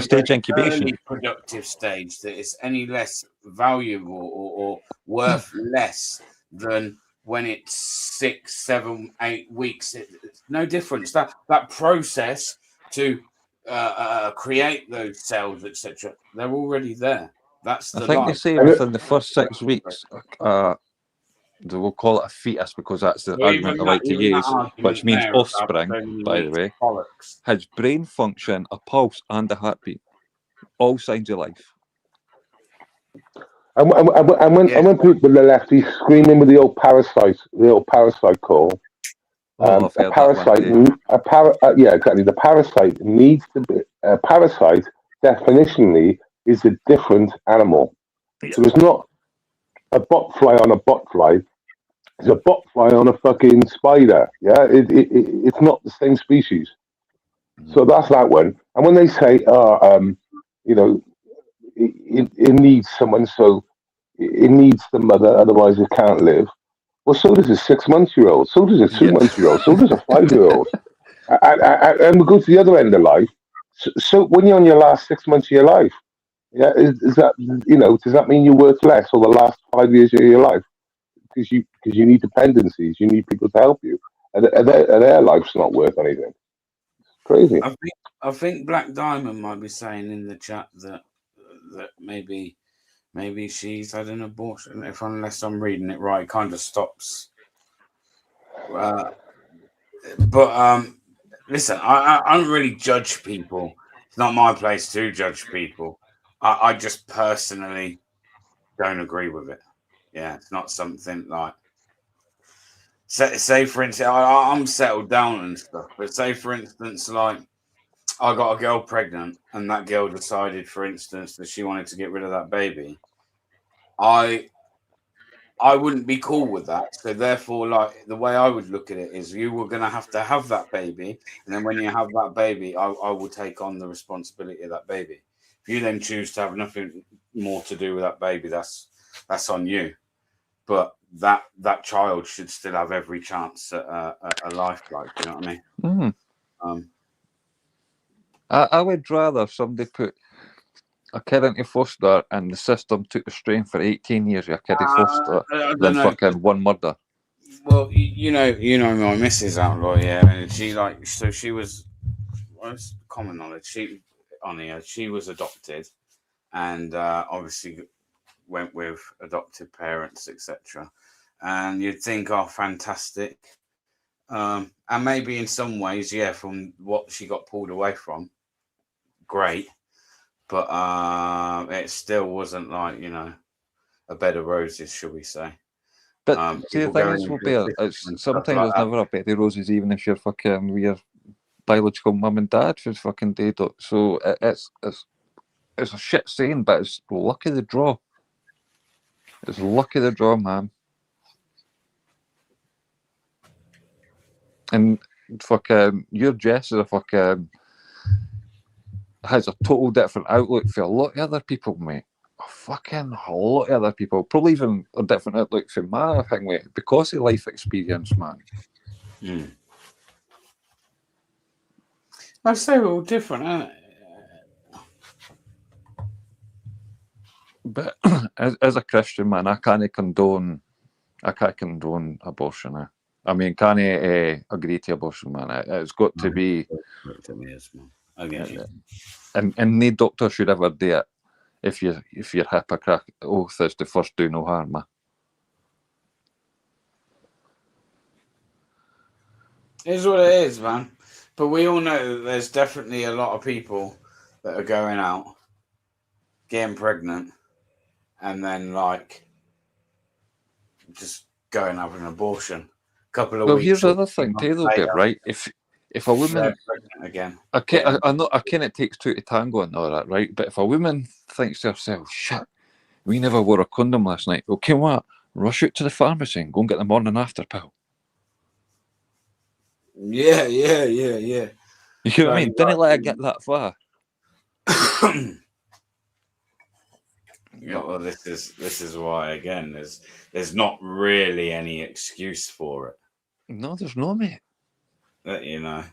[SPEAKER 8] stage incubation,
[SPEAKER 1] early productive stage, that it's any less valuable or worth less than when it's 6, 7, 8 weeks. It's no difference. That process to create those cells, etc., they're already there. That's the
[SPEAKER 8] I think they say within the first 6 weeks, they will call it a fetus because that's the argument I like to use, which means offspring, by the way, has brain function, a pulse, and a heartbeat. All signs of life.
[SPEAKER 6] And when people are left, he's screaming with the old parasite call. A parasite, exactly. The parasite needs to be a parasite. Definitionally, is a different animal. So it's not a botfly on a botfly. It's a botfly on a fucking spider. Yeah, it's not the same species. So that's that one. And when they say, it needs someone, so it needs the mother, otherwise it can't live. Well, so does a 6-month-old. So does a 2-month-old. So does a 5-year-old. And we go to the other end of life. So when you're on your last 6 months of your life, yeah, is that, does that mean you're worth less for the last 5 years of your life? Because you need dependencies, you need people to help you, and their life's not worth anything. It's crazy.
[SPEAKER 1] I think Black Diamond might be saying in the chat that maybe she's had an abortion. Unless I'm reading it right, it kind of stops. But listen, I don't really judge people. It's not my place to judge people. I just personally don't agree with it. Yeah, it's not something like. Say for instance, I'm settled down and stuff, but say for instance, like I got a girl pregnant, and that girl decided, for instance, that she wanted to get rid of that baby. I wouldn't be cool with that. So therefore, like the way I would look at it is, you were going to have that baby, and then when you have that baby, I will take on the responsibility of that baby. If you then choose to have nothing more to do with that baby, that's on you. But that child should still have every chance at a life, like, you know what I mean?
[SPEAKER 8] Mm-hmm. I would rather somebody put a kid into foster and the system took the strain for 18 years with a kid in foster than fucking one murder.
[SPEAKER 1] Well, you know my missus outlaw, yeah, and she was, what's common knowledge? She was adopted, and obviously went with adoptive parents, etc. And you'd think, oh, fantastic. And maybe in some ways, yeah, from what she got pulled away from, great. But it still wasn't like, a bed of roses, shall we say.
[SPEAKER 8] But see, the thing is, sometimes there's never a bed of roses, even if you're fucking with your biological mum and dad for fucking day. So it's a shit saying, but it's luck of the draw. It's luck of the draw, man. And fucking your Jess is has a total different outlook for a lot of other people, mate. Fucking a lot of other people. Probably even a different outlook for my thing, mate, because of life experience, man.
[SPEAKER 1] I say we're all different, aren't it?
[SPEAKER 8] But as a Christian, man, I can't condone abortion. I mean, can't agree to abortion, man. It's got to be.
[SPEAKER 1] I get you.
[SPEAKER 8] And no doctor should ever do it. If your Hippocratic oath is to first do no harm, man.
[SPEAKER 1] It is what it is, man. But we all know that there's definitely a lot of people that are going out, getting pregnant, and then like just going and having an abortion. A couple of weeks.
[SPEAKER 8] Well, here's the other thing too, though, right? If a woman
[SPEAKER 1] again.
[SPEAKER 8] I know. I kind it takes two to tango and all that, right? But if a woman thinks to herself, "Shit, we never wore a condom last night," okay, what? Rush out to the pharmacy and go and get the morning after pill.
[SPEAKER 1] Yeah.
[SPEAKER 8] You know what I mean? Didn't let her get that far.
[SPEAKER 1] Yeah, well, this is why again there's not really any excuse for it.
[SPEAKER 8] No, there's no, mate.
[SPEAKER 1] You know,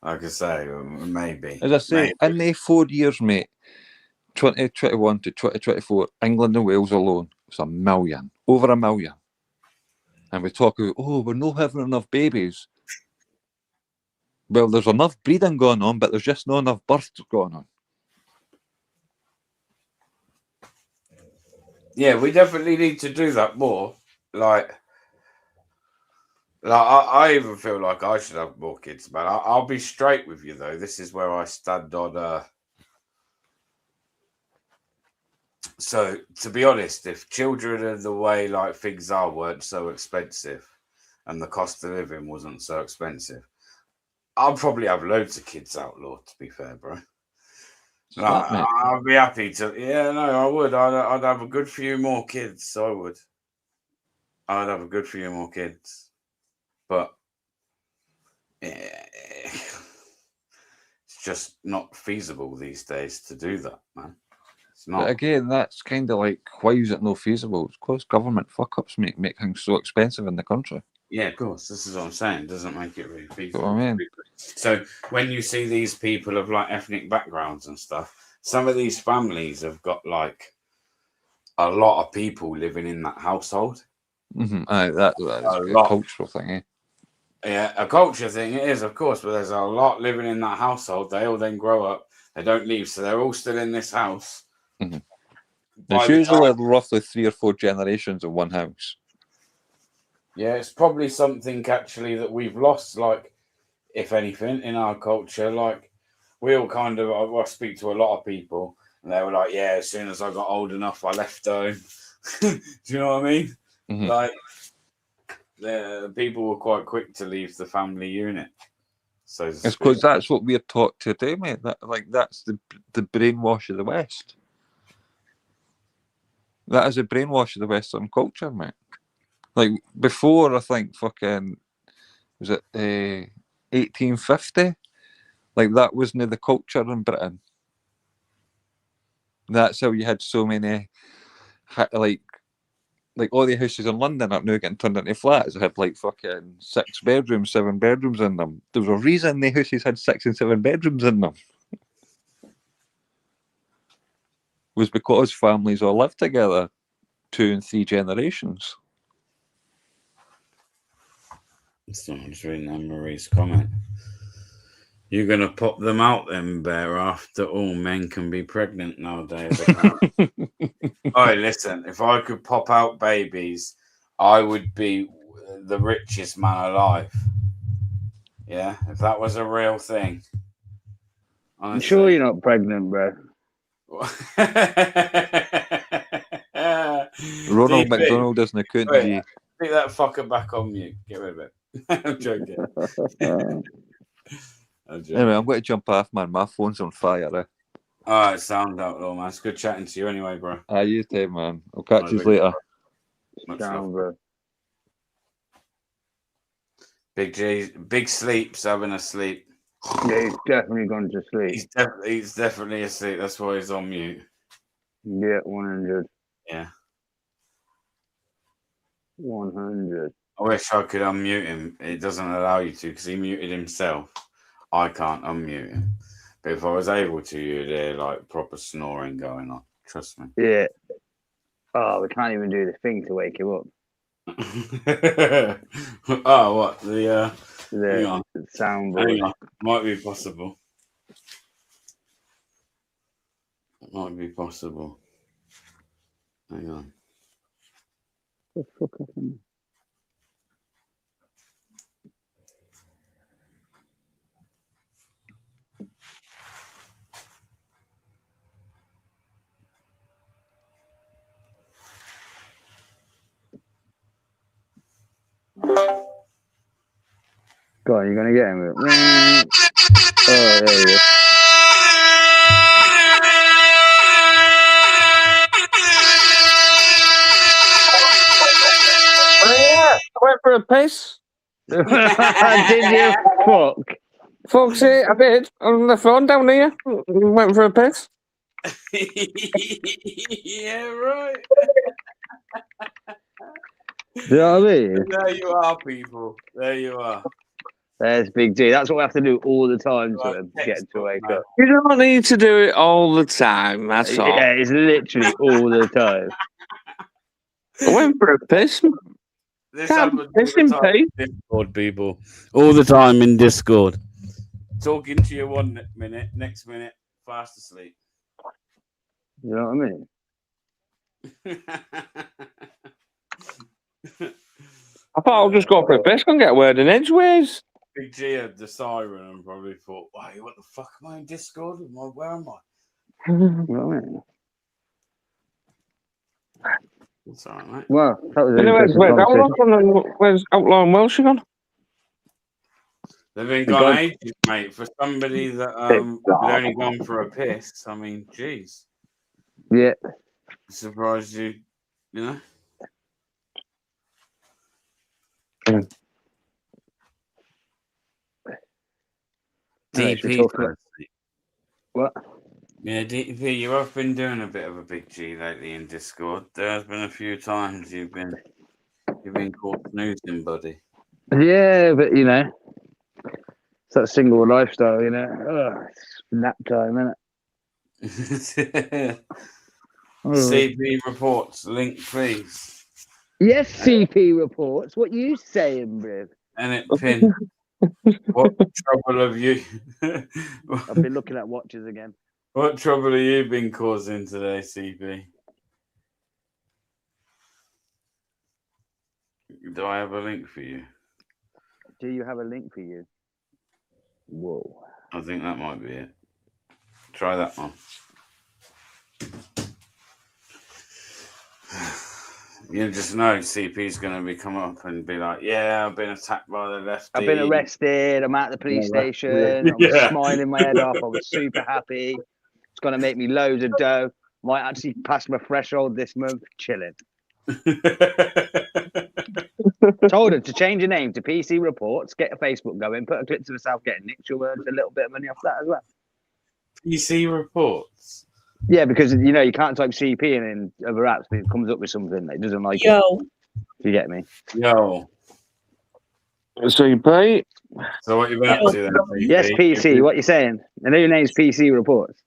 [SPEAKER 1] like I say, maybe.
[SPEAKER 8] As I say, in the 4 years, mate, 2021 to 2024, England and Wales alone was a million, over 1 million. And we talk about, we're not having enough babies. Well, there's enough breeding going on, but there's just not enough births going on.
[SPEAKER 1] Yeah, we definitely need to do that more. Like I even feel like I should have more kids, but I'll be straight with you though. This is where I stand on. So to be honest, if children and the way like things are weren't so expensive, and the cost of living wasn't so expensive, I'll probably have loads of kids outlaw. To be fair, bro. I'd be happy to. Yeah, no, I would. I'd have a good few more kids. I would. I'd have a good few more kids, but it's just not feasible these days to do that, man. It's not.
[SPEAKER 8] But again, that's kind of like, why is it not feasible? It's because government fuck-ups make things so expensive in the country.
[SPEAKER 1] Yeah, of course. This is what I'm saying. It doesn't make it really feasible.
[SPEAKER 8] What I mean.
[SPEAKER 1] So when you see these people of like ethnic backgrounds and stuff, some of these families have got like a lot of people living in that household.
[SPEAKER 8] Mm-hmm. That is a cultural thing, eh?
[SPEAKER 1] Yeah, a culture thing it is, of course, but there's a lot living in that household. They all then grow up. They don't leave, so they're all still in this house.
[SPEAKER 8] Mm-hmm. There's usually roughly 3 or 4 generations in one house.
[SPEAKER 1] Yeah, it's probably something actually that we've lost, like, if anything, in our culture. Like, we all kind of, I speak to a lot of people, and they were like, yeah, as soon as I got old enough, I left home. Do you know what I mean?
[SPEAKER 8] Mm-hmm.
[SPEAKER 1] Like, the people were quite quick to leave the family unit. So
[SPEAKER 8] it's because that's what we're taught to do, mate. That's the brainwash of the West. That is a brainwash of the Western culture, mate. Like, before, I think, fucking, was it 1850? Like, that wasn't the culture in Britain. That's how you had so many, like all the houses in London are now getting turned into flats. They had, like, fucking 6 bedrooms, 7 bedrooms in them. There was a reason the houses had 6 and 7 bedrooms in them. Was because families all lived together 2 and 3 generations.
[SPEAKER 1] So I'm just reading Anne-Marie's comment. You're going to pop them out then, Bear, after all men can be pregnant nowadays. Oh, listen, if I could pop out babies, I would be the richest man alive. Yeah, if that was a real thing. Honestly.
[SPEAKER 5] I'm sure you're not pregnant, bro.
[SPEAKER 8] Ronald McDonald isn't a cunt.
[SPEAKER 1] Pick that fucker back on mute. Get rid of it. I'm joking.
[SPEAKER 8] Anyway, I'm going to jump off, man. My phone's on fire. Eh?
[SPEAKER 1] All right, sound outlaw, man. It's good chatting to you anyway, bro.
[SPEAKER 8] You too, man. I'll catch you later.
[SPEAKER 5] Sound, bro.
[SPEAKER 1] Big Sleep's having a sleep.
[SPEAKER 5] Yeah, he's definitely gone to sleep.
[SPEAKER 1] He's definitely asleep. That's why he's on mute.
[SPEAKER 5] Yeah, 100.
[SPEAKER 1] Yeah.
[SPEAKER 5] 100.
[SPEAKER 1] I wish I could unmute him. It doesn't allow you to because he muted himself. I can't unmute him. But if I was able to, you'd hear like proper snoring going on. Trust me.
[SPEAKER 5] Yeah. Oh, we can't even do the thing to wake him up.
[SPEAKER 1] Oh, what? The
[SPEAKER 5] soundboard.
[SPEAKER 1] Might be possible. It might be possible. Hang on.
[SPEAKER 5] What the fuck happened? Go on, you're gonna get him. Oh, there you go.
[SPEAKER 9] I went for a piss.
[SPEAKER 5] Did you? Fuck.
[SPEAKER 9] Fuck's sake, I did. On the phone down here. Went for a piss.
[SPEAKER 1] Yeah, right.
[SPEAKER 5] Do you know what I mean?
[SPEAKER 1] There you are, people. There you are.
[SPEAKER 5] There's Big G. That's what we have to do all the time to
[SPEAKER 1] Right,
[SPEAKER 5] him to get him to
[SPEAKER 1] textbook,
[SPEAKER 5] wake
[SPEAKER 1] mate.
[SPEAKER 5] up.
[SPEAKER 9] You don't need to do it all the time, that's all.
[SPEAKER 5] Yeah, it's literally all the time.
[SPEAKER 9] I went for a piss.
[SPEAKER 1] This
[SPEAKER 9] Can't
[SPEAKER 1] happens
[SPEAKER 9] piss
[SPEAKER 1] all
[SPEAKER 9] in
[SPEAKER 1] the time
[SPEAKER 9] peace.
[SPEAKER 1] in Discord, people. All the time in Discord. Talking to you 1 minute, next minute, fast asleep.
[SPEAKER 5] You know what I mean?
[SPEAKER 9] I thought I'll just go for a piss and get a word in edgeways.
[SPEAKER 1] Big G had the siren and probably thought, "Why? What the fuck am I in Discord? Where am I?"
[SPEAKER 5] You know what I mean?
[SPEAKER 1] It's all right, mate.
[SPEAKER 5] Well, that was an
[SPEAKER 9] Anyways,
[SPEAKER 5] interesting conversation.
[SPEAKER 9] where's Outlaw and Welsh gone?
[SPEAKER 1] They've been
[SPEAKER 5] Gone.
[SPEAKER 1] gone ages, mate. For somebody that had only gone for a piss, I mean, jeez.
[SPEAKER 5] Yeah.
[SPEAKER 1] Surprised you, you know? DP.
[SPEAKER 5] What?
[SPEAKER 1] Yeah, DP, you have been doing a bit of a Big G lately in Discord. There has been a few times you've been caught snoozing, buddy.
[SPEAKER 5] Yeah, but you know, it's that single lifestyle, you know. Oh, it's nap time, isn't it?
[SPEAKER 1] CP reports, link please.
[SPEAKER 5] Yes, CP reports. What you saying, bro?
[SPEAKER 1] And it pin. What trouble have you?
[SPEAKER 5] I've been looking at watches again.
[SPEAKER 1] What trouble have you been causing today, CP? Do I have a link for you?
[SPEAKER 5] Do you have a link for you? Whoa.
[SPEAKER 1] I think that might be it. Try that one. You just know CP's going to be come up and be like, "Yeah, I've been attacked by the lefty.
[SPEAKER 5] I've been arrested. I'm at the police station. I was smiling my head off. I was super happy. It's going to make me loads of dough. Might actually pass my threshold this month. Chilling." Told her to change her name to PC Reports, get a Facebook going, put a clip to herself getting nicked. She'll earn a little bit of money off that as well.
[SPEAKER 1] PC Reports?
[SPEAKER 5] Yeah, because you know you can't type CP in other apps, but it comes up with something that doesn't like it. You get me?
[SPEAKER 1] Yo.
[SPEAKER 9] CP.
[SPEAKER 1] So what you been up to then?
[SPEAKER 5] Yes, PC. What you saying? I know your name's PC Reports.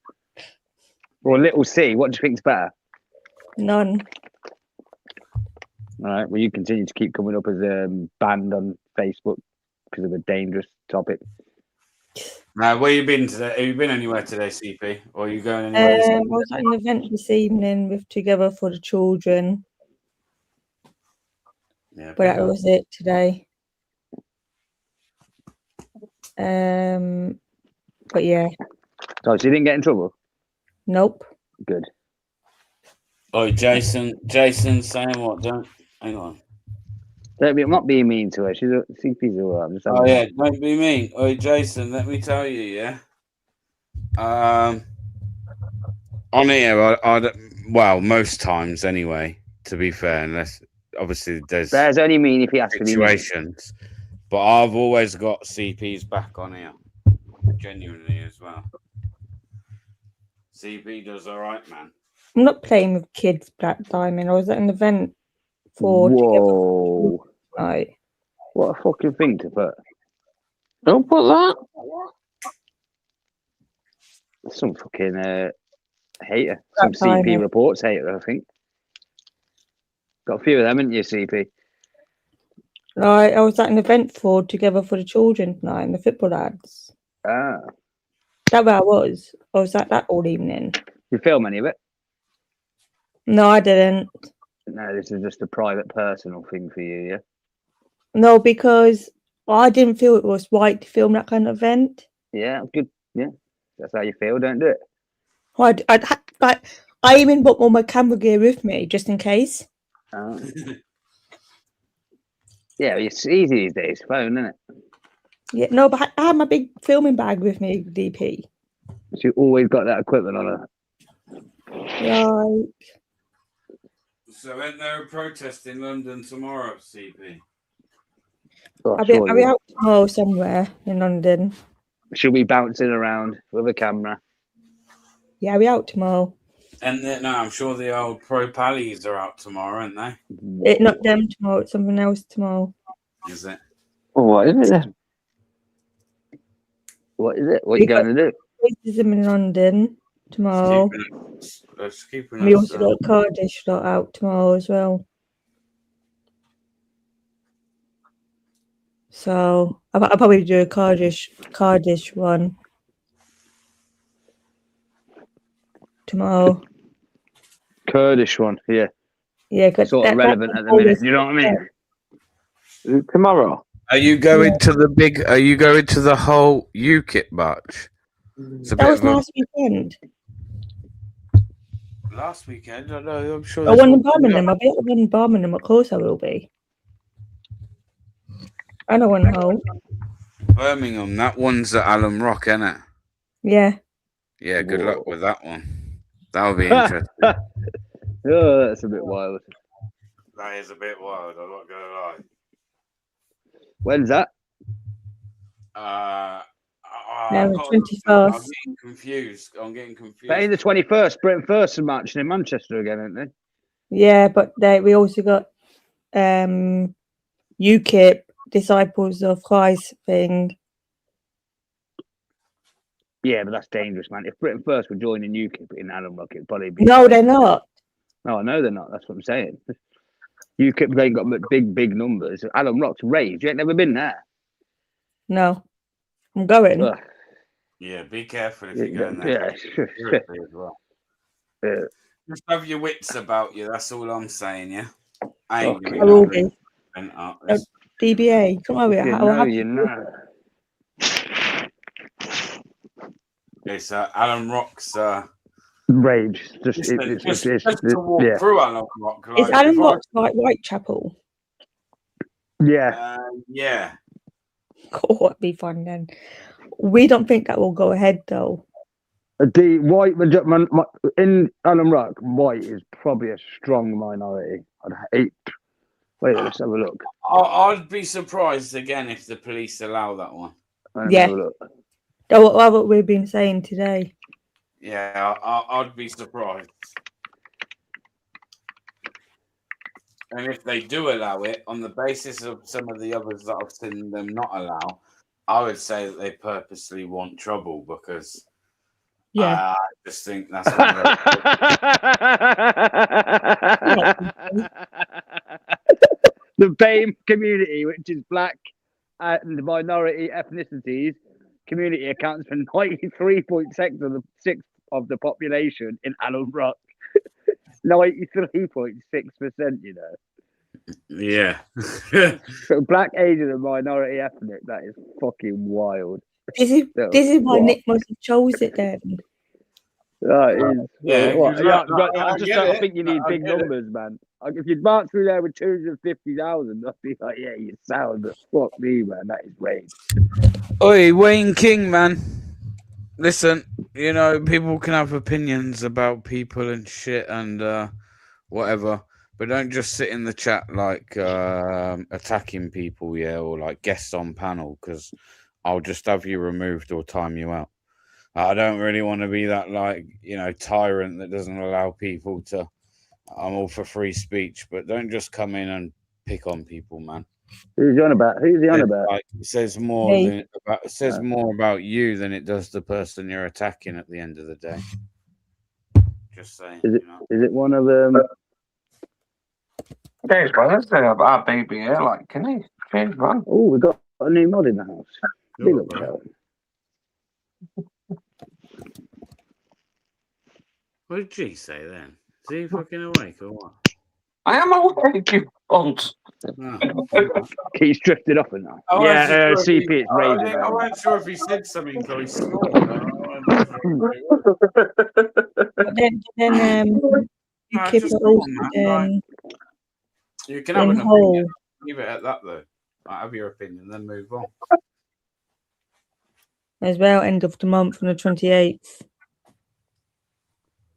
[SPEAKER 5] Or Little C. What do you think's better?
[SPEAKER 10] None.
[SPEAKER 5] All right. Well, you continue to keep coming up as banned on Facebook because of a dangerous topic.
[SPEAKER 1] Now, where you been today? Have you been anywhere today, CP? Or are you going anywhere?
[SPEAKER 10] I was at an event this evening with Together for the Children.
[SPEAKER 1] Yeah,
[SPEAKER 10] but that was it today. But yeah.
[SPEAKER 5] So you didn't get in trouble?
[SPEAKER 10] Nope.
[SPEAKER 5] Good.
[SPEAKER 1] Oh, Jason saying what? Don't hang on.
[SPEAKER 5] I'm not being mean to her. She's a CP's all right.
[SPEAKER 1] Oh yeah, don't be mean. Oh, Jason, let me tell you, yeah. On here, well, most times anyway. To be fair, unless obviously there's
[SPEAKER 5] only mean if he has
[SPEAKER 1] situations, but I've always got CP's back on here, genuinely as well. CP does all right, man.
[SPEAKER 10] I'm not playing with kids, Black Diamond. I was at an event for
[SPEAKER 5] Whoa.
[SPEAKER 10] Right.
[SPEAKER 5] What a fucking thing to put.
[SPEAKER 9] Don't put that.
[SPEAKER 5] Some fucking hater. Some CP Reports hater, I think. Got a few of them, haven't you, CP?
[SPEAKER 10] Right, I was at an event for Together for the Children tonight, and the football lads.
[SPEAKER 5] Ah.
[SPEAKER 10] That's where I was. I was at that all evening.
[SPEAKER 5] You film any of it?
[SPEAKER 10] No, I didn't.
[SPEAKER 5] No, this is just a private, personal thing for you, yeah?
[SPEAKER 10] No, because I didn't feel it was right to film that kind of event.
[SPEAKER 5] Yeah, good. Yeah, that's how you feel. Don't do it.
[SPEAKER 10] I even brought all my camera gear with me just in case.
[SPEAKER 5] Yeah, it's easy these days. Phone, isn't it?
[SPEAKER 10] Yeah, no, but I had my big filming bag with me, DP.
[SPEAKER 5] She always got that equipment on her.
[SPEAKER 10] Right.
[SPEAKER 1] So ain't there a protest in London tomorrow, CP?
[SPEAKER 5] Oh,
[SPEAKER 10] I'll be
[SPEAKER 5] surely.
[SPEAKER 10] out tomorrow somewhere in London.
[SPEAKER 5] She'll be bouncing around with a camera.
[SPEAKER 10] Yeah, I'll be out tomorrow.
[SPEAKER 1] And no, I'm sure the old pro pallies are out tomorrow, aren't they?
[SPEAKER 10] It's not them tomorrow, it's something else tomorrow.
[SPEAKER 1] Is it?
[SPEAKER 6] Well, what is it then?
[SPEAKER 5] What is it? What are you going to do?
[SPEAKER 10] Racism in London tomorrow.
[SPEAKER 1] Keeping
[SPEAKER 10] We also got Cardiff lot out tomorrow as well. So I'll probably do a Cardiff one tomorrow.
[SPEAKER 5] Kurdish one, yeah.
[SPEAKER 10] Yeah, cause
[SPEAKER 5] Sort of relevant at the minute. You know what I mean?
[SPEAKER 6] Tomorrow.
[SPEAKER 1] Are you going to the big? Are you going to the whole UKIP march? It's a
[SPEAKER 10] That
[SPEAKER 1] bit
[SPEAKER 10] was
[SPEAKER 1] of a-
[SPEAKER 10] last weekend.
[SPEAKER 1] Last weekend, I know. I'm sure.
[SPEAKER 10] I
[SPEAKER 1] there's
[SPEAKER 10] won in
[SPEAKER 1] one coming
[SPEAKER 10] Birmingham.
[SPEAKER 1] up.
[SPEAKER 10] I'll be at the one in Birmingham. Of course, I will be. I know one home.
[SPEAKER 1] Birmingham. That one's at Alum Rock, isn't it?
[SPEAKER 10] Yeah.
[SPEAKER 1] Yeah. Good luck with that one. That'll be interesting.
[SPEAKER 5] Oh, that's a bit wild.
[SPEAKER 1] That is a bit wild. I'm not gonna lie.
[SPEAKER 5] When's that?
[SPEAKER 10] Yeah,
[SPEAKER 1] I'm
[SPEAKER 10] the 21st.
[SPEAKER 1] getting confused. I'm getting confused.
[SPEAKER 5] But in the 21st, Britain First are marching in Manchester again, aren't they?
[SPEAKER 10] Yeah, but we also got UKIP, Disciples of Christ thing.
[SPEAKER 5] Yeah, but that's dangerous, man. If Britain First were joining UKIP in Alum Rock, it'd probably be.
[SPEAKER 10] No, they're not.
[SPEAKER 5] No, I know they're not. That's what I'm saying. UKIP ain't got big numbers. Alum Rock's raised. You ain't never been there.
[SPEAKER 10] No. I'm going.
[SPEAKER 5] Ugh.
[SPEAKER 1] Yeah, be careful if you're going there.
[SPEAKER 5] Yeah, sure.
[SPEAKER 1] Seriously as well.
[SPEAKER 5] Yeah.
[SPEAKER 1] Just have your wits about you. That's all I'm saying. Yeah. I ain't
[SPEAKER 5] Okay.
[SPEAKER 1] going
[SPEAKER 10] I will be.
[SPEAKER 1] to
[SPEAKER 10] DBA, come over here.
[SPEAKER 5] You
[SPEAKER 10] I'll
[SPEAKER 5] know,
[SPEAKER 10] have
[SPEAKER 5] you know.
[SPEAKER 1] It's Alum Rock's.
[SPEAKER 5] Rage. Just
[SPEAKER 1] Just to walk
[SPEAKER 5] yeah.
[SPEAKER 1] through Alum Rock.
[SPEAKER 10] Is
[SPEAKER 1] like,
[SPEAKER 10] Alum
[SPEAKER 1] if I-
[SPEAKER 10] Rock like Whitechapel?
[SPEAKER 5] Yeah.
[SPEAKER 1] Yeah.
[SPEAKER 10] Oh, that'd be fun then. We don't think that will go ahead though.
[SPEAKER 5] The white in Alum Rock, white is probably a strong minority. I'd hate. Wait, let's have a look.
[SPEAKER 1] I'd be surprised again if the police allow that one.
[SPEAKER 10] Yeah. That's what we've been saying today.
[SPEAKER 1] Yeah, I'd be surprised. And if they do allow it, on the basis of some of the others that I've seen them not allow, I would say that they purposely want trouble because I just think that's one of
[SPEAKER 5] the BAME community, which is black and minority ethnicities, community accounts for 93.6% of the population in Alum Rock. 93.6%, you know.
[SPEAKER 1] Yeah.
[SPEAKER 5] So black, Asian, and minority ethnic, that is fucking wild.
[SPEAKER 10] This is why Nick must have chose it then.
[SPEAKER 5] I just don't think you need big numbers, man. Like, if you'd march through there with 250,000, I'd be like, yeah, you sound, but fuck me, man, that is rage.
[SPEAKER 1] Oi, Wayne King, man. Listen, you know, people can have opinions about people and shit and whatever, but don't just sit in the chat like attacking people, yeah, or like guests on panel, because I'll just have you removed or time you out. I don't really want to be that, like, you know, tyrant that doesn't allow people to. I'm all for free speech, but don't just come in and pick on people, man.
[SPEAKER 5] Who's he on about? Who's he on about?
[SPEAKER 1] Like, it says more more about you than it does the person you're attacking at the end of the day. Just saying.
[SPEAKER 5] Is it one of them?
[SPEAKER 9] James, man, let's say about baby here. Like, can he change, man?
[SPEAKER 5] Oh, we got a new mod in the house. Big up, Karen.
[SPEAKER 1] What did G say then? Is he fucking awake or what?
[SPEAKER 9] I am awake, you cunt.
[SPEAKER 5] He's drifted off and now. CP is raving.
[SPEAKER 1] I wasn't sure if he said something or he snored.
[SPEAKER 10] Then you keep it open.
[SPEAKER 1] You can have an opinion. Leave it at that, though. Like, have your opinion, then move on.
[SPEAKER 10] as well, end of the month on the 28th.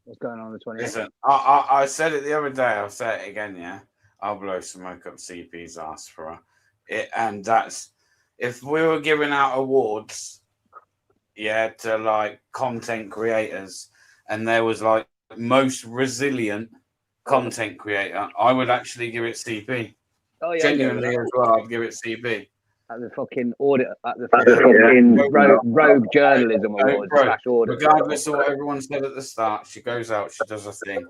[SPEAKER 5] What's going on the 28th?
[SPEAKER 1] Listen, I said it the other day. I'll say it again. Yeah, I'll blow smoke up CP's ass for her. And that's if we were giving out awards, yeah, to like content creators, and there was like most resilient content creator, I would actually give it CP.
[SPEAKER 5] Oh yeah,
[SPEAKER 1] Genuinely as well, I'd give it CP.
[SPEAKER 5] At the fucking audit, at the fucking rogue journalism awards / audit.
[SPEAKER 1] Regardless of what everyone said at the start, she goes out, she does her thing.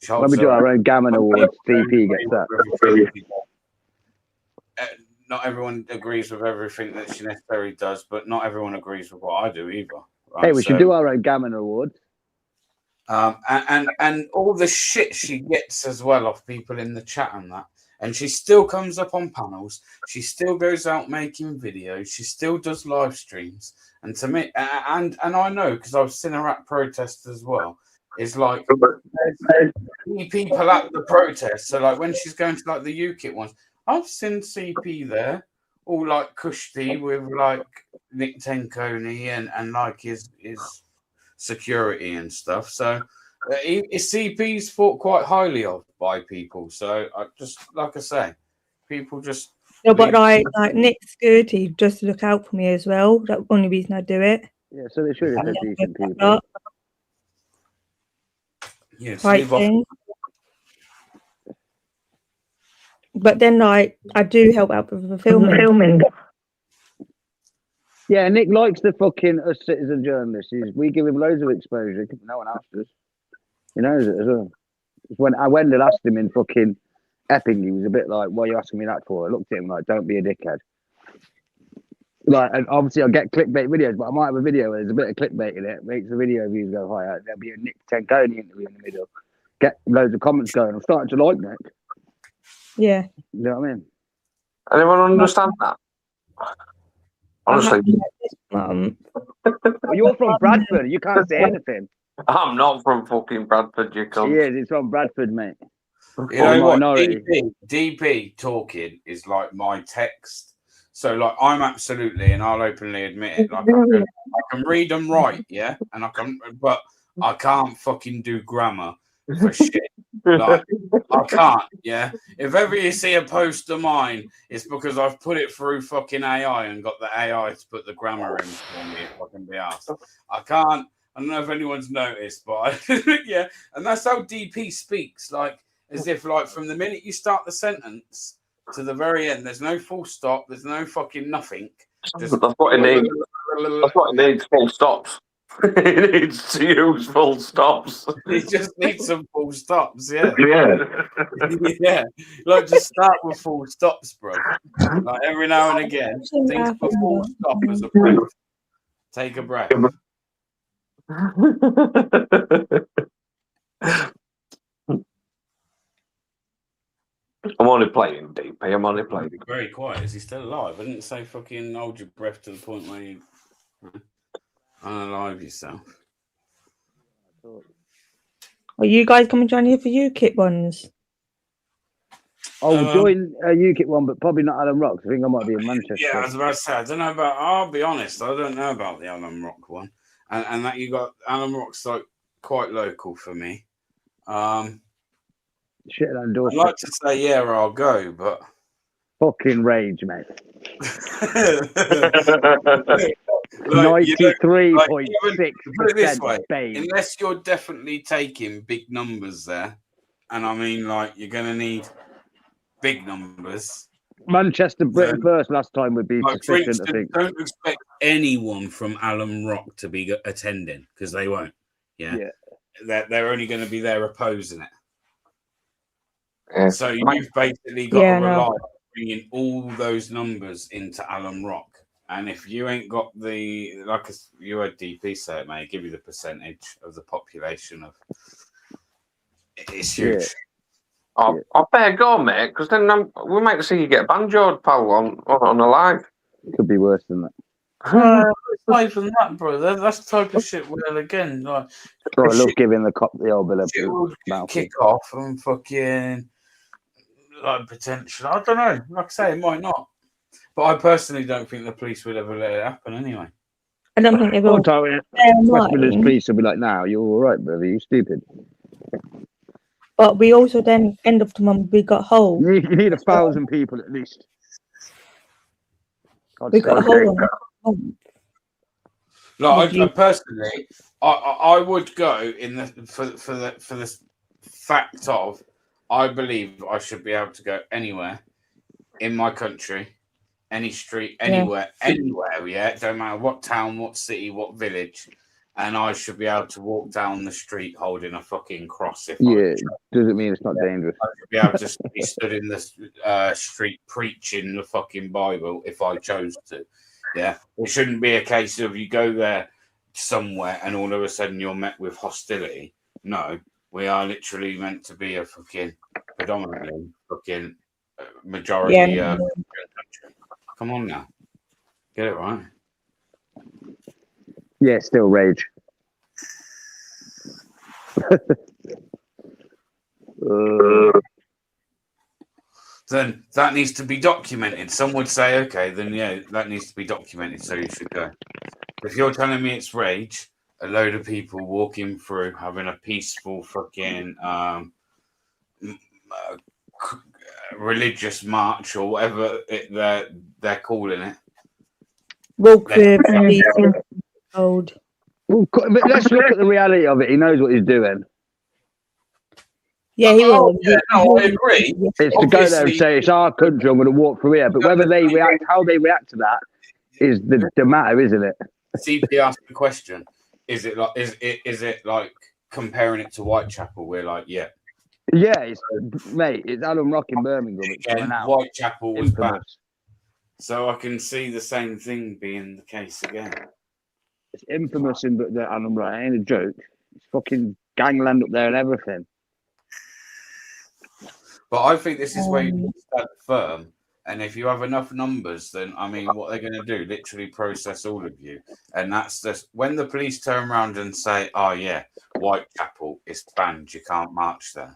[SPEAKER 5] When we do our own Gammon Awards, CP gets that.
[SPEAKER 1] Not everyone agrees with everything that she necessarily does, but not everyone agrees with what I do either. Right?
[SPEAKER 5] Hey, we should do our own Gammon Awards.
[SPEAKER 1] And all the shit she gets as well off people in the chat and that. And she still comes up on panels. She still goes out making videos. She still does live streams. And to me, and I know because I've seen her at protests as well. It's like there's people at the protest. So like when she's going to like the UKIP ones, I've seen CP there, all like Kushti with like Nick Tenkoni and like his security and stuff. So CP's thought quite highly of by people. So I just like I say, people just
[SPEAKER 10] No, but like Nick's good. He just look out for me as well. That's the only reason I do it.
[SPEAKER 5] Yeah, so they should have decent people.
[SPEAKER 1] Yes,
[SPEAKER 10] Right thing. But then like I do help out with the filming.
[SPEAKER 5] Yeah, Nick likes the fucking us citizen journalists. We give him loads of exposure. No one else does. He knows it as well. When Wendell asked him in fucking Epping, he was a bit like, "What are you asking me that for?" I looked at him like, "Don't be a dickhead." Like, and obviously, I'll get clickbait videos, but I might have a video where there's a bit of clickbait in it. Makes the video views go higher. There'll be a Nick Tenkoni interview in the middle. Get loads of comments going. I'm starting to like Nick.
[SPEAKER 10] Yeah.
[SPEAKER 5] You know what I mean?
[SPEAKER 9] Anyone understand that? Honestly.
[SPEAKER 5] Well, you're from Bradford. You can't say anything.
[SPEAKER 9] I'm not from fucking Bradford, you cunt.
[SPEAKER 5] He is. He's from Bradford, mate.
[SPEAKER 1] You know what? DP talking is like my text. So like I'm absolutely, and I'll openly admit it, like I can read and write, yeah, and but I can't fucking do grammar for shit. Like I can't, yeah. If ever you see a post of mine, it's because I've put it through fucking AI and got the AI to put the grammar in for me if I can be asked. I can't. I don't know if anyone's noticed, but yeah, and that's how DP speaks, like as if like from the minute you start the sentence to the very end, there's no full stop, there's no fucking nothing.
[SPEAKER 9] That's what it needs. That's what it needs, full stops. He needs to use full stops.
[SPEAKER 1] He just needs some full stops, yeah.
[SPEAKER 9] Yeah.
[SPEAKER 1] Yeah. Like just start with full stops, bro. Like every now and again, think of a full stop as a breath. Take a breath.
[SPEAKER 9] I'm only playing, DP. I'm only playing.
[SPEAKER 1] Very quiet. Is he still alive? I didn't say fucking hold your breath to the point where you unalive yourself.
[SPEAKER 10] Are you guys coming down here for UKIP ones?
[SPEAKER 5] I'll join a UKIP one, but probably not Alan Rock. I think I might be in Manchester.
[SPEAKER 1] Yeah, I was about to say, I don't know about. I'll be honest, I don't know about the Alan Rock one, and that you got Alan Rock's like quite local for me.
[SPEAKER 5] Shit, I'd
[SPEAKER 1] like to say yeah, I'll go, but
[SPEAKER 5] fucking rage, mate. 93.6%.
[SPEAKER 1] Unless you're definitely taking big numbers there, and I mean, like you're gonna need big numbers.
[SPEAKER 5] Manchester Britain first last time would be
[SPEAKER 1] like,
[SPEAKER 5] sufficient,
[SPEAKER 1] instance,
[SPEAKER 5] I think.
[SPEAKER 1] Don't expect anyone from Alan Rock to be attending because they won't. Yeah. They're only going to be there opposing it.
[SPEAKER 9] Yeah.
[SPEAKER 1] So you've basically got to rely on bringing all those numbers into Alan Rock. And if you ain't got the, like you heard DP say it, mate, give you the percentage of the population of. It's huge.
[SPEAKER 5] Yeah.
[SPEAKER 9] I better go, mate, because then we might see you get banjoed, pal, on a live.
[SPEAKER 5] It could be worse than that.
[SPEAKER 1] It's not even that, bro. That's the type of shit where, again, like.
[SPEAKER 5] I love giving the cop the old bit of
[SPEAKER 1] kick off and fucking. Like, potential. I don't know. Like I say, it might not. But I personally don't think the police would ever let it happen anyway.
[SPEAKER 10] I don't think they will.
[SPEAKER 5] I'll tell you.
[SPEAKER 10] Bear in
[SPEAKER 5] West Midlands
[SPEAKER 10] mind,
[SPEAKER 5] police will be like, "Now you're all right, brother. You stupid.
[SPEAKER 10] but we also then end of the month we got Hull.
[SPEAKER 5] You need 1,000 people at least." God's
[SPEAKER 10] We got
[SPEAKER 5] sake.
[SPEAKER 10] Hull on the month.
[SPEAKER 1] Like I personally, I would go in the for the fact of I believe I should be able to go anywhere in my country, any street, anywhere, anywhere. Yeah, it don't matter what town, what city, what village, and I should be able to walk down the street holding a fucking cross. If
[SPEAKER 5] Doesn't mean it's not dangerous.
[SPEAKER 1] I should be able to be stood in the street preaching the fucking Bible if I chose to. Yeah, it shouldn't be a case of you go there somewhere and all of a sudden you're met with hostility. No, we are literally meant to be a fucking predominantly fucking majority country. Come on now, get it right.
[SPEAKER 5] Yeah, still rage.
[SPEAKER 1] Then that needs to be documented. Some would say, okay, then yeah, that needs to be documented, so you should go. If you're telling me it's rage, a load of people walking through having a peaceful fucking religious march or whatever they're calling it.
[SPEAKER 10] Walk with the old.
[SPEAKER 5] Well, but let's look at the reality of it. He knows what he's doing.
[SPEAKER 10] Yeah, he will.
[SPEAKER 1] Yeah, no, I agree.
[SPEAKER 5] It's to go there and say it's our country. I'm going to walk through here. But whether they react, how they react to that, is the matter, isn't it?
[SPEAKER 1] CP asked the question: Is it like comparing it to Whitechapel? We're like, yeah,
[SPEAKER 5] it's Adam Rock in Birmingham. It's
[SPEAKER 1] and Whitechapel was bad, so I can see the same thing being the case again.
[SPEAKER 5] It's infamous in the Adam Rock. It ain't a joke. It's fucking gangland up there and everything.
[SPEAKER 1] But I think this is where you need to stand firm. And if you have enough numbers, then I mean, what they're going to do, literally process all of you. And that's just when the police turn around and say, "Oh yeah, Whitechapel is banned. You can't march there."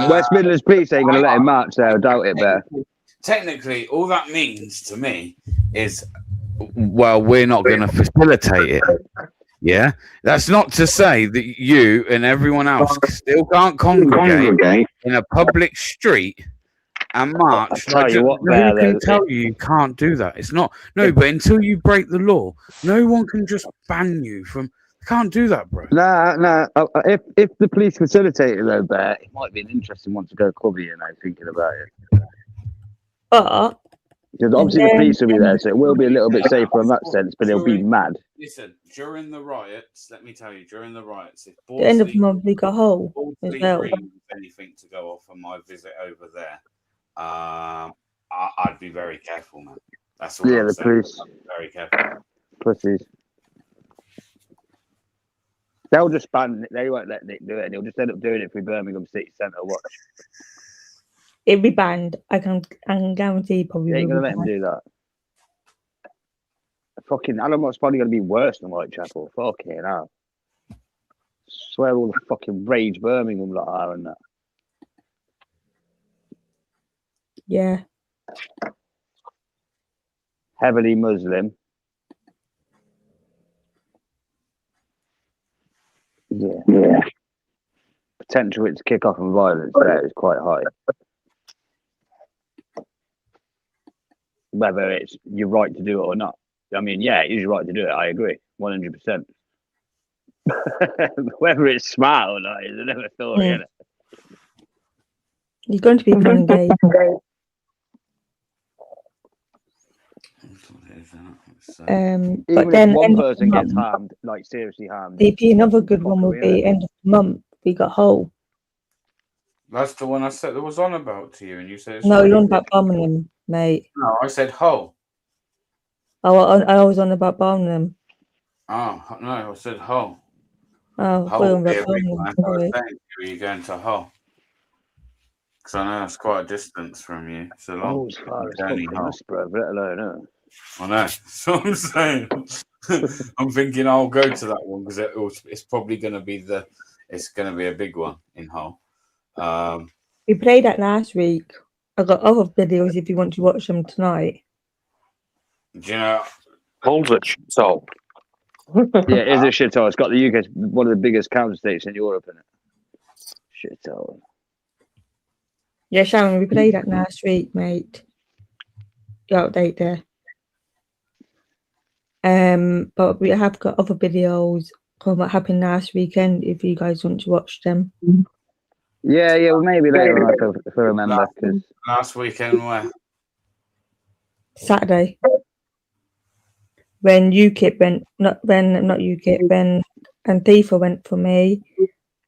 [SPEAKER 5] West Midlands police ain't going to let him march there. I doubt it, there.
[SPEAKER 1] Technically, all that means to me is, well, we're not going to facilitate it. Yeah, that's not to say that you and everyone else still can't congregate in a public street and march.
[SPEAKER 5] Tell you what,
[SPEAKER 1] who can tell you can't do that? It's not but until you break the law, no one can just ban you from. Can't do that, bro.
[SPEAKER 5] Nah. If the police facilitate it though, Bear, it might be an interesting one to go clubby. Thinking about it.
[SPEAKER 10] But
[SPEAKER 5] because obviously the police will be there, so it will be a little bit safer in that sense. But it'll be mad.
[SPEAKER 1] Listen, during the riots, let me tell you, if
[SPEAKER 10] the end of the month we got Hull as well.
[SPEAKER 1] Anything to go off on my visit over there, I'd be very careful, man. That's all.
[SPEAKER 5] Yeah, the police.
[SPEAKER 1] Very careful.
[SPEAKER 5] Pussies. They'll just ban it. They won't let Nick do it. And he'll just end up doing it through Birmingham City Centre. Watch.
[SPEAKER 10] It'll be banned. I can guarantee probably.
[SPEAKER 5] They ain't going to let him do that. Fucking Adam Rock's probably going to be worse than Whitechapel. Fucking hell. Swear all the fucking rage Birmingham lot are and that.
[SPEAKER 10] Yeah.
[SPEAKER 5] Heavily Muslim. Yeah. Potential it to kick off in violence there is quite high. Whether it's your right to do it or not. I mean, yeah, it is your right to do it. I agree, 100%. Whether it's smart or not is another story, isn't it?
[SPEAKER 10] You're going to be fun and gay. But
[SPEAKER 5] even
[SPEAKER 10] then
[SPEAKER 5] if one person gets harmed, like seriously harmed.
[SPEAKER 10] DP, another good one would be end of the month. We got Hull.
[SPEAKER 1] That's the one I said that was on about to you, and you said it's
[SPEAKER 10] no, you're on about Birmingham, mate.
[SPEAKER 1] No, I said Hull.
[SPEAKER 10] Oh, I was on about Birmingham.
[SPEAKER 1] Oh no, I said Hull.
[SPEAKER 10] Oh,
[SPEAKER 1] Hull
[SPEAKER 10] we're on
[SPEAKER 1] would be
[SPEAKER 10] about
[SPEAKER 1] a big one.
[SPEAKER 10] Birmingham.
[SPEAKER 1] I was saying, are you going to Hull? Because I know it's quite a distance from you. It's a long
[SPEAKER 5] as far as
[SPEAKER 1] journey.
[SPEAKER 5] Bro, let alone.
[SPEAKER 1] I know. That's what I'm saying. I'm thinking I'll go to that one because it's probably going to be a big one in Hull.
[SPEAKER 10] We played that last week. I got other videos if you want to watch them tonight.
[SPEAKER 1] Do you know?
[SPEAKER 9] Hull's a shithole.
[SPEAKER 5] Yeah, it is a shithole. It's got the UK, one of the biggest council estates in Europe in it. Shithole.
[SPEAKER 10] Yeah, Sharon, we played that last week, mate. The update there. But we have got other videos on what happened last weekend if you guys want to watch them.
[SPEAKER 5] Yeah, well, maybe later on if I remember.
[SPEAKER 1] Last weekend, where?
[SPEAKER 10] Saturday. When UKIP went, not UKIP, when Antifa went for me,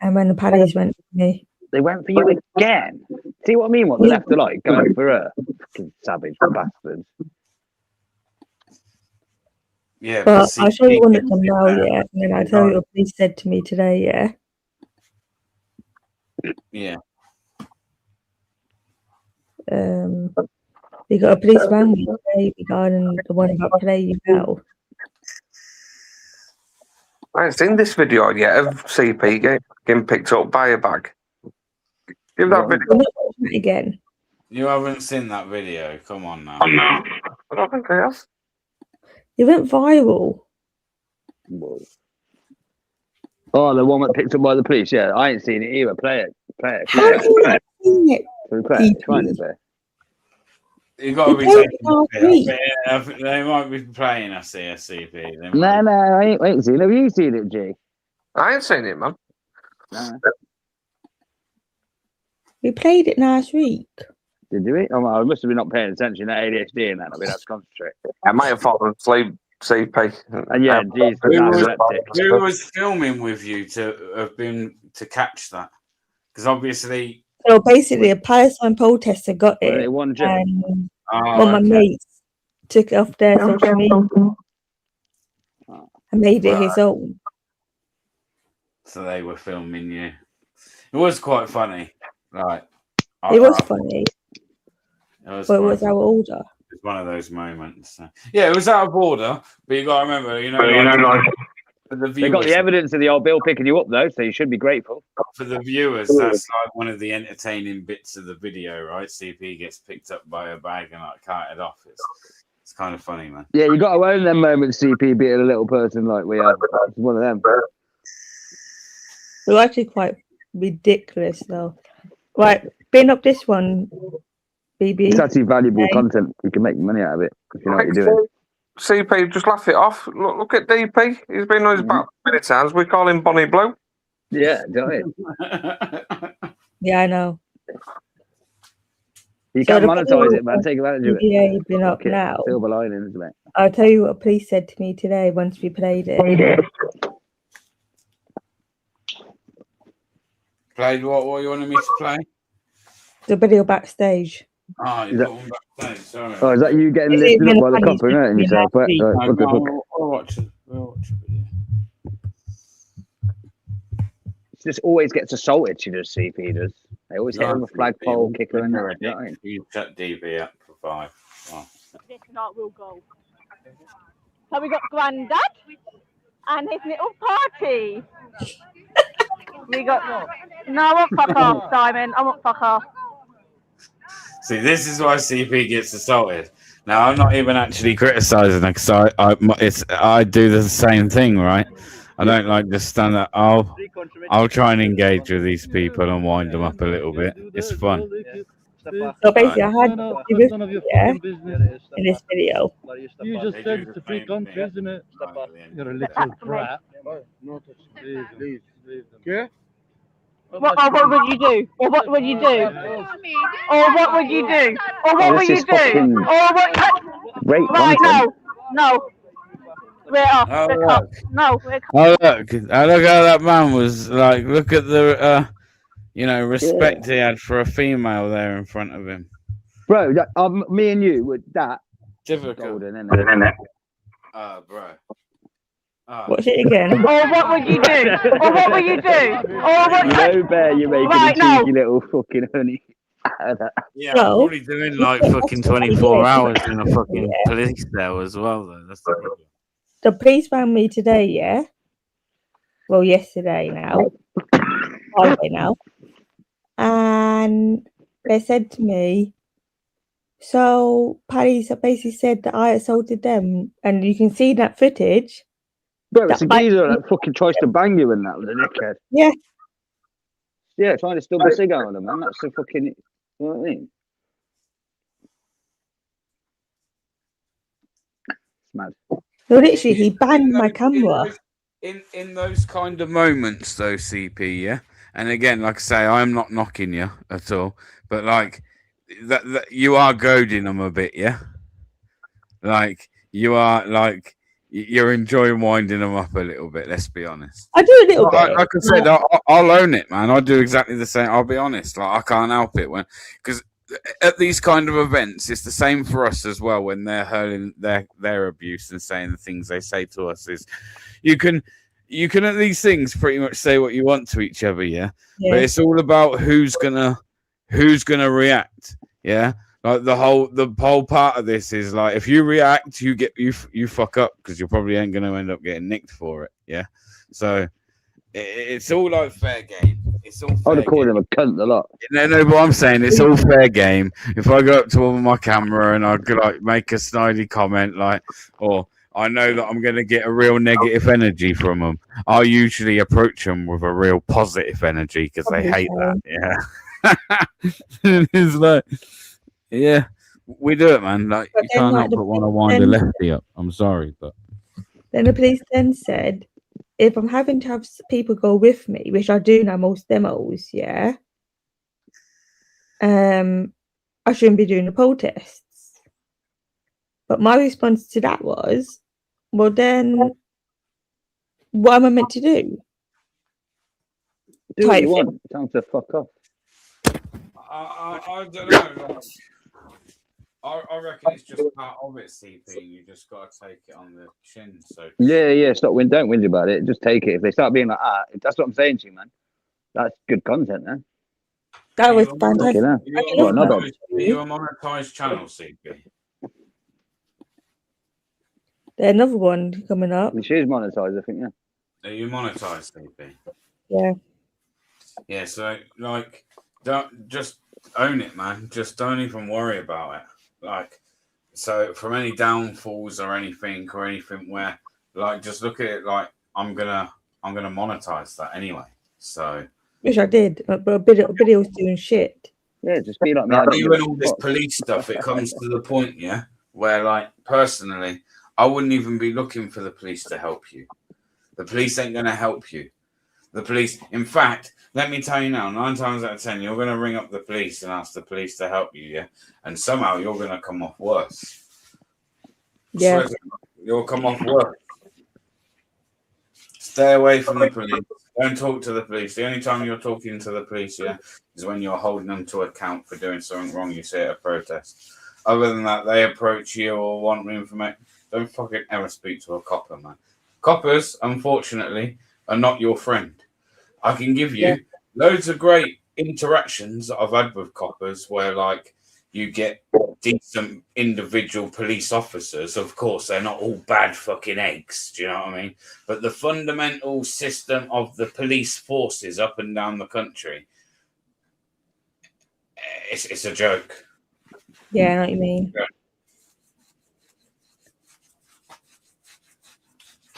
[SPEAKER 10] and when the Paddies went for me.
[SPEAKER 5] They went for you again. See what I mean? What the left are like going for her. Fucking savage bastards.
[SPEAKER 1] Yeah,
[SPEAKER 10] But I'll show you one of them now, yeah. And then I'll tell you what police said to me today, yeah.
[SPEAKER 1] Yeah.
[SPEAKER 10] We got a police van today regarding the one about playing now.
[SPEAKER 9] I haven't seen this video yet of CP getting picked up by a bag. Give that video
[SPEAKER 10] again.
[SPEAKER 1] You haven't seen that video? Come on now.
[SPEAKER 9] I don't think I have.
[SPEAKER 10] It went viral.
[SPEAKER 5] Oh, the one that picked up by the police. Yeah, I ain't seen it either. Play it.
[SPEAKER 10] Seen it.
[SPEAKER 5] Find it there.
[SPEAKER 1] You've got to be taking it. They might be playing a CSCP.
[SPEAKER 5] No, I ain't seen it. Have you seen it, G?
[SPEAKER 9] I ain't seen it, man.
[SPEAKER 5] No.
[SPEAKER 10] We played it last week.
[SPEAKER 5] Did you? Oh, I must have been not paying attention. That ADHD and that. I've been able to concentrate.
[SPEAKER 9] I might have fallen asleep, CP.
[SPEAKER 5] And yeah, geez.
[SPEAKER 1] Who was filming with you to catch that? Because obviously.
[SPEAKER 10] So basically, a Palestine protester got it, and one of my mates took it off their social media and made it his own.
[SPEAKER 1] So they were filming you. It was quite funny. Right.
[SPEAKER 10] It was funny.
[SPEAKER 1] But
[SPEAKER 10] it was out of order.
[SPEAKER 1] It was one of those moments. Yeah, it was out of order, but you got to remember,
[SPEAKER 5] they got the evidence of the old Bill picking you up, though, so you should be grateful.
[SPEAKER 1] For the viewers, that's like one of the entertaining bits of the video, right? CP gets picked up by a bag and like carted off. It's kind of funny, man.
[SPEAKER 5] Yeah, you got to own them moments, CP being a little person like we are. It's one of them.
[SPEAKER 10] They're actually quite ridiculous, though. Right, pin up this one, BB.
[SPEAKER 5] It's actually valuable content. You can make money out of it if you know what you're doing.
[SPEAKER 9] CP, just laugh it off. Look at DP. He's been on his back many times. We call him Bonnie Blue.
[SPEAKER 5] Yeah, don't you?
[SPEAKER 10] Yeah, I know.
[SPEAKER 5] You can't monetize it, man. Take advantage of it.
[SPEAKER 10] Yeah, you've been up now.
[SPEAKER 5] Silver lining, isn't it?
[SPEAKER 10] I'll tell you what police said to me today once we played it.
[SPEAKER 1] Played what you wanted me to play?
[SPEAKER 10] The video backstage.
[SPEAKER 1] Oh, you got one backstage, sorry.
[SPEAKER 5] Oh, is that you getting lifted up by the copper and hurting yourself?
[SPEAKER 1] We'll watch it. We'll watch it.
[SPEAKER 5] She just always gets assaulted, she does, CP does. They always hit her with a flagpole, kick her in the head.
[SPEAKER 1] You shut DB up for 5. Oh.
[SPEAKER 11] This night we'll go. So we got Grandad and his little party. We got no, I won't fuck off, Simon. I won't fuck off.
[SPEAKER 1] See, this is why CP gets assaulted. Now, I'm not even actually criticising it because I do the same thing, right? I don't like just stand up. I'll try and engage with these people and wind them up a little bit. It's fun.
[SPEAKER 10] So basically, I had in this video.
[SPEAKER 12] You just said it's a free country, isn't it? You're a little brat. Leave them. Okay?
[SPEAKER 11] What would you do? Or what would you do? Or what would you do? Or what would you do? Or what? Right, no. We're off. We're cut. No, we're cut.
[SPEAKER 1] Oh look how that man was like. Look at the respect he had for a female there in front of him.
[SPEAKER 5] Bro, me and you were that
[SPEAKER 1] difficult,
[SPEAKER 5] golden, isn't it?
[SPEAKER 1] Bro.
[SPEAKER 10] What's it again?
[SPEAKER 11] Or what would you do? Or what would you do? Or what?
[SPEAKER 5] No, Bear, you're making a cheeky little fucking honey out of that.
[SPEAKER 1] Yeah, I'm probably doing like fucking 24 hours in a fucking police cell as well, though. That's the problem.
[SPEAKER 10] The police found me today, yeah? Well, yesterday now. Friday now. And they said to me, So Paddy basically said that I assaulted them, and you can see that footage.
[SPEAKER 5] Bro, it's a
[SPEAKER 10] That
[SPEAKER 5] geezer that fucking tries to bang you and that with a dickhead.
[SPEAKER 10] Yeah.
[SPEAKER 5] Yeah, trying to stub a cigar on them, man. That's the fucking. You know what I mean? It's mad.
[SPEAKER 10] No, literally, he banned my camera.
[SPEAKER 1] In those kind of moments, though, CP, yeah. And again, like I say, I'm not knocking you at all, but like that you are goading them a bit, yeah. Like you are, like you're enjoying winding them up a little bit. Let's be honest.
[SPEAKER 10] I do a little bit.
[SPEAKER 1] Like I said, I'll own it, man. I do exactly the same. I'll be honest. Like I can't help it because at these kind of events, it's the same for us as well. When they're hurling their abuse and saying the things they say to us, is you can at these things pretty much say what you want to each other, yeah. But it's all about who's gonna react, yeah. Like the whole part of this is like if you react, you fuck up because you probably ain't gonna end up getting nicked for it, yeah. So it's all like fair game. It's all.
[SPEAKER 5] I'd have called him a cunt a lot.
[SPEAKER 1] No, but I'm saying it's all fair game. If I go up to him with my camera and I could like make a snidey comment like, or I know that I'm going to get a real negative energy from them, I'll usually approach them with a real positive energy because they hate that. Yeah. It's like, yeah, we do it, man. Like you can't help but want to wind a lefty up. I'm sorry, but
[SPEAKER 10] then the police then said, if I'm having to have people go with me, which I do now most demos, yeah, I shouldn't be doing the protests. But my response to that was, well, then what am I meant to do?
[SPEAKER 5] Do what you want. Time to fuck off.
[SPEAKER 1] I don't know. I reckon it's just part of it, CP. You just got to take it on the chin. So
[SPEAKER 5] Yeah. Don't whinge about it. Just take it. If they start being like that, that's what I'm saying to you, man. That's good content, man.
[SPEAKER 10] That was fantastic.
[SPEAKER 1] Are you a monetized channel, CP?
[SPEAKER 10] There's another one coming up.
[SPEAKER 5] She is monetized, I think. Yeah.
[SPEAKER 1] Are you monetized, CP?
[SPEAKER 10] Yeah.
[SPEAKER 1] Yeah. So like, don't just own it, man. Just don't even worry about it. Like, so from any downfalls or anything where, like, just look at it like I'm gonna monetize that anyway. So,
[SPEAKER 10] which I did, but a bit was doing shit.
[SPEAKER 5] Yeah, just be like
[SPEAKER 1] me. Even all this police stuff, it comes to the point, yeah, where like personally, I wouldn't even be looking for the police to help you. The police ain't gonna help you. The police, in fact, let me tell you now, 9 times out of 10, you're going to ring up the police and ask the police to help you, yeah? And somehow you're going to come off worse.
[SPEAKER 10] Yeah.
[SPEAKER 1] You'll come off worse. Stay away from the police. Don't talk to the police. The only time you're talking to the police, yeah, is when you're holding them to account for doing something wrong you say at a protest. Other than that, they approach you or want information. Don't fucking ever speak to a copper, man. Coppers, unfortunately, are not your friend. I can give you loads of great interactions that I've had with coppers where, like, you get decent individual police officers. Of course, they're not all bad fucking eggs. Do you know what I mean? But the fundamental system of the police forces up and down the country, it's a joke.
[SPEAKER 10] Yeah, I know what you mean.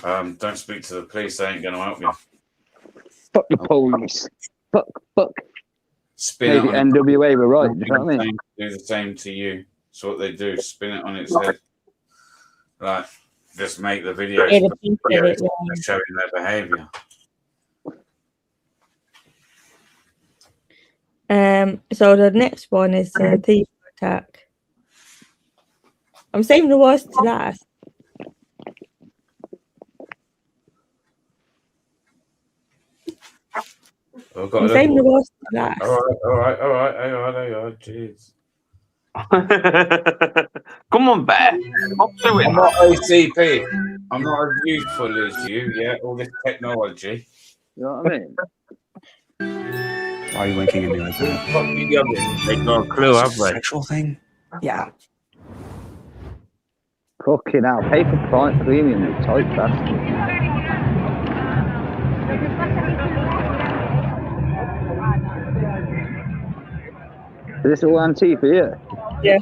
[SPEAKER 1] Don't speak to the police. They ain't going to help you.
[SPEAKER 5] Fuck the police. Fuck.
[SPEAKER 1] Spin
[SPEAKER 5] Maybe NWA were right. Do you know what I mean?
[SPEAKER 1] Do the same to you. That's what they do. Spin it on its head. Like, just make the videos showing their behaviour.
[SPEAKER 10] So the next one is thief attack. I'm saving the worst to last. I'm saving the worst to last.
[SPEAKER 1] All right. Jeez.
[SPEAKER 9] Come on, Bear.
[SPEAKER 1] I'm not OCP. I'm not as useful as you. Yeah, all this technology.
[SPEAKER 5] You know what I mean?
[SPEAKER 13] Why are you winking at me like that?
[SPEAKER 1] They've got a clue, have they?
[SPEAKER 13] Sexual thing?
[SPEAKER 10] Yeah.
[SPEAKER 5] Fucking hell. Pay for premium, you tight bastard. Is this all Antifa, yeah?
[SPEAKER 10] Yeah.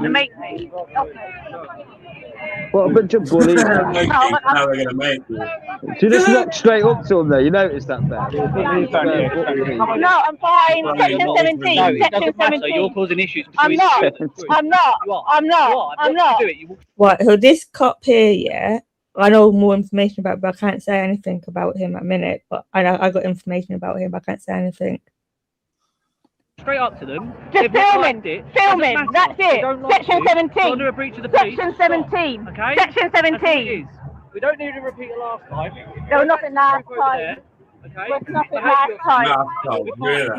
[SPEAKER 11] to make me.
[SPEAKER 5] What a bunch of bullies.
[SPEAKER 1] Now they're going to make you.
[SPEAKER 5] She just walked straight up to him there. You noticed that, Bear?
[SPEAKER 11] No, I'm fine. Section 17.
[SPEAKER 14] No, it
[SPEAKER 11] Section
[SPEAKER 14] doesn't matter.
[SPEAKER 11] 17.
[SPEAKER 14] You're causing issues
[SPEAKER 11] I'm
[SPEAKER 14] between
[SPEAKER 11] not. I'm not. I'm not. I'm not.
[SPEAKER 10] Right, so this cop here, yeah, I know more information about, but I can't say anything about him at a minute. But I got information about him, but I can't say anything.
[SPEAKER 14] Straight up to them.
[SPEAKER 11] Just filming. Filming. That's it. Section 17.
[SPEAKER 14] Under a breach of the peace.
[SPEAKER 11] Section 17.
[SPEAKER 14] Okay.
[SPEAKER 11] Section
[SPEAKER 14] That's what it
[SPEAKER 11] 17.
[SPEAKER 14] is. We don't need to repeat it last time.
[SPEAKER 11] There was nothing last time.
[SPEAKER 14] Okay.
[SPEAKER 11] There was nothing last time.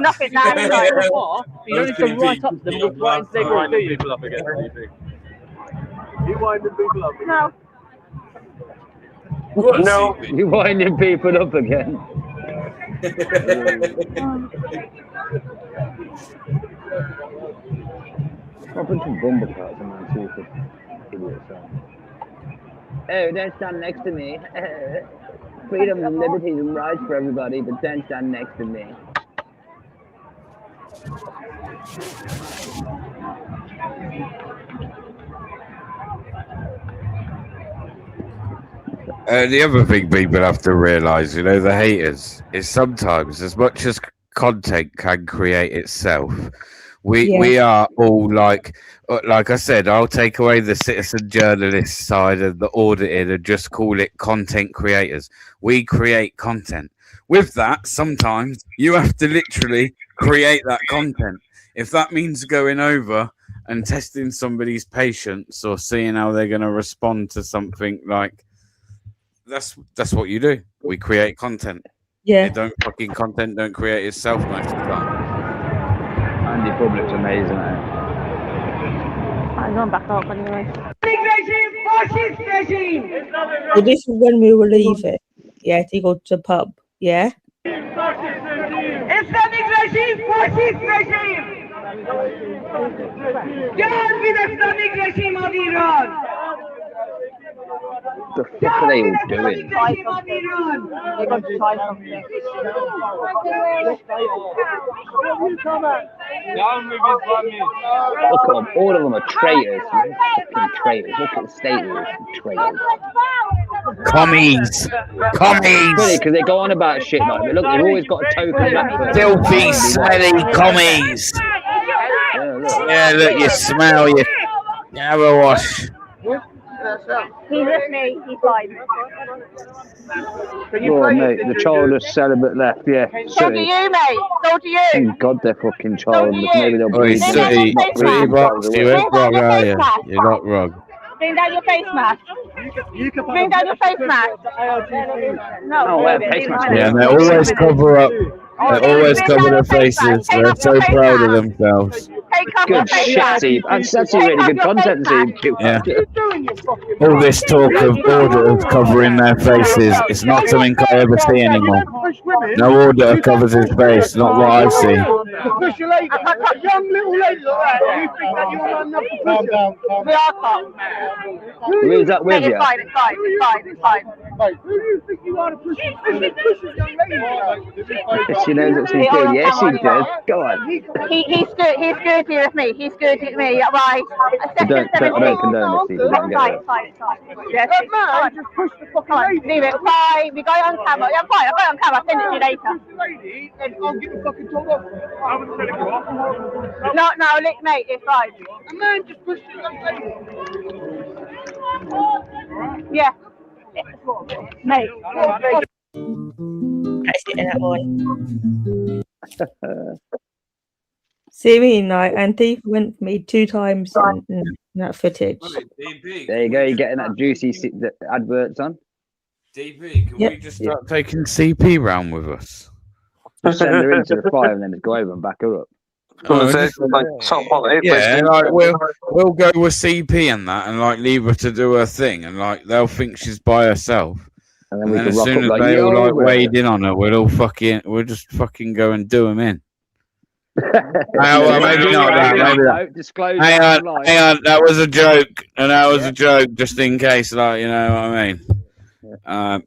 [SPEAKER 11] Nothing last time.
[SPEAKER 14] You don't need to write up to them. You're right into their group, do you?
[SPEAKER 12] You winding people up?
[SPEAKER 11] No.
[SPEAKER 9] No.
[SPEAKER 5] You winding people up again. What a bunch of bumblecars, man, stupid idiots. Oh, don't stand next to me. Freedom and liberties and rights for everybody, but don't stand next to me.
[SPEAKER 1] The other thing people have to realise, you know, the haters, is sometimes as much as content can create itself, we are all like I said, I'll take away the citizen journalist side and the auditing and just call it content creators. We create content. With that, sometimes you have to literally create that content. If that means going over and testing somebody's patience or seeing how they're going to respond to something, like that's what you do. We create content.
[SPEAKER 10] Yeah.
[SPEAKER 1] Content don't create itself most of the time.
[SPEAKER 5] Andy Public's amazing, eh?
[SPEAKER 11] I'm going back up anyway.
[SPEAKER 10] Fascist regime. Well, this is when we were leaving. Yeah, to go to the pub. Yeah.
[SPEAKER 2] Islamic regime, fascist regime. God be the Islamic regime of Iran.
[SPEAKER 5] The fuck are they all doing?
[SPEAKER 11] They're going to try something.
[SPEAKER 5] Look at them, all of them are traitors, man. Fucking traitors. Look at the state of them, traitors.
[SPEAKER 1] Commies!
[SPEAKER 5] Funny, because they go on about shit like that. Look, they've always got a token black person.
[SPEAKER 1] Filthy, smelly commies! Yeah, look, you smell, you have a wash.
[SPEAKER 11] He's with me. He's fine.
[SPEAKER 5] Oh, mate, the childless celibate left, yeah.
[SPEAKER 11] So do you, mate. So do you.
[SPEAKER 5] Thank God they're fucking childless. Maybe they'll
[SPEAKER 1] Oi,
[SPEAKER 5] breed
[SPEAKER 1] Sooty, pretty box, you went wrong, are you? You're not wrong.
[SPEAKER 11] Bring down your face mask. Bring down your face mask. No.
[SPEAKER 5] Oh, well, face mask.
[SPEAKER 1] Yeah, and they always cover up. They always cover their faces. They're so proud of themselves.
[SPEAKER 5] Good shit, Steve. That's actually really good content, Steve.
[SPEAKER 1] Yeah. All this talk of auditor covering their faces, it's not something I ever see anymore. No auditor covers his face, not what I see.
[SPEAKER 2] Push your lady. Young little lady like that. You think that you're not enough to push her?
[SPEAKER 11] We are cops.
[SPEAKER 5] Who's that with you?
[SPEAKER 11] It's fine. It's fine.
[SPEAKER 2] Mate, who do you think you are to push young lady?
[SPEAKER 5] She knows what she's doing. Yes, she does. Go on.
[SPEAKER 11] He's good here with me. He's good with me. Right.
[SPEAKER 5] I don't condone this, Steve. Don't get
[SPEAKER 11] Fine. Yes, it's fine.
[SPEAKER 2] Just push the fucking lady.
[SPEAKER 11] Leave it. Fine. We got it on camera. Yeah, fine. I got it on camera. I'll send it to you later.
[SPEAKER 2] Lady, and I'll get the fucking told off. I haven't said it off.
[SPEAKER 11] No, look, mate. It's fine.
[SPEAKER 2] A man just pushed the young lady.
[SPEAKER 11] Yeah. Mate.
[SPEAKER 10] I see that one. See me, like, and Thief went for me 2 times in that footage.
[SPEAKER 5] There you go. You're getting that juicy adverts on.
[SPEAKER 1] DP, can we just start taking CP round with us?
[SPEAKER 5] Just send her into the fire and then just go over and back her up.
[SPEAKER 1] Yeah, like we'll go with CP and that, and like leave her to do her thing, and like they'll think she's by herself.
[SPEAKER 5] And
[SPEAKER 1] then
[SPEAKER 5] we
[SPEAKER 1] as
[SPEAKER 5] can
[SPEAKER 1] soon as
[SPEAKER 5] rock up
[SPEAKER 1] they all like
[SPEAKER 5] "Yo,
[SPEAKER 1] wade in on her, we'll just fucking go and do them in. Well, maybe not that. Maybe that. Hang on. That was a joke, and that was a joke, just in case, like, you know what I mean.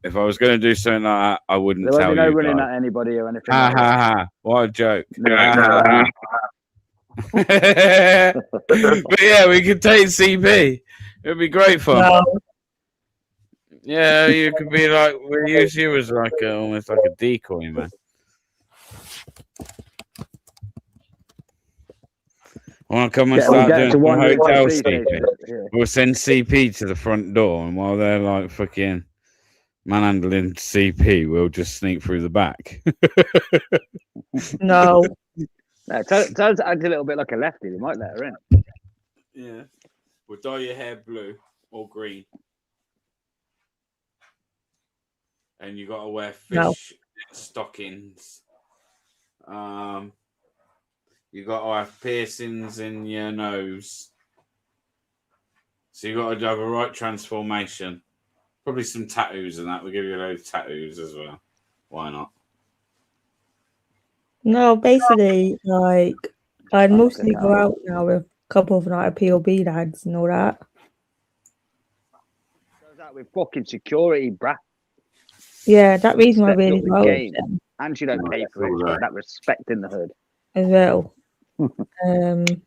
[SPEAKER 1] If I was going to do something like that, I wouldn't
[SPEAKER 5] There
[SPEAKER 1] tell
[SPEAKER 5] won't be
[SPEAKER 1] you.
[SPEAKER 5] no running
[SPEAKER 1] like,
[SPEAKER 5] at anybody or anything.
[SPEAKER 1] ha
[SPEAKER 5] like
[SPEAKER 1] ha
[SPEAKER 5] that.
[SPEAKER 1] ha! What a joke!
[SPEAKER 5] No,
[SPEAKER 1] Ha
[SPEAKER 5] no.
[SPEAKER 1] ha But yeah, we could take CP. It'd be great fun.
[SPEAKER 10] No.
[SPEAKER 1] Yeah, you could be like, we'll use you as like almost like a decoy, man. I want to come and start doing some hotel CP. We'll send CP to the front door, and while they're like fucking manhandling CP, we'll just sneak through the back.
[SPEAKER 10] No.
[SPEAKER 5] No, Taz acts a little bit like a lefty. They might let her in.
[SPEAKER 1] Yeah. We'll dye your hair blue or green. And you got to wear fish stockings. You got to have piercings in your nose. So you got to have a right transformation. Probably some tattoos and that. We'll give you a load of tattoos as well. Why not?
[SPEAKER 10] No, basically, like, I'd mostly go out now with a couple of like POB lads and all that.
[SPEAKER 5] Does that with fucking security, bruh.
[SPEAKER 10] Yeah, that reason why I
[SPEAKER 5] Stepped
[SPEAKER 10] really
[SPEAKER 5] up the
[SPEAKER 10] go
[SPEAKER 5] game.
[SPEAKER 10] with them
[SPEAKER 5] And you don't pay for it. So that respect in the hood.
[SPEAKER 10] as well. The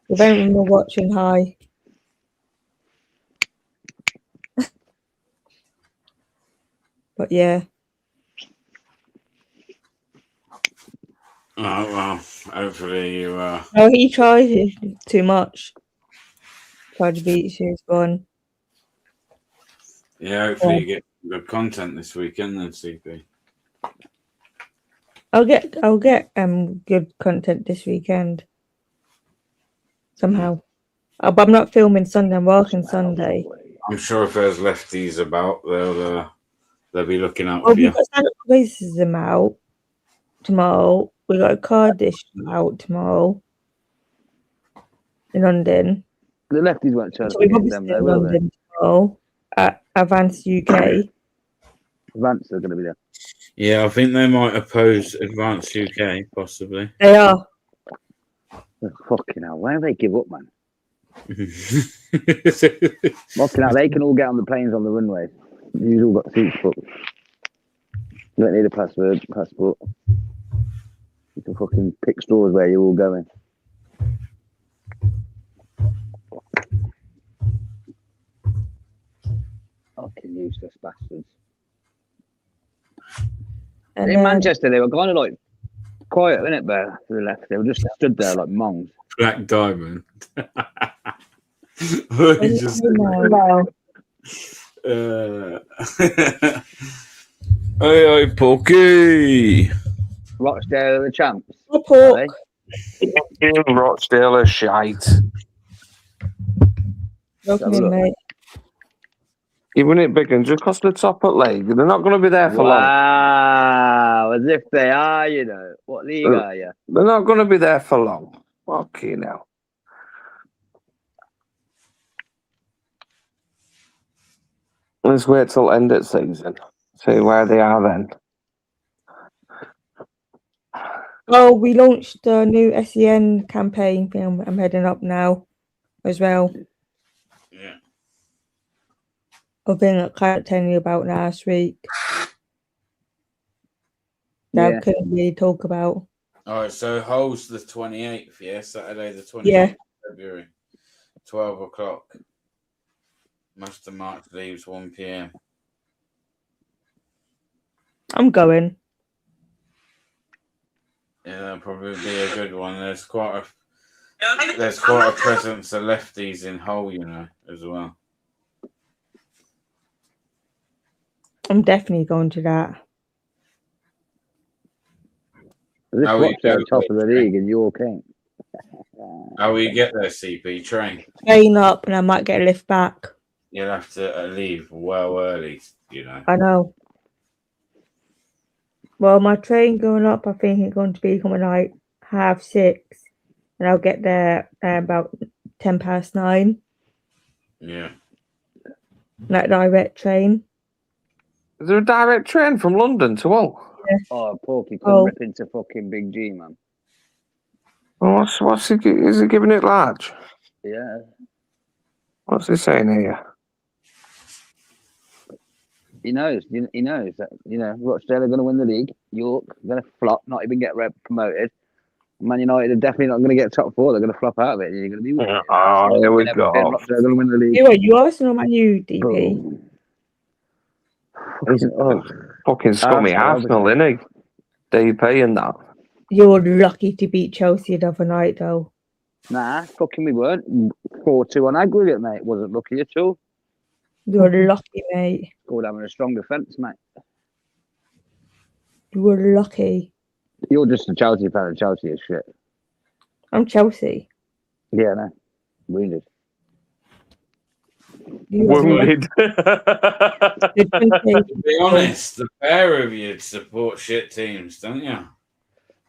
[SPEAKER 10] event when we're watching high. But yeah.
[SPEAKER 1] Oh, well, hopefully you...
[SPEAKER 10] No, he tried it too much. Tried to beat you, it's gone.
[SPEAKER 1] Yeah, hopefully you get good content this weekend then, CP.
[SPEAKER 10] I'll get good content this weekend. Somehow. But I'm not filming Sunday, I'm working Sunday.
[SPEAKER 1] I'm sure if there's lefties about, they'll be looking out
[SPEAKER 10] Well,
[SPEAKER 1] for you.
[SPEAKER 10] we've got Sonic Racism out tomorrow. We got a card dish out tomorrow in London.
[SPEAKER 5] The lefties won't turn
[SPEAKER 10] So
[SPEAKER 5] up
[SPEAKER 10] we
[SPEAKER 5] against
[SPEAKER 10] probably
[SPEAKER 5] them,
[SPEAKER 10] see
[SPEAKER 5] though, will they?
[SPEAKER 10] London tomorrow at Advance UK.
[SPEAKER 5] Advance are going to be there.
[SPEAKER 1] Yeah, I think they might oppose Advance UK, possibly.
[SPEAKER 10] They are.
[SPEAKER 5] Oh, fucking hell, why do they give up, man? Fucking hell, they can all get on the planes on the runway. You've all got seats booked. You don't need a passport. You can fucking pick stores where you're all going. Fucking useless bastards.
[SPEAKER 10] And
[SPEAKER 5] in Manchester, they were kind of like quiet, innit, there to the left. They were just stood there like monks.
[SPEAKER 1] Black Diamond. Hey, Pokey.
[SPEAKER 5] Rochdale are the champs.
[SPEAKER 9] Rochdale are shite.
[SPEAKER 10] Welcome in, mate.
[SPEAKER 9] Giving it big and just cost the top at league. They're not going to be there for long.
[SPEAKER 5] Wow, as if they are, you know. What league are you?
[SPEAKER 9] They're not going to be there for long. Fucking hell. Let's wait till end of season. See where they are then.
[SPEAKER 10] Oh, we launched the new SEN campaign thing. I'm heading up now as well.
[SPEAKER 1] Yeah.
[SPEAKER 10] I've been kind of telling you about last week. That
[SPEAKER 1] Yeah.
[SPEAKER 10] couldn't really talk about.
[SPEAKER 1] All right, so Hull's the 28th, yeah? Saturday the 28th
[SPEAKER 10] Yeah.
[SPEAKER 1] of February, 12 o'clock. Master March leaves 1 p.m.
[SPEAKER 10] I'm going.
[SPEAKER 1] Yeah, that'll probably be a good one. There's quite a presence of lefties in Hull, you know, as well.
[SPEAKER 10] I'm definitely going to that.
[SPEAKER 5] This
[SPEAKER 1] How will you
[SPEAKER 5] Rochdale
[SPEAKER 1] go
[SPEAKER 5] top
[SPEAKER 1] there,
[SPEAKER 5] of the league and you're king.
[SPEAKER 1] How will you get there, CP? Train?
[SPEAKER 10] Train up and I might get a lift back.
[SPEAKER 1] You'll have to leave well early, you know.
[SPEAKER 10] I know. Well, my train going up, I think it's going to be coming like 6:30, and I'll get there about 9:10.
[SPEAKER 1] Yeah.
[SPEAKER 10] That direct train.
[SPEAKER 9] Is there a direct train from London to Hull?
[SPEAKER 10] Yeah.
[SPEAKER 5] Oh, Porky couldn't rip into fucking Big G, man.
[SPEAKER 9] Well, what's he? Is he giving it large?
[SPEAKER 5] Yeah.
[SPEAKER 9] What's he saying here?
[SPEAKER 5] He knows that, you know, Rochdale are going to win the league. York are going to flop, not even get promoted. Man United are definitely not going to get top 4. They're going to flop out of it. You're going to be winning.
[SPEAKER 9] Oh, here we go.
[SPEAKER 5] They're going to win the league.
[SPEAKER 10] You Arsenal, Man U, DP.
[SPEAKER 9] Fucking scummy Arsenal, innit? DP and that.
[SPEAKER 10] You're lucky to beat Chelsea the other night, though.
[SPEAKER 5] Nah, fucking we weren't. 4-2 on aggregate, mate. Wasn't lucky at all.
[SPEAKER 10] You're lucky, mate.
[SPEAKER 5] Scored having a strong defence, mate.
[SPEAKER 10] You were lucky.
[SPEAKER 5] You're just a Chelsea fan, and Chelsea is shit.
[SPEAKER 10] I'm Chelsea.
[SPEAKER 5] Yeah, no. Wounded.
[SPEAKER 9] Wounded.
[SPEAKER 1] To be honest, the pair of you support shit teams, don't you?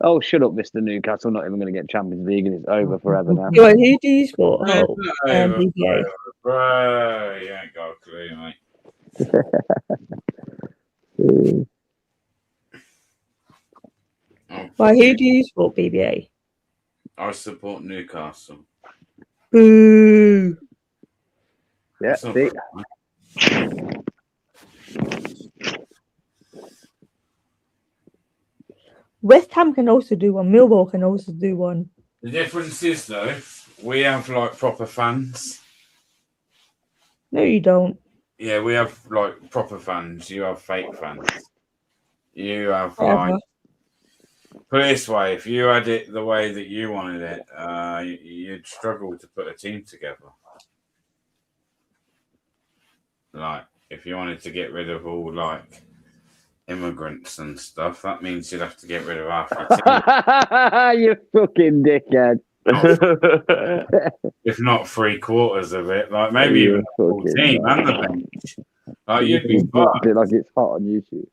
[SPEAKER 5] Oh, shut up, Mr. Newcastle. Not even going to get Champions League, and it's over forever now.
[SPEAKER 10] Who do you support? Oh,
[SPEAKER 1] BBA. Bro, you ain't got a clue, mate.
[SPEAKER 10] Why, who do you support, BBA?
[SPEAKER 1] I support Newcastle.
[SPEAKER 10] Boo!
[SPEAKER 5] Yeah, see.
[SPEAKER 10] West Ham can also do one. Millwall can also do one.
[SPEAKER 1] The difference is, though, we have like proper fans.
[SPEAKER 10] No, you don't.
[SPEAKER 1] Yeah, we have like proper fans. You have fake fans. You have
[SPEAKER 10] Whatever.
[SPEAKER 1] like. Put it this way: if you had it the way that you wanted it, you'd struggle to put a team together. Like, if you wanted to get rid of all like immigrants and stuff, that means you'd have to get rid of half your team.
[SPEAKER 5] You fucking dickhead.
[SPEAKER 1] If not 3/4 of it, like maybe even the full team and the bench. Like, you'd be fucked.
[SPEAKER 5] Like it's hot on YouTube.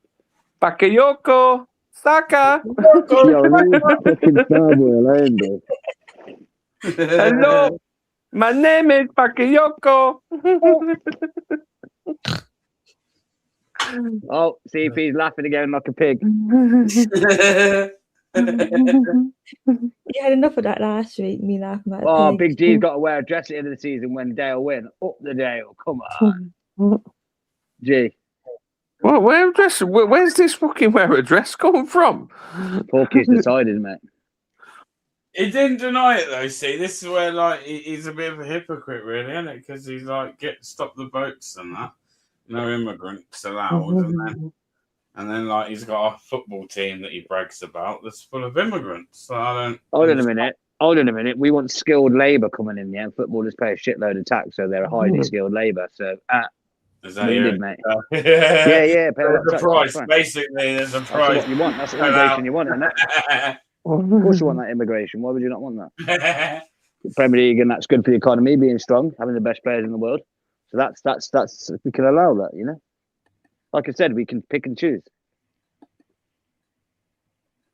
[SPEAKER 9] Bakayoko, Saka.
[SPEAKER 5] Yo, leave fucking Starboy alone, bro.
[SPEAKER 9] Hello, my name is Bakayoko.
[SPEAKER 5] Oh, CP's laughing again like a pig.
[SPEAKER 10] You had enough of that last week, me laughing at
[SPEAKER 5] Oh,
[SPEAKER 10] pigs.
[SPEAKER 5] Big G's got to wear a dress at the end of the season when Dale win. Up the Dale, come on. G.
[SPEAKER 9] Well, where's this fucking wear a dress come from?
[SPEAKER 5] Porky's decided, mate.
[SPEAKER 1] He didn't deny it though. See, this is where like he's a bit of a hypocrite, really, isn't it? Because he's like, stop the boats and that. No immigrants allowed, and then like he's got a football team that he brags about that's full of immigrants. So I don't.
[SPEAKER 5] Hold on a minute. We want skilled labour coming in there. Footballers pay a shitload of tax, so they're highly skilled labour. So,
[SPEAKER 1] Is that
[SPEAKER 5] needed,
[SPEAKER 1] it?
[SPEAKER 5] mate.
[SPEAKER 1] Yeah,
[SPEAKER 5] Yeah. Pay
[SPEAKER 1] there's a
[SPEAKER 5] tax,
[SPEAKER 1] price.
[SPEAKER 5] that's fine.
[SPEAKER 1] Basically, there's a
[SPEAKER 5] That's
[SPEAKER 1] price.
[SPEAKER 5] what you want. That's the immigration you want, isn't it? Of course you want that immigration. Why would you not want that? Premier League, and that's good for the economy, being strong, having the best players in the world. So that's we can allow that, you know. Like I said, we can pick and choose.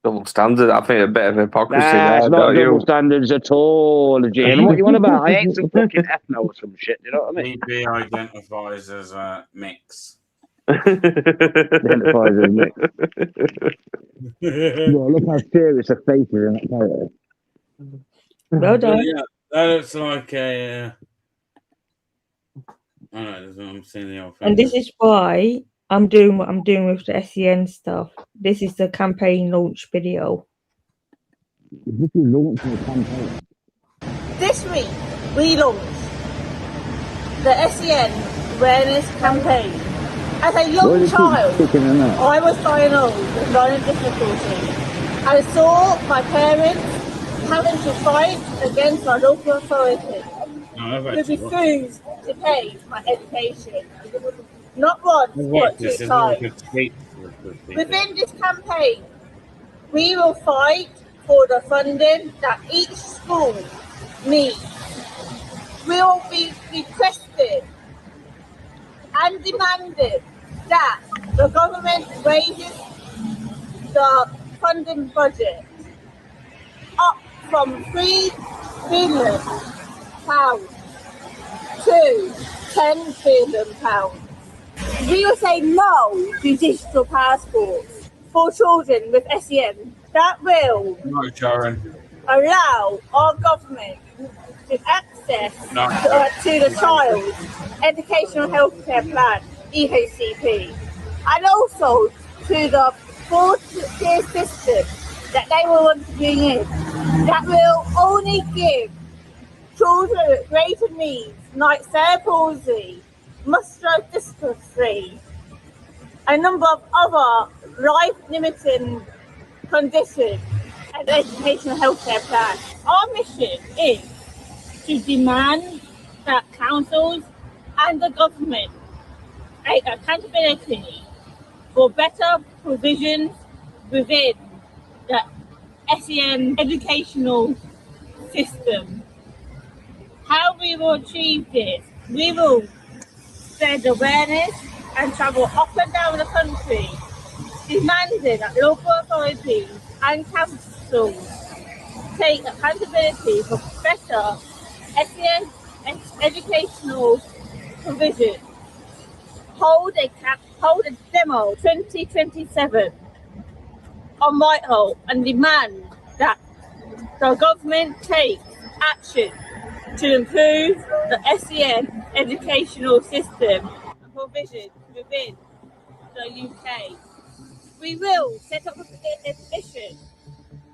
[SPEAKER 9] Double standard. I think a bit of hypocrisy
[SPEAKER 5] Nah,
[SPEAKER 9] there,
[SPEAKER 5] it's not
[SPEAKER 9] don't
[SPEAKER 5] double
[SPEAKER 9] you?
[SPEAKER 5] standards at all, G. And what you want about? I ain't some fucking ethno or some shit. You know what I mean?
[SPEAKER 1] DB identifies as a mix.
[SPEAKER 5] Identifies as mixed. Well, look how serious her face is in that photo.
[SPEAKER 10] Well done.
[SPEAKER 1] Yeah, that looks like a. I don't know, that's what I'm seeing the old
[SPEAKER 10] And this is why I'm doing what I'm doing with the SEN stuff. This is the campaign launch video.
[SPEAKER 5] This is launching a campaign.
[SPEAKER 11] This week, we launched the SEN awareness campaign. As a young child, I was diagnosed with learning difficulty. I saw my parents having to fight against my local authorities who refused to pay my education. Not once, but 2 times. Within this campaign, we will fight for the funding that each school needs. We will be requested and demanded that the government raises the funding budget up from £3 billion to £10 billion. We will say no to digital passports for children with SEN. That will
[SPEAKER 1] Right, Sharon.
[SPEAKER 11] allow our government to access to the child's educational healthcare plan, EHCP, and also to the 4-tier system that they will want to bring in that will only give children with greater needs like cerebral palsy, muscular dystrophy, a number of other life-limiting conditions an educational healthcare plan. Our mission is to demand that councils and the government take accountability for better provisions within the SEN educational system. How we will achieve this? We will spread awareness and travel up and down the country, demanding that local authorities and councils take accountability for better SEN educational provision. Hold a demo 2027 on Whitehall and demand that the government takes action to improve the SEN educational system and provision within the UK. We will set up a petition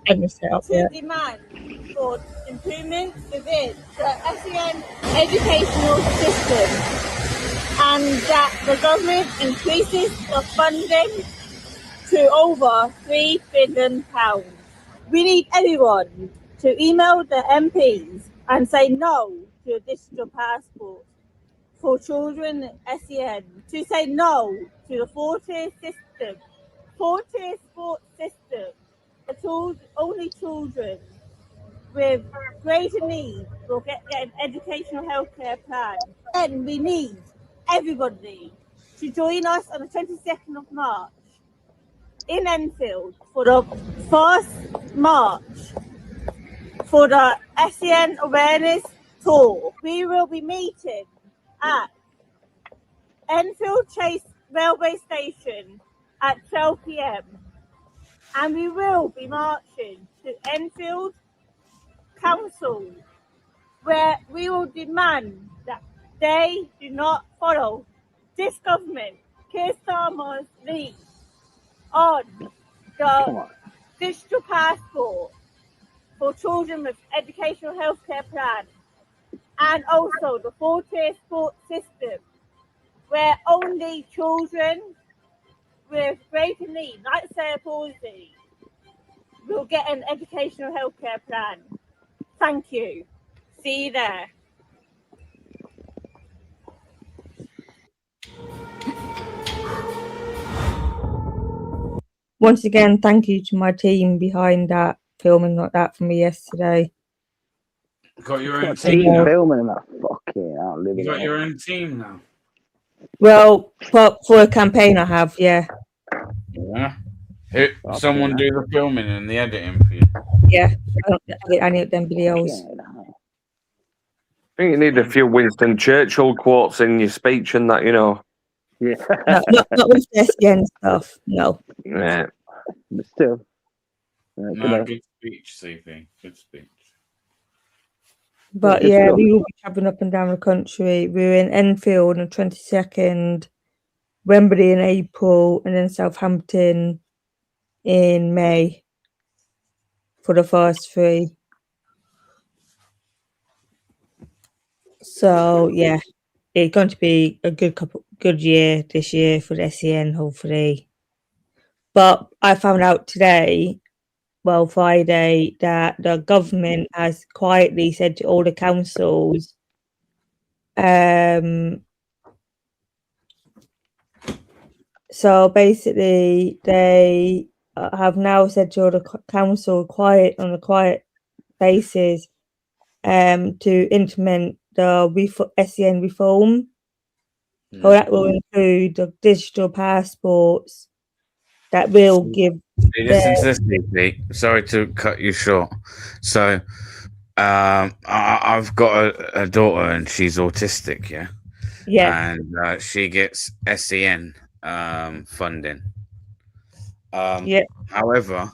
[SPEAKER 11] to demand for improvements within the SEN educational system and that the government increases the funding to over £3 billion. We need everyone to email the MPs and say no to a digital passport for children SEN, to say no to the four-tier system, four-tier sports system. Only children with greater needs will get an educational healthcare plan. Then we need everybody to join us on the 22nd of March in Enfield for the first march for the SEN Awareness Tour. We will be meeting at Enfield Chase Railway Station at 12 p.m. and we will be marching to Enfield Council, where we will demand that they do not follow this government, Keir Starmer's lead on the digital passport for children with educational healthcare plan, and also the four-tier sports system, where only children with greater need, like cerebral palsy, will get an educational healthcare plan. Thank you. See you there.
[SPEAKER 10] Once again, thank you to my team behind that filming like that for me yesterday.
[SPEAKER 1] Got your own
[SPEAKER 5] Got
[SPEAKER 1] team
[SPEAKER 5] team
[SPEAKER 1] now.
[SPEAKER 5] filming that fucking out.
[SPEAKER 1] You got your own team now.
[SPEAKER 10] Well, for a campaign I have, yeah.
[SPEAKER 1] Yeah. Someone do the filming and the editing for you.
[SPEAKER 10] Yeah, I don't get any of anybody else.
[SPEAKER 9] I think you need a few Winston Churchill quotes in your speech and that, you know.
[SPEAKER 5] Yeah.
[SPEAKER 10] Not with SEN stuff, no.
[SPEAKER 9] Yeah.
[SPEAKER 5] But still.
[SPEAKER 1] No, good speech, CP. Good speech.
[SPEAKER 10] But yeah, we will be travelling up and down the country. We're in Enfield on the 22nd, Wembley in April, and then Southampton in May for the first three. So yeah, it's going to be a good year this year for the SEN, hopefully. But I found out today, well, Friday, that the government has quietly said to all the councils, so basically they have now said to all the council on a quiet basis to implement the SEN reform. So that will include the digital passports that will give.
[SPEAKER 1] Listen to this, CP. Sorry to cut you short. So, I've got a daughter and she's autistic, yeah?
[SPEAKER 10] Yeah.
[SPEAKER 1] And she gets SEN funding.
[SPEAKER 10] Yeah.
[SPEAKER 1] However,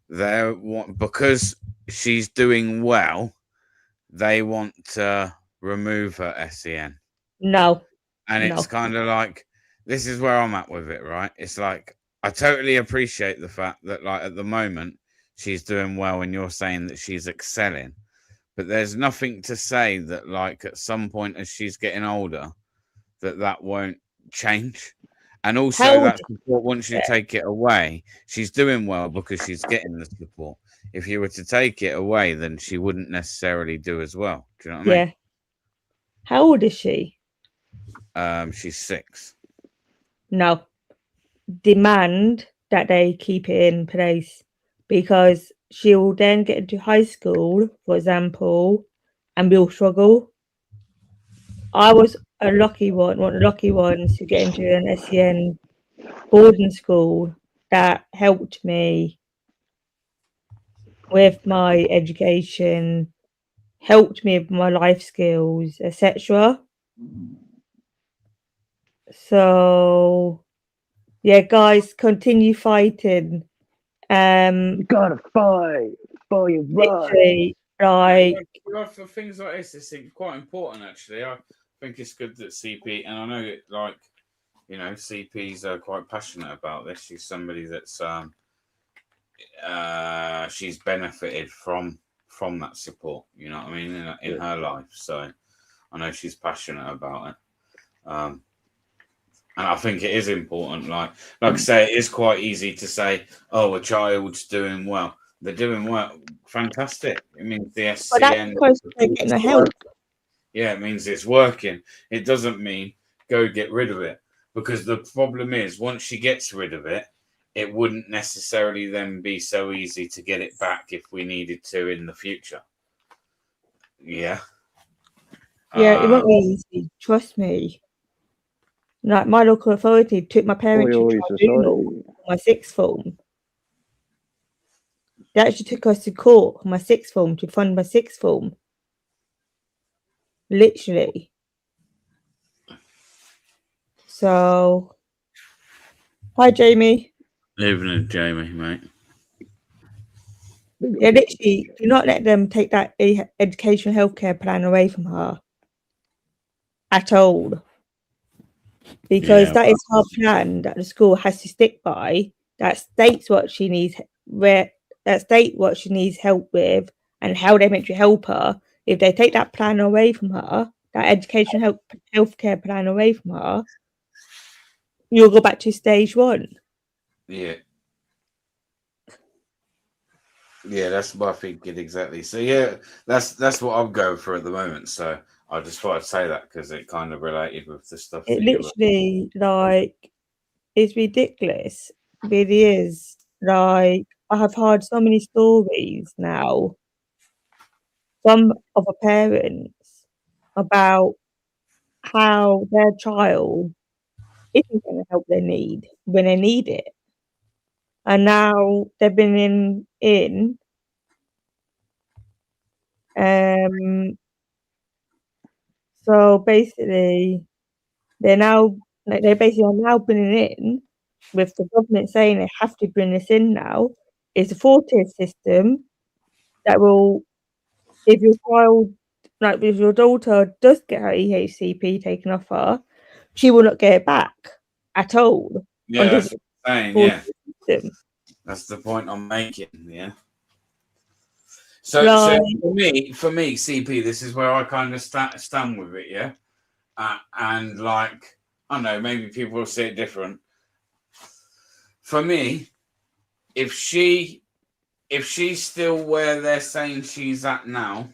[SPEAKER 1] because she's doing well, they want to remove her SEN.
[SPEAKER 10] No.
[SPEAKER 1] And it's kind of like, this is where I'm at with it, right? It's like, I totally appreciate the fact that, like, at the moment, she's doing well and you're saying that she's excelling. But there's nothing to say that, like, at some point as she's getting older, that won't change. And also
[SPEAKER 10] How
[SPEAKER 1] that support, once you take it away, she's doing well because she's getting the support. If you were to take it away, then she wouldn't necessarily do as well. Do you know what I mean?
[SPEAKER 10] Yeah. How old is she?
[SPEAKER 1] She's 6.
[SPEAKER 10] No. Demand that they keep it in place, because she will then get into high school, for example, and will struggle. I was a lucky one of the lucky ones to get into an SEN boarding school that helped me with my education, helped me with my life skills, etc. So yeah, guys, continue fighting.
[SPEAKER 5] You gotta fight for your right.
[SPEAKER 10] Literally, like,
[SPEAKER 1] For things like this, it's quite important, actually. I think it's good that CP, and I know it, like, you know, CP's quite passionate about this. She's somebody that's she's benefited from that support, you know what I mean, in her life. So I know she's passionate about it. And I think it is important. Like I say, it is quite easy to say, "Oh, a child's doing well. They're doing well. Fantastic." It means the SCN.
[SPEAKER 10] but that's because they're getting the help.
[SPEAKER 1] Yeah, it means it's working. It doesn't mean go get rid of it, because the problem is once she gets rid of it, it wouldn't necessarily then be so easy to get it back if we needed to in the future. Yeah.
[SPEAKER 10] Yeah, it won't be easy. Trust me. Like, my local authority took my parents to tribunal for my 6th form. They actually took us to court for my 6th form to fund my 6th form. Literally. So, hi, Jamie.
[SPEAKER 1] Evening, Jamie, mate.
[SPEAKER 10] Yeah, literally, do not let them take that educational healthcare plan away from her at all. Because that is her plan that the school has to stick by. That states what she needs, what she needs help with, and how they're meant to help her. If they take that plan away from her, that education healthcare plan away from her, you'll go back to stage 1.
[SPEAKER 1] Yeah. Yeah, that's what I thinking exactly. So yeah, that's what I'm going for at the moment. So I just thought I'd say that because it kind of related with the stuff.
[SPEAKER 10] It literally, like, it's ridiculous. It really is. Like, I have heard so many stories now from other parents about how their child isn't going to help their need when they need it. And now they've been in so basically they basically are now bringing in, with the government saying they have to bring this in now, is a 4-tier system that will, if your child, like if your daughter does get her EHCP taken off her, she will not get it back at all.
[SPEAKER 1] Yeah, that's what I'm saying, yeah.
[SPEAKER 10] System.
[SPEAKER 1] That's the point I'm making, yeah. So for me, CP, this is where I kind of stand with it, yeah. And like, I don't know, maybe people will see it different. For me, if she's still where they're saying she's at now,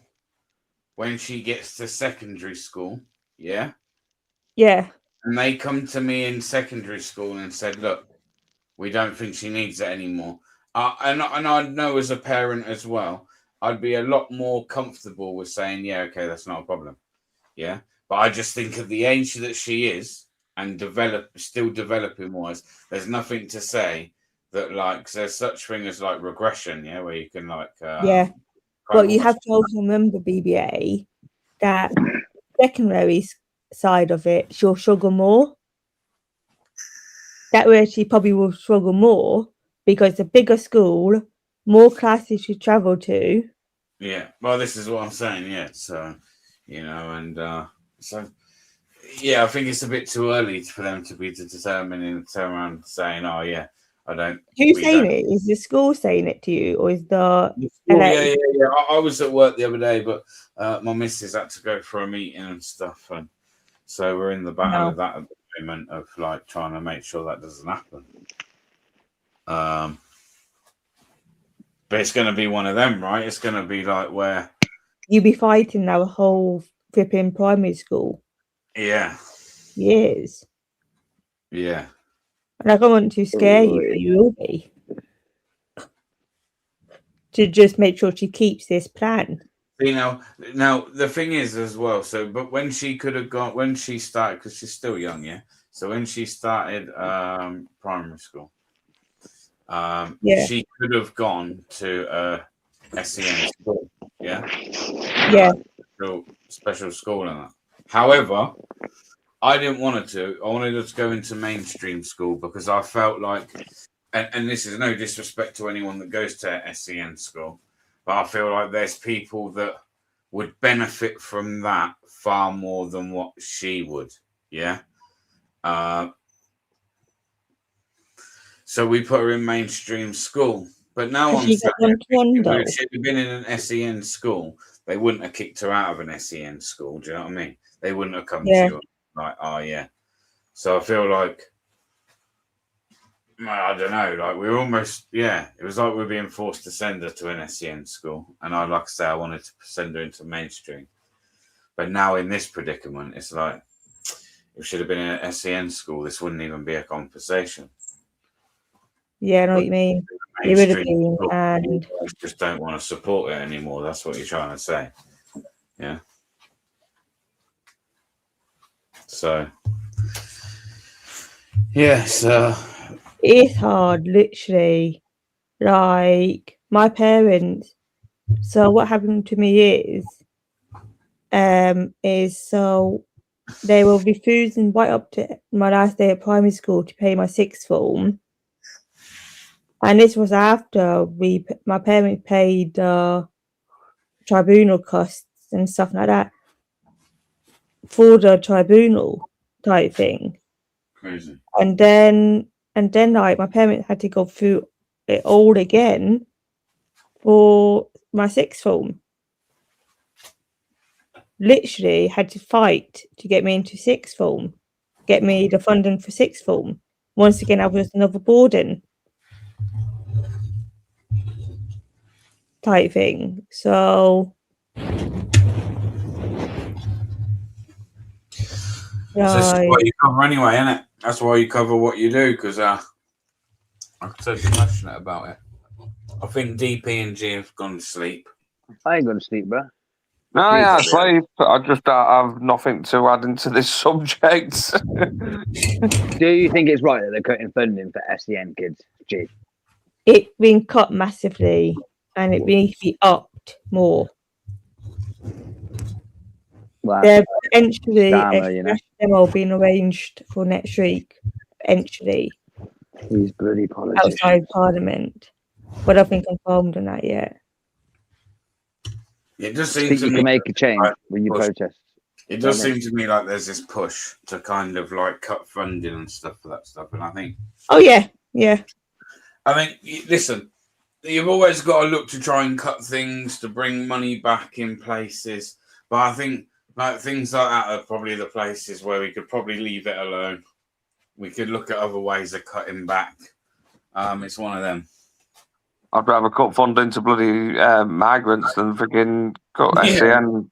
[SPEAKER 1] when she gets to secondary school, yeah, and they come to me in secondary school and said, "Look, we don't think she needs it anymore," and I know as a parent as well, I'd be a lot more comfortable with saying, "Yeah, okay, that's not a problem," yeah. But I just think at the age that she is and still developing wise, there's nothing to say that, like, there's such thing as like regression, yeah, where you can like
[SPEAKER 10] But you have to also remember, BBA, that secondary side of it, she'll struggle more. That way she probably will struggle more because the bigger school, more classes she travel to.
[SPEAKER 1] Yeah, well, this is what I'm saying, yeah. So, you know, and so, yeah, I think it's a bit too early for them to be determining and turn around saying, "Oh, yeah, I don't.
[SPEAKER 10] Who's
[SPEAKER 1] we
[SPEAKER 10] saying
[SPEAKER 1] don't.
[SPEAKER 10] it? Is the school saying it to you, or is the
[SPEAKER 1] Oh,
[SPEAKER 10] LA?
[SPEAKER 1] yeah. I was at work the other day, but my missus had to go for a meeting and stuff, and so we're in the battle of that at the moment of like trying to make sure that doesn't happen. But it's going to be one of them, right? It's going to be like where
[SPEAKER 10] You be fighting our whole flipping primary school.
[SPEAKER 1] yeah,
[SPEAKER 10] Years.
[SPEAKER 1] yeah.
[SPEAKER 10] And I don't want to scare you, but you will be. To just make sure she keeps this plan.
[SPEAKER 1] You know, now the thing is as well. So, but when she could have gone, when she started, because she's still young, yeah. So when she started primary school, she could have gone to a SEN school, yeah, special school and that. However, I didn't want her to. I wanted her to go into mainstream school because I felt like, and this is no disrespect to anyone that goes to SEN school, but I feel like there's people that would benefit from that far more than what she would. Yeah. So we put her in mainstream school. But now I'm saying if she'd have been in an SEN school, they wouldn't have kicked her out of an SEN school. Do you know what I mean? They wouldn't have come to you like, oh, yeah. So I feel like, I don't know, like we're almost, it was like we're being forced to send her to an SEN school. And I, like I say, I wanted to send her into mainstream. But now in this predicament, it's like, if she'd have been in an SEN school, this wouldn't even be a conversation.
[SPEAKER 10] Yeah, I know what you mean. You would have been, and
[SPEAKER 1] just don't want to support it anymore. That's what you're trying to say. Yeah. So, yes.
[SPEAKER 10] It's hard, literally. Like, my parents. So what happened to me is so they were refusing right up to my last day at primary school to pay my sixth form. And this was after my parents paid tribunal costs and stuff like that for the tribunal type thing.
[SPEAKER 1] Crazy.
[SPEAKER 10] And then like my parents had to go through it all again for my sixth form. Literally had to fight to get me into sixth form, get me the funding for sixth form. Once again, I was another boarding type thing. So
[SPEAKER 1] that's what you cover anyway, isn't it? That's why you cover what you do, because I'm so passionate about it. I think DP and G have gone to sleep.
[SPEAKER 5] I ain't going to sleep, bro.
[SPEAKER 9] No, yeah, sleep. I just have nothing to add into this subject.
[SPEAKER 5] Do you think it's right that they're cutting funding for SEN kids, G?
[SPEAKER 10] It's been cut massively, and it needs to be upped more.
[SPEAKER 5] Wow.
[SPEAKER 10] They're potentially
[SPEAKER 5] Drama,
[SPEAKER 10] a demo being arranged for next week, potentially.
[SPEAKER 5] These bloody politicians.
[SPEAKER 10] Outside Parliament. But I've been confirmed on that yet.
[SPEAKER 1] It does
[SPEAKER 5] Think
[SPEAKER 1] seem to
[SPEAKER 5] you
[SPEAKER 1] me
[SPEAKER 5] can make a change when you protest.
[SPEAKER 1] It does seem to me like there's this push to kind of like cut funding and stuff for that stuff, and I think.
[SPEAKER 10] Oh yeah.
[SPEAKER 1] I mean, listen, you've always got to look to try and cut things to bring money back in places, but I think like things like that are probably the places where we could probably leave it alone. We could look at other ways of cutting back. It's one of them.
[SPEAKER 9] I'd rather cut funding to bloody migrants than freaking cut SEN.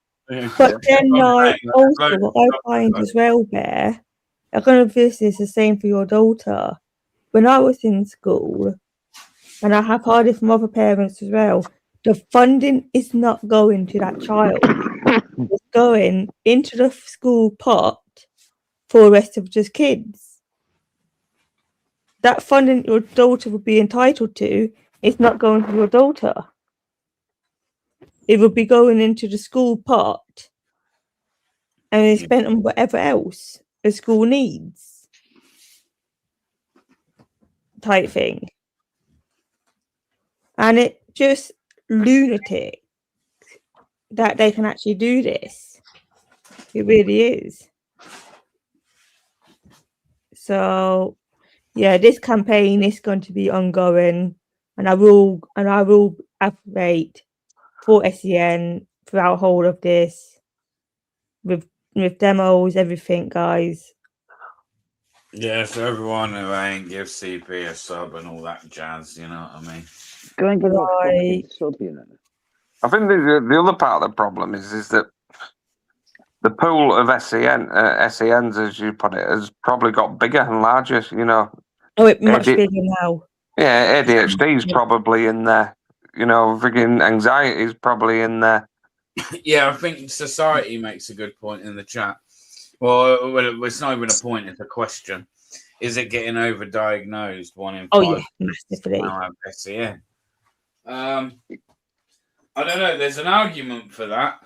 [SPEAKER 10] But then, like, also what I find as well, Bear, I don't know if this is the same for your daughter. When I was in school, and I have heard it from other parents as well, the funding is not going to that child. It's going into the school pot for the rest of just kids. That funding your daughter would be entitled to is not going to your daughter. It would be going into the school pot and it's spent on whatever else the school needs. Type thing. And it just lunatic that they can actually do this. It really is. So yeah, this campaign is going to be ongoing, and I will advocate for SEN throughout whole of this with demos, everything, guys.
[SPEAKER 1] Yeah, for everyone who ain't give CP a sub and all that jazz, you know what I mean?
[SPEAKER 5] Go and give a fucking sub, you know.
[SPEAKER 9] I think the other part of the problem is that the pool of SENs, as you put it, has probably got bigger and larger. You know.
[SPEAKER 10] Oh, it's much bigger now.
[SPEAKER 9] Yeah, ADHD is probably in there. You know, frigging anxiety is probably in there.
[SPEAKER 1] Yeah, I think society makes a good point in the chat. Well, it's not even a point; it's a question. Is it getting overdiagnosed? 1 in 5.
[SPEAKER 10] Oh yeah, massively.
[SPEAKER 1] Now have SEN. I don't know. There's an argument for that,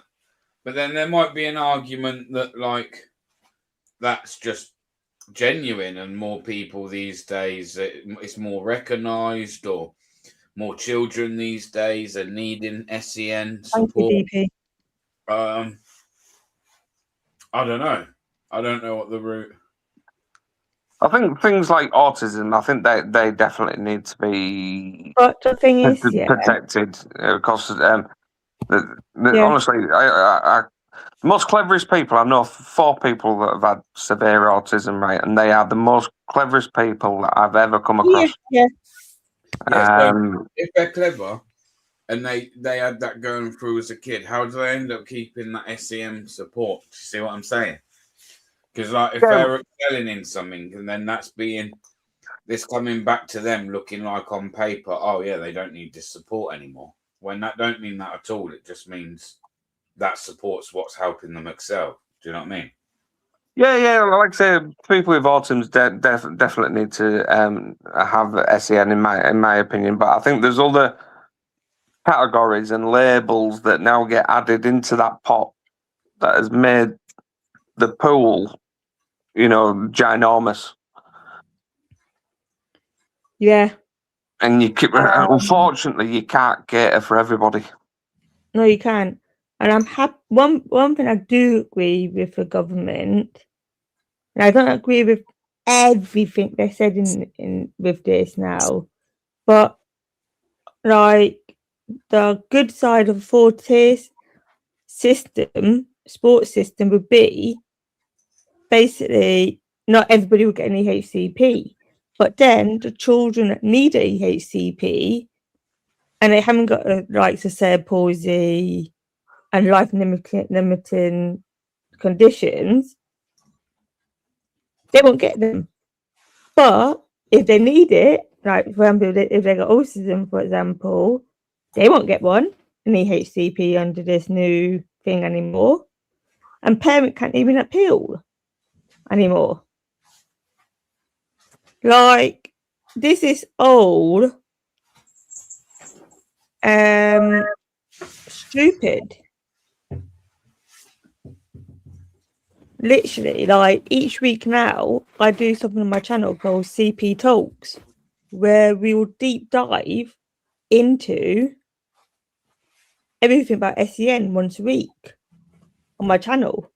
[SPEAKER 1] but then there might be an argument that like that's just genuine, and more people these days it's more recognised, or more children these days are needing SEN support. I don't know. I don't know what the route.
[SPEAKER 9] I think things like autism, I think they definitely need to be
[SPEAKER 10] But the thing is,
[SPEAKER 9] protected. Because honestly, the most cleverest people, I know 4 people that have had severe autism, right? And they are the most cleverest people that I've ever come across.
[SPEAKER 10] Yeah.
[SPEAKER 1] So if they're clever and they had that going through as a kid, how do they end up keeping that SEM support? Do you see what I'm saying? Because like if they're excelling in something and then that's this coming back to them looking like on paper, oh yeah, they don't need this support anymore. When that don't mean that at all. It just means that supports what's helping them excel. Do you know what I mean?
[SPEAKER 9] Yeah. Like I say, people with autism definitely need to have SEN in my opinion. But I think there's other categories and labels that now get added into that pot that has made the pool, you know, ginormous.
[SPEAKER 10] Yeah.
[SPEAKER 9] And unfortunately, you can't cater for everybody.
[SPEAKER 10] No, you can't. And I'm happy. One thing I do agree with the government, and I don't agree with everything they said in with this now, but like the good side of the 4-tier system, sports system, would be basically not everybody would get an EHCP, but then the children that need an EHCP and they haven't got like cerebral palsy and life limiting conditions, they won't get them. But if they need it, like for example, if they got autism, for example, they won't get an EHCP under this new thing anymore. And parents can't even appeal anymore. Like, this is old, stupid. Literally, like each week now, I do something on my channel called CP Talks, where we will deep dive into everything about SEN once a week on my channel.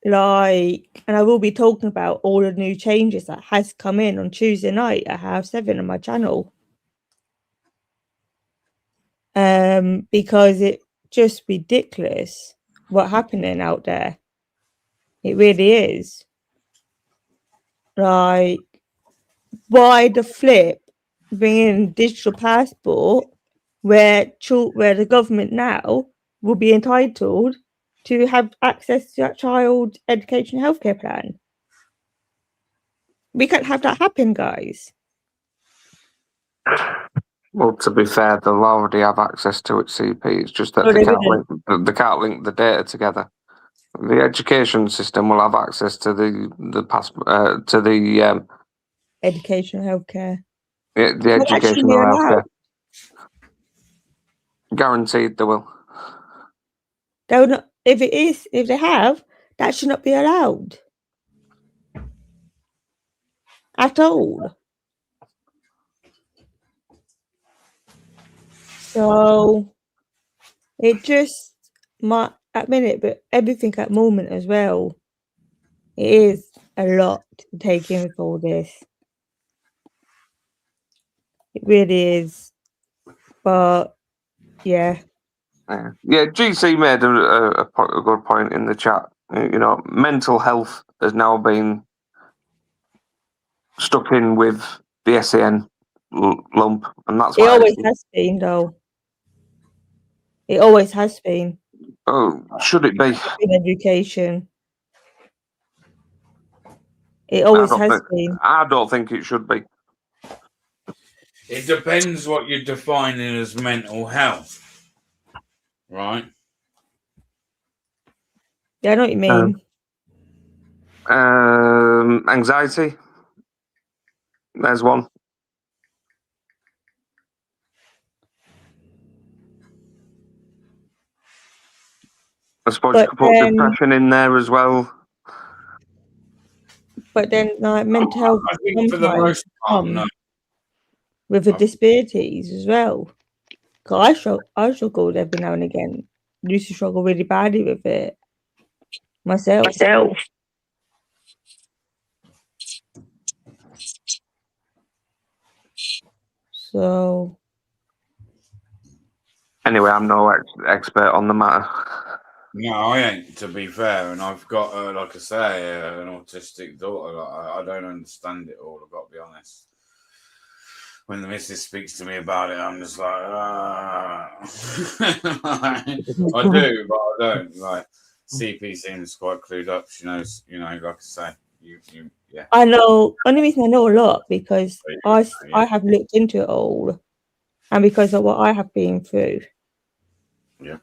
[SPEAKER 10] Like, and I will be talking about all the new changes that has come in on Tuesday night at 7:30 on my channel. Because it's just ridiculous what's happening out there. It really is. Like, why the flip bring in digital passport where the government now will be entitled to have access to that child education healthcare plan? We can't have that happen, guys.
[SPEAKER 9] Well, to be fair, they'll already have access to it, CP. It's just that they can't link the data together. The education system will have access to the
[SPEAKER 10] educational healthcare.
[SPEAKER 9] The educational healthcare. Guaranteed they will.
[SPEAKER 10] They'll not. If they have, that should not be allowed at all. So it just might at minute, but everything at moment as well. It is a lot to take in with all this. It really is. But yeah.
[SPEAKER 9] Yeah, GC made a good point in the chat. You know, mental health has now been stuck in with the SEN lump, and that's
[SPEAKER 10] It
[SPEAKER 9] why.
[SPEAKER 10] always has been, though. It always has been.
[SPEAKER 9] Oh, should it be?
[SPEAKER 10] In education. It always has been.
[SPEAKER 9] I don't think it should be.
[SPEAKER 1] It depends what you're defining as mental health, right?
[SPEAKER 10] Yeah, I know what you mean.
[SPEAKER 9] Anxiety. There's one. I suppose you could put depression in there as well.
[SPEAKER 10] But then, like, mental health
[SPEAKER 1] I think for the most part, no.
[SPEAKER 10] with the disabilities as well. Cause I struggled every now and again. Used to struggle really badly with it myself. So
[SPEAKER 9] anyway, I'm no expert on the matter.
[SPEAKER 1] No, I ain't, to be fair, and I've got, like I say, an autistic daughter. I don't understand it all, I've got to be honest. When the missus speaks to me about it, I'm just like, I do, but I don't. Like, CP seems quite clued up. She knows, like I say, yeah.
[SPEAKER 10] I know. Only reason I know a lot because I have looked into it all, and because of what I have been through.
[SPEAKER 1] Yeah.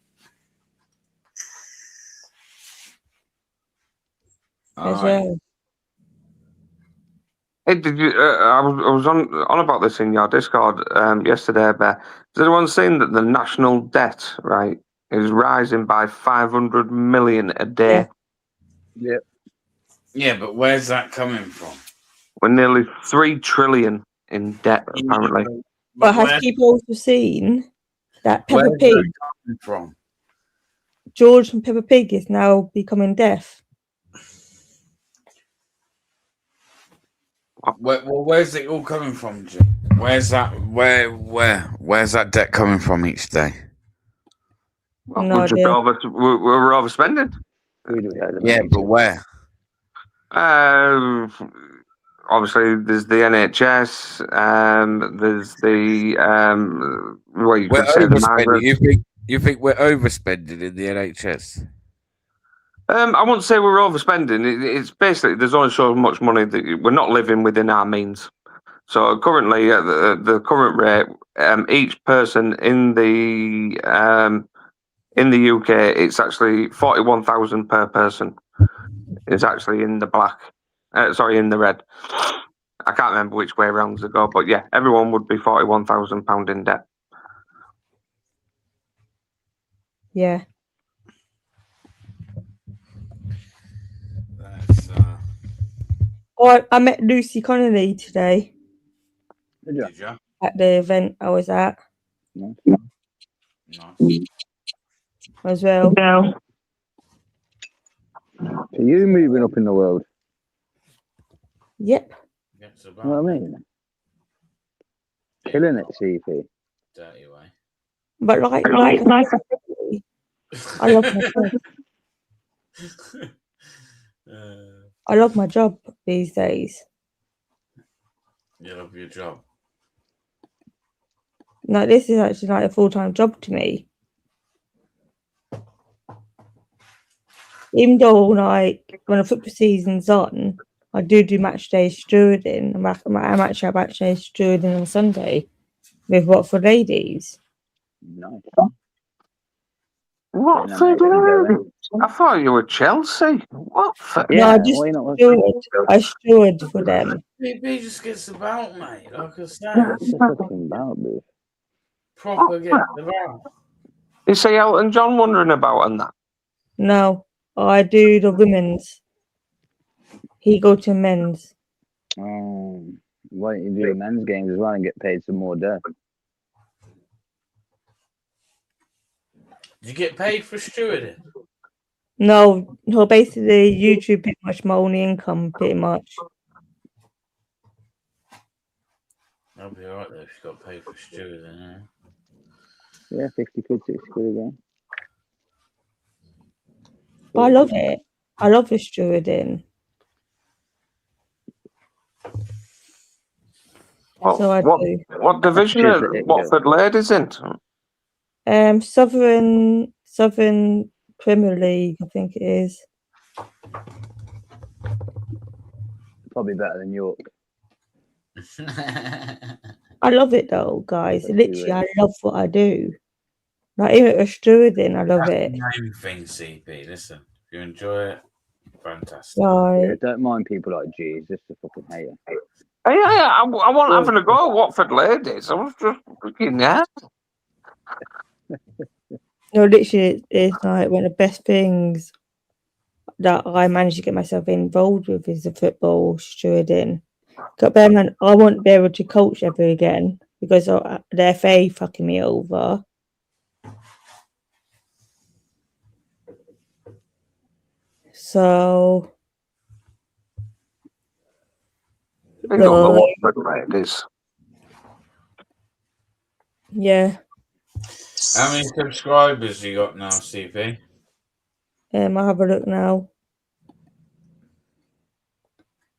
[SPEAKER 10] As well.
[SPEAKER 9] Hey, did you? I was on about this in your Discord yesterday, Bear. Has anyone seen that the national debt, right, is rising by 500 million a day?
[SPEAKER 1] Yeah. Yeah, but where's that coming from?
[SPEAKER 9] We're nearly 3 trillion in debt, apparently.
[SPEAKER 10] But has people also seen that Peppa
[SPEAKER 1] Where's
[SPEAKER 10] Pig,
[SPEAKER 1] that coming from?
[SPEAKER 10] George from Peppa Pig, is now becoming deaf?
[SPEAKER 1] Where's it all coming from, Jim? Where's that? Where's that debt coming from each day?
[SPEAKER 9] Well, we're overspending.
[SPEAKER 1] Yeah, but where?
[SPEAKER 9] Obviously, there's the NHS. There's the well, you could say the migrants.
[SPEAKER 1] You think we're overspending in the NHS?
[SPEAKER 9] I wouldn't say we're overspending. It's basically there's only so much money that we're not living within our means. So currently, at the current rate, each person in the UK, it's actually 41,000 per person. Is actually in the black. In the red. I can't remember which way round to go, but yeah, everyone would be £41,000 in debt.
[SPEAKER 10] Yeah. Oh, I met Lucy Connolly today.
[SPEAKER 1] Did you?
[SPEAKER 10] At the event I was at.
[SPEAKER 1] Nice.
[SPEAKER 10] As well.
[SPEAKER 5] Are you moving up in the world?
[SPEAKER 10] Yep.
[SPEAKER 5] You know what I mean? Killing it, CP.
[SPEAKER 1] Dirty way.
[SPEAKER 10] But like I love my job. I love my job these days.
[SPEAKER 1] You love your job.
[SPEAKER 10] Like, this is actually like a full-time job to me. Even though, like, when the football season's on, I do match day stewarding. I'm actually match day stewarding on Sunday with Watford Ladies.
[SPEAKER 5] Nice.
[SPEAKER 9] Watford? I thought you were Chelsea. Watford?
[SPEAKER 10] No, I steward for them.
[SPEAKER 1] PP just gets about, mate. Like I say. Proper gets about.
[SPEAKER 9] You see Elton John wandering about and that?
[SPEAKER 10] No, I do the women's. He go to men's.
[SPEAKER 5] Oh, why don't you do the men's games as well and get paid some more dough?
[SPEAKER 1] You get paid for stewarding?
[SPEAKER 10] No, basically YouTube pretty much my only income, pretty much.
[SPEAKER 1] I'll be alright though if you got paid for stew then.
[SPEAKER 5] Yeah, 50 quid, 60 quid again.
[SPEAKER 10] But I love it. I love the stewarding. So I do.
[SPEAKER 9] What division are Watford Ladies in?
[SPEAKER 10] Southern Premier League, I think it is.
[SPEAKER 5] Probably better than York.
[SPEAKER 10] I love it though, guys. Literally, I love what I do. Like even with stewarding, I love it.
[SPEAKER 1] That's the main thing, CP. Listen, if you enjoy it, fantastic.
[SPEAKER 5] Yeah, don't mind people like G. He's just a fucking hater.
[SPEAKER 9] I want having a go at Watford Ladies. I was just looking at.
[SPEAKER 10] No, literally, it's like one of the best things that I managed to get myself involved with is the football stewarding. But bear in mind, I won't be able to coach ever again because the FA fucking me over. So,
[SPEAKER 9] They got the Watford Ladies.
[SPEAKER 10] Yeah.
[SPEAKER 1] How many subscribers you got now, CP?
[SPEAKER 10] I'll have a look now.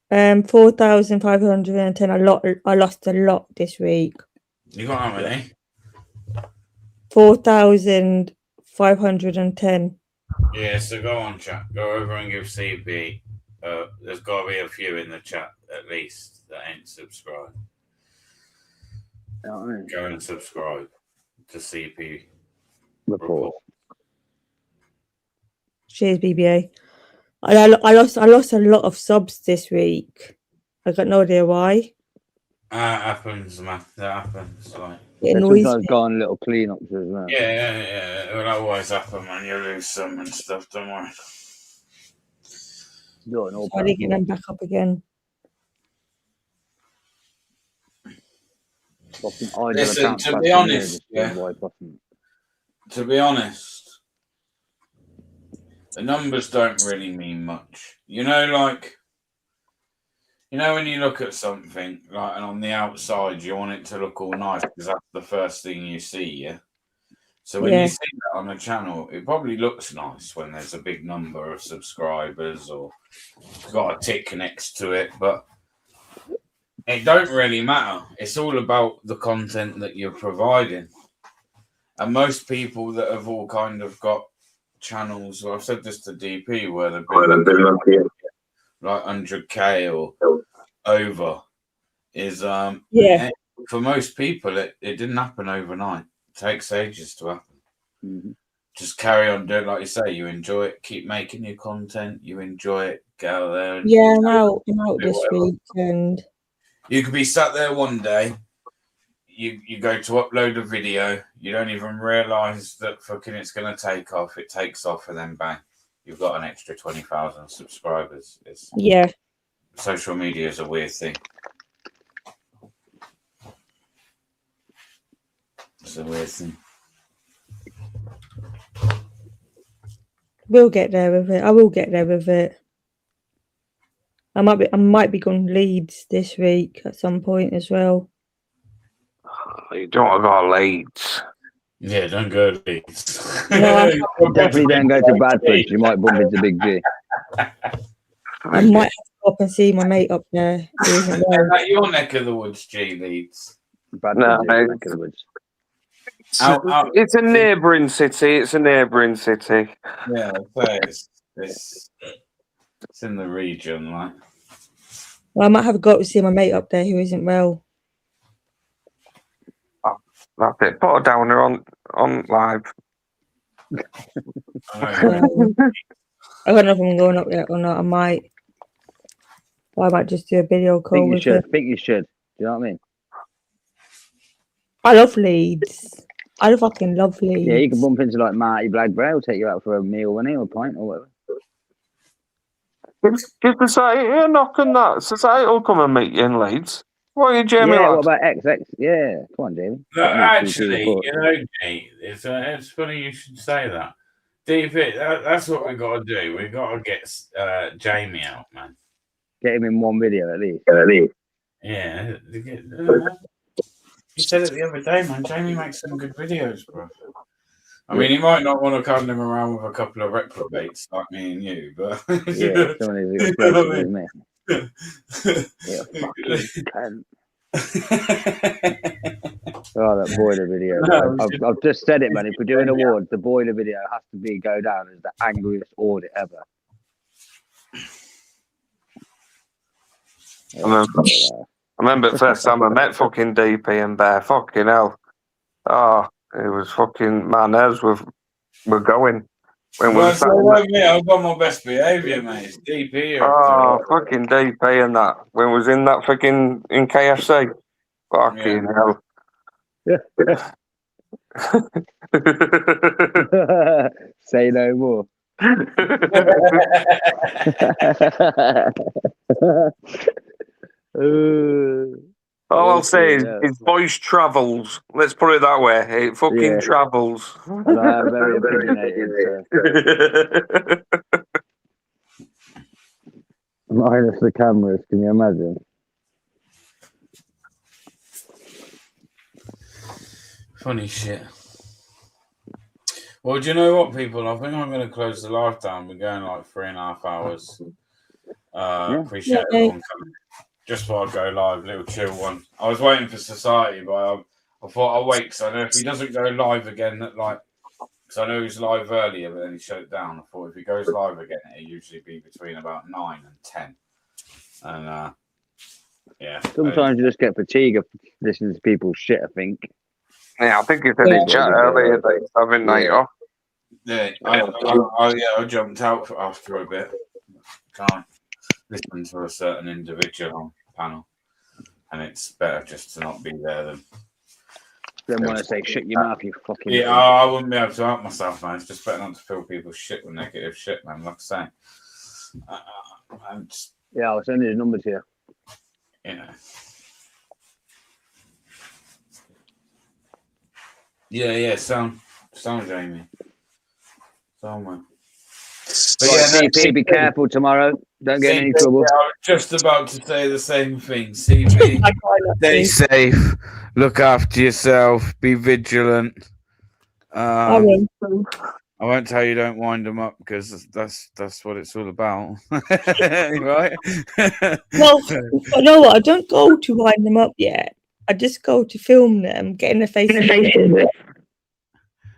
[SPEAKER 10] 4,510. I lost a lot this week.
[SPEAKER 1] You got how many?
[SPEAKER 10] 4,510.
[SPEAKER 1] Yeah, so go on, chat. Go over and give CP. There's got to be a few in the chat at least that ain't subscribed. Go and subscribe to CP
[SPEAKER 5] Report.
[SPEAKER 10] Cheers, BBA. I lost a lot of subs this week. I got no idea why.
[SPEAKER 1] That happens, man. That happens. Like,
[SPEAKER 10] It annoys
[SPEAKER 5] sometimes
[SPEAKER 10] me.
[SPEAKER 5] go on little cleanups as well.
[SPEAKER 1] yeah. It will always happen, man. You lose some and stuff, don't worry.
[SPEAKER 10] I need to get them back up again.
[SPEAKER 1] Listen, to be honest, to be honest, the numbers don't really mean much. You know, like, when you look at something, like, and on the outside, you want it to look all nice because that's the first thing you see, yeah? So when you see that on a channel, it probably looks nice when there's a big number of subscribers or got a tick next to it, but it don't really matter. It's all about the content that you're providing. And most people that have all kind of got channels, well, I've said this to DP, where they've been like 100K or over, is for most people, it didn't happen overnight. It takes ages to happen.
[SPEAKER 5] Mm-hmm.
[SPEAKER 1] Just carry on doing, like you say, you enjoy it, keep making your content, you enjoy it, get out there. And
[SPEAKER 10] I'm out this week, and
[SPEAKER 1] you could be sat there one day, you go to upload a video, you don't even realise that fucking it's going to take off. It takes off, and then bang, you've got an extra 20,000 subscribers. Social media is a weird thing. It's a weird thing.
[SPEAKER 10] we'll get there with it. I will get there with it. I might be going Leeds this week at some point as well.
[SPEAKER 9] You don't want to go to Leeds.
[SPEAKER 1] Yeah, don't go to Leeds.
[SPEAKER 5] Definitely don't go to Bradford. You might bump into Big G.
[SPEAKER 10] I might have to go up and see my mate up there.
[SPEAKER 1] Is that your neck of the woods, G, Leeds?
[SPEAKER 9] No,
[SPEAKER 5] neck of the woods.
[SPEAKER 9] It's a neighbouring city. It's a neighbouring city.
[SPEAKER 1] Yeah, it's in the region, like.
[SPEAKER 10] Well, I might have to go up to see my mate up there who isn't well.
[SPEAKER 9] That's it. Put a downer on live.
[SPEAKER 10] I don't know if I'm going up yet or not. I might. Or I might just do a video call with him.
[SPEAKER 5] I think you should. Do you know what I mean?
[SPEAKER 10] I love Leeds. I fucking love Leeds.
[SPEAKER 5] Yeah, you can bump into like Marty Blackbray. He'll take you out for a meal, won't he, or a pint or whatever.
[SPEAKER 9] Give Society a knock on that. Society will come and meet you in Leeds. What are you, Jamie?
[SPEAKER 5] Yeah,
[SPEAKER 9] lad?
[SPEAKER 5] what about XX? Yeah, come on, Jamie.
[SPEAKER 1] Actually, you know, G, it's funny you should say that. DP, that's what we got to do. We got to get Jamie out, man.
[SPEAKER 5] Get him in one video at least.
[SPEAKER 1] Yeah. You said it the other day, man. Jamie makes some good videos, bro. I mean, he might not want to carry him around with a couple of reprobates like me and you, but
[SPEAKER 5] Yeah, someone who's explosive with me. Yeah, fucking cunt. Oh, that boiler video. I've just said it, man. If we're doing awards, the boiler video has to go down as the angriest audit ever.
[SPEAKER 9] I remember the first time I met fucking DP and Bear. Fucking hell. Oh, it was fucking, my nerves were going. When we
[SPEAKER 1] Well,
[SPEAKER 9] were
[SPEAKER 1] so like me, I've got my best behaviour, mate. It's DP.
[SPEAKER 9] Oh, fucking DP and that. When we was in that fucking, in KFC. Fucking hell.
[SPEAKER 5] Say no more.
[SPEAKER 9] All I'll say is his voice travels. Let's put it that way. It fucking travels.
[SPEAKER 5] And I am very opinionated. So. Minus the cameras, can you imagine?
[SPEAKER 1] Funny shit. Well, do you know what, people? I think I'm going to close the live down. We're going like 3.5 hours. Appreciate everyone coming. Just thought I'd go live, little chill one. I was waiting for Society, but I thought I'll wait because I know if he doesn't go live again, because I know he's live earlier, but then he shut it down. I thought if he goes live again, it'll usually be between about 9 and 10. And yeah.
[SPEAKER 5] Sometimes you just get fatigue of listening to people's shit, I think.
[SPEAKER 9] Yeah, I think he said in chat earlier that he's having night off.
[SPEAKER 1] Yeah, I jumped out after a bit. Can't listen to a certain individual on panel, and it's better just to not be there than.
[SPEAKER 5] Then want to say shut your mouth, you fucking.
[SPEAKER 1] Yeah, I wouldn't be able to help myself, man. It's just better not to fill people's shit with negative shit, man. Like I say,
[SPEAKER 5] yeah, I'll send his number to you.
[SPEAKER 1] Yeah. Yeah, sound Jamie. Sound man.
[SPEAKER 5] But yeah, CP, be careful tomorrow. Don't get in any trouble.
[SPEAKER 1] I was just about to say the same thing. CP, stay safe. Look after yourself. Be vigilant. I won't tell you don't wind them up because that's what it's all about, right?
[SPEAKER 10] Well, you know what? I don't go to wind them up yet. I just go to film them, get in the face of it.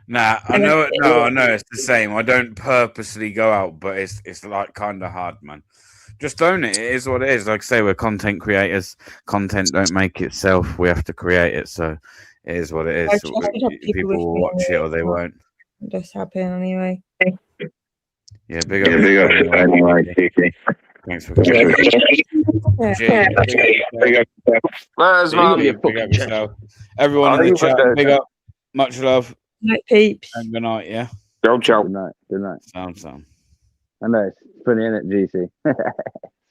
[SPEAKER 1] Nah, I know it. No, I know it's the same. I don't purposely go out, but it's like kind of hard, man. Just own it. It is what it is. Like I say, we're content creators. Content don't make itself. We have to create it. So it is what it is. People will watch it or they won't.
[SPEAKER 10] Just happen anyway.
[SPEAKER 1] Yeah, big up anyway. Thanks for coming. Big up yourself. Everyone in the chat, big up. Much love.
[SPEAKER 10] Night, peeps.
[SPEAKER 1] And good night, yeah.
[SPEAKER 9] Ciao.
[SPEAKER 5] Good night.
[SPEAKER 1] Sound.
[SPEAKER 5] I know, it's funny, isn't it, GC? See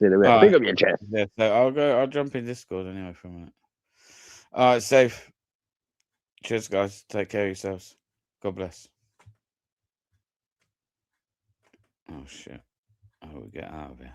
[SPEAKER 5] you later.
[SPEAKER 1] Right.
[SPEAKER 5] Big up your chest.
[SPEAKER 1] Yeah, so I'll jump in Discord anyway for a minute. All right, safe. Cheers, guys. Take care of yourselves. God bless. Oh, shit. How do we get out of here?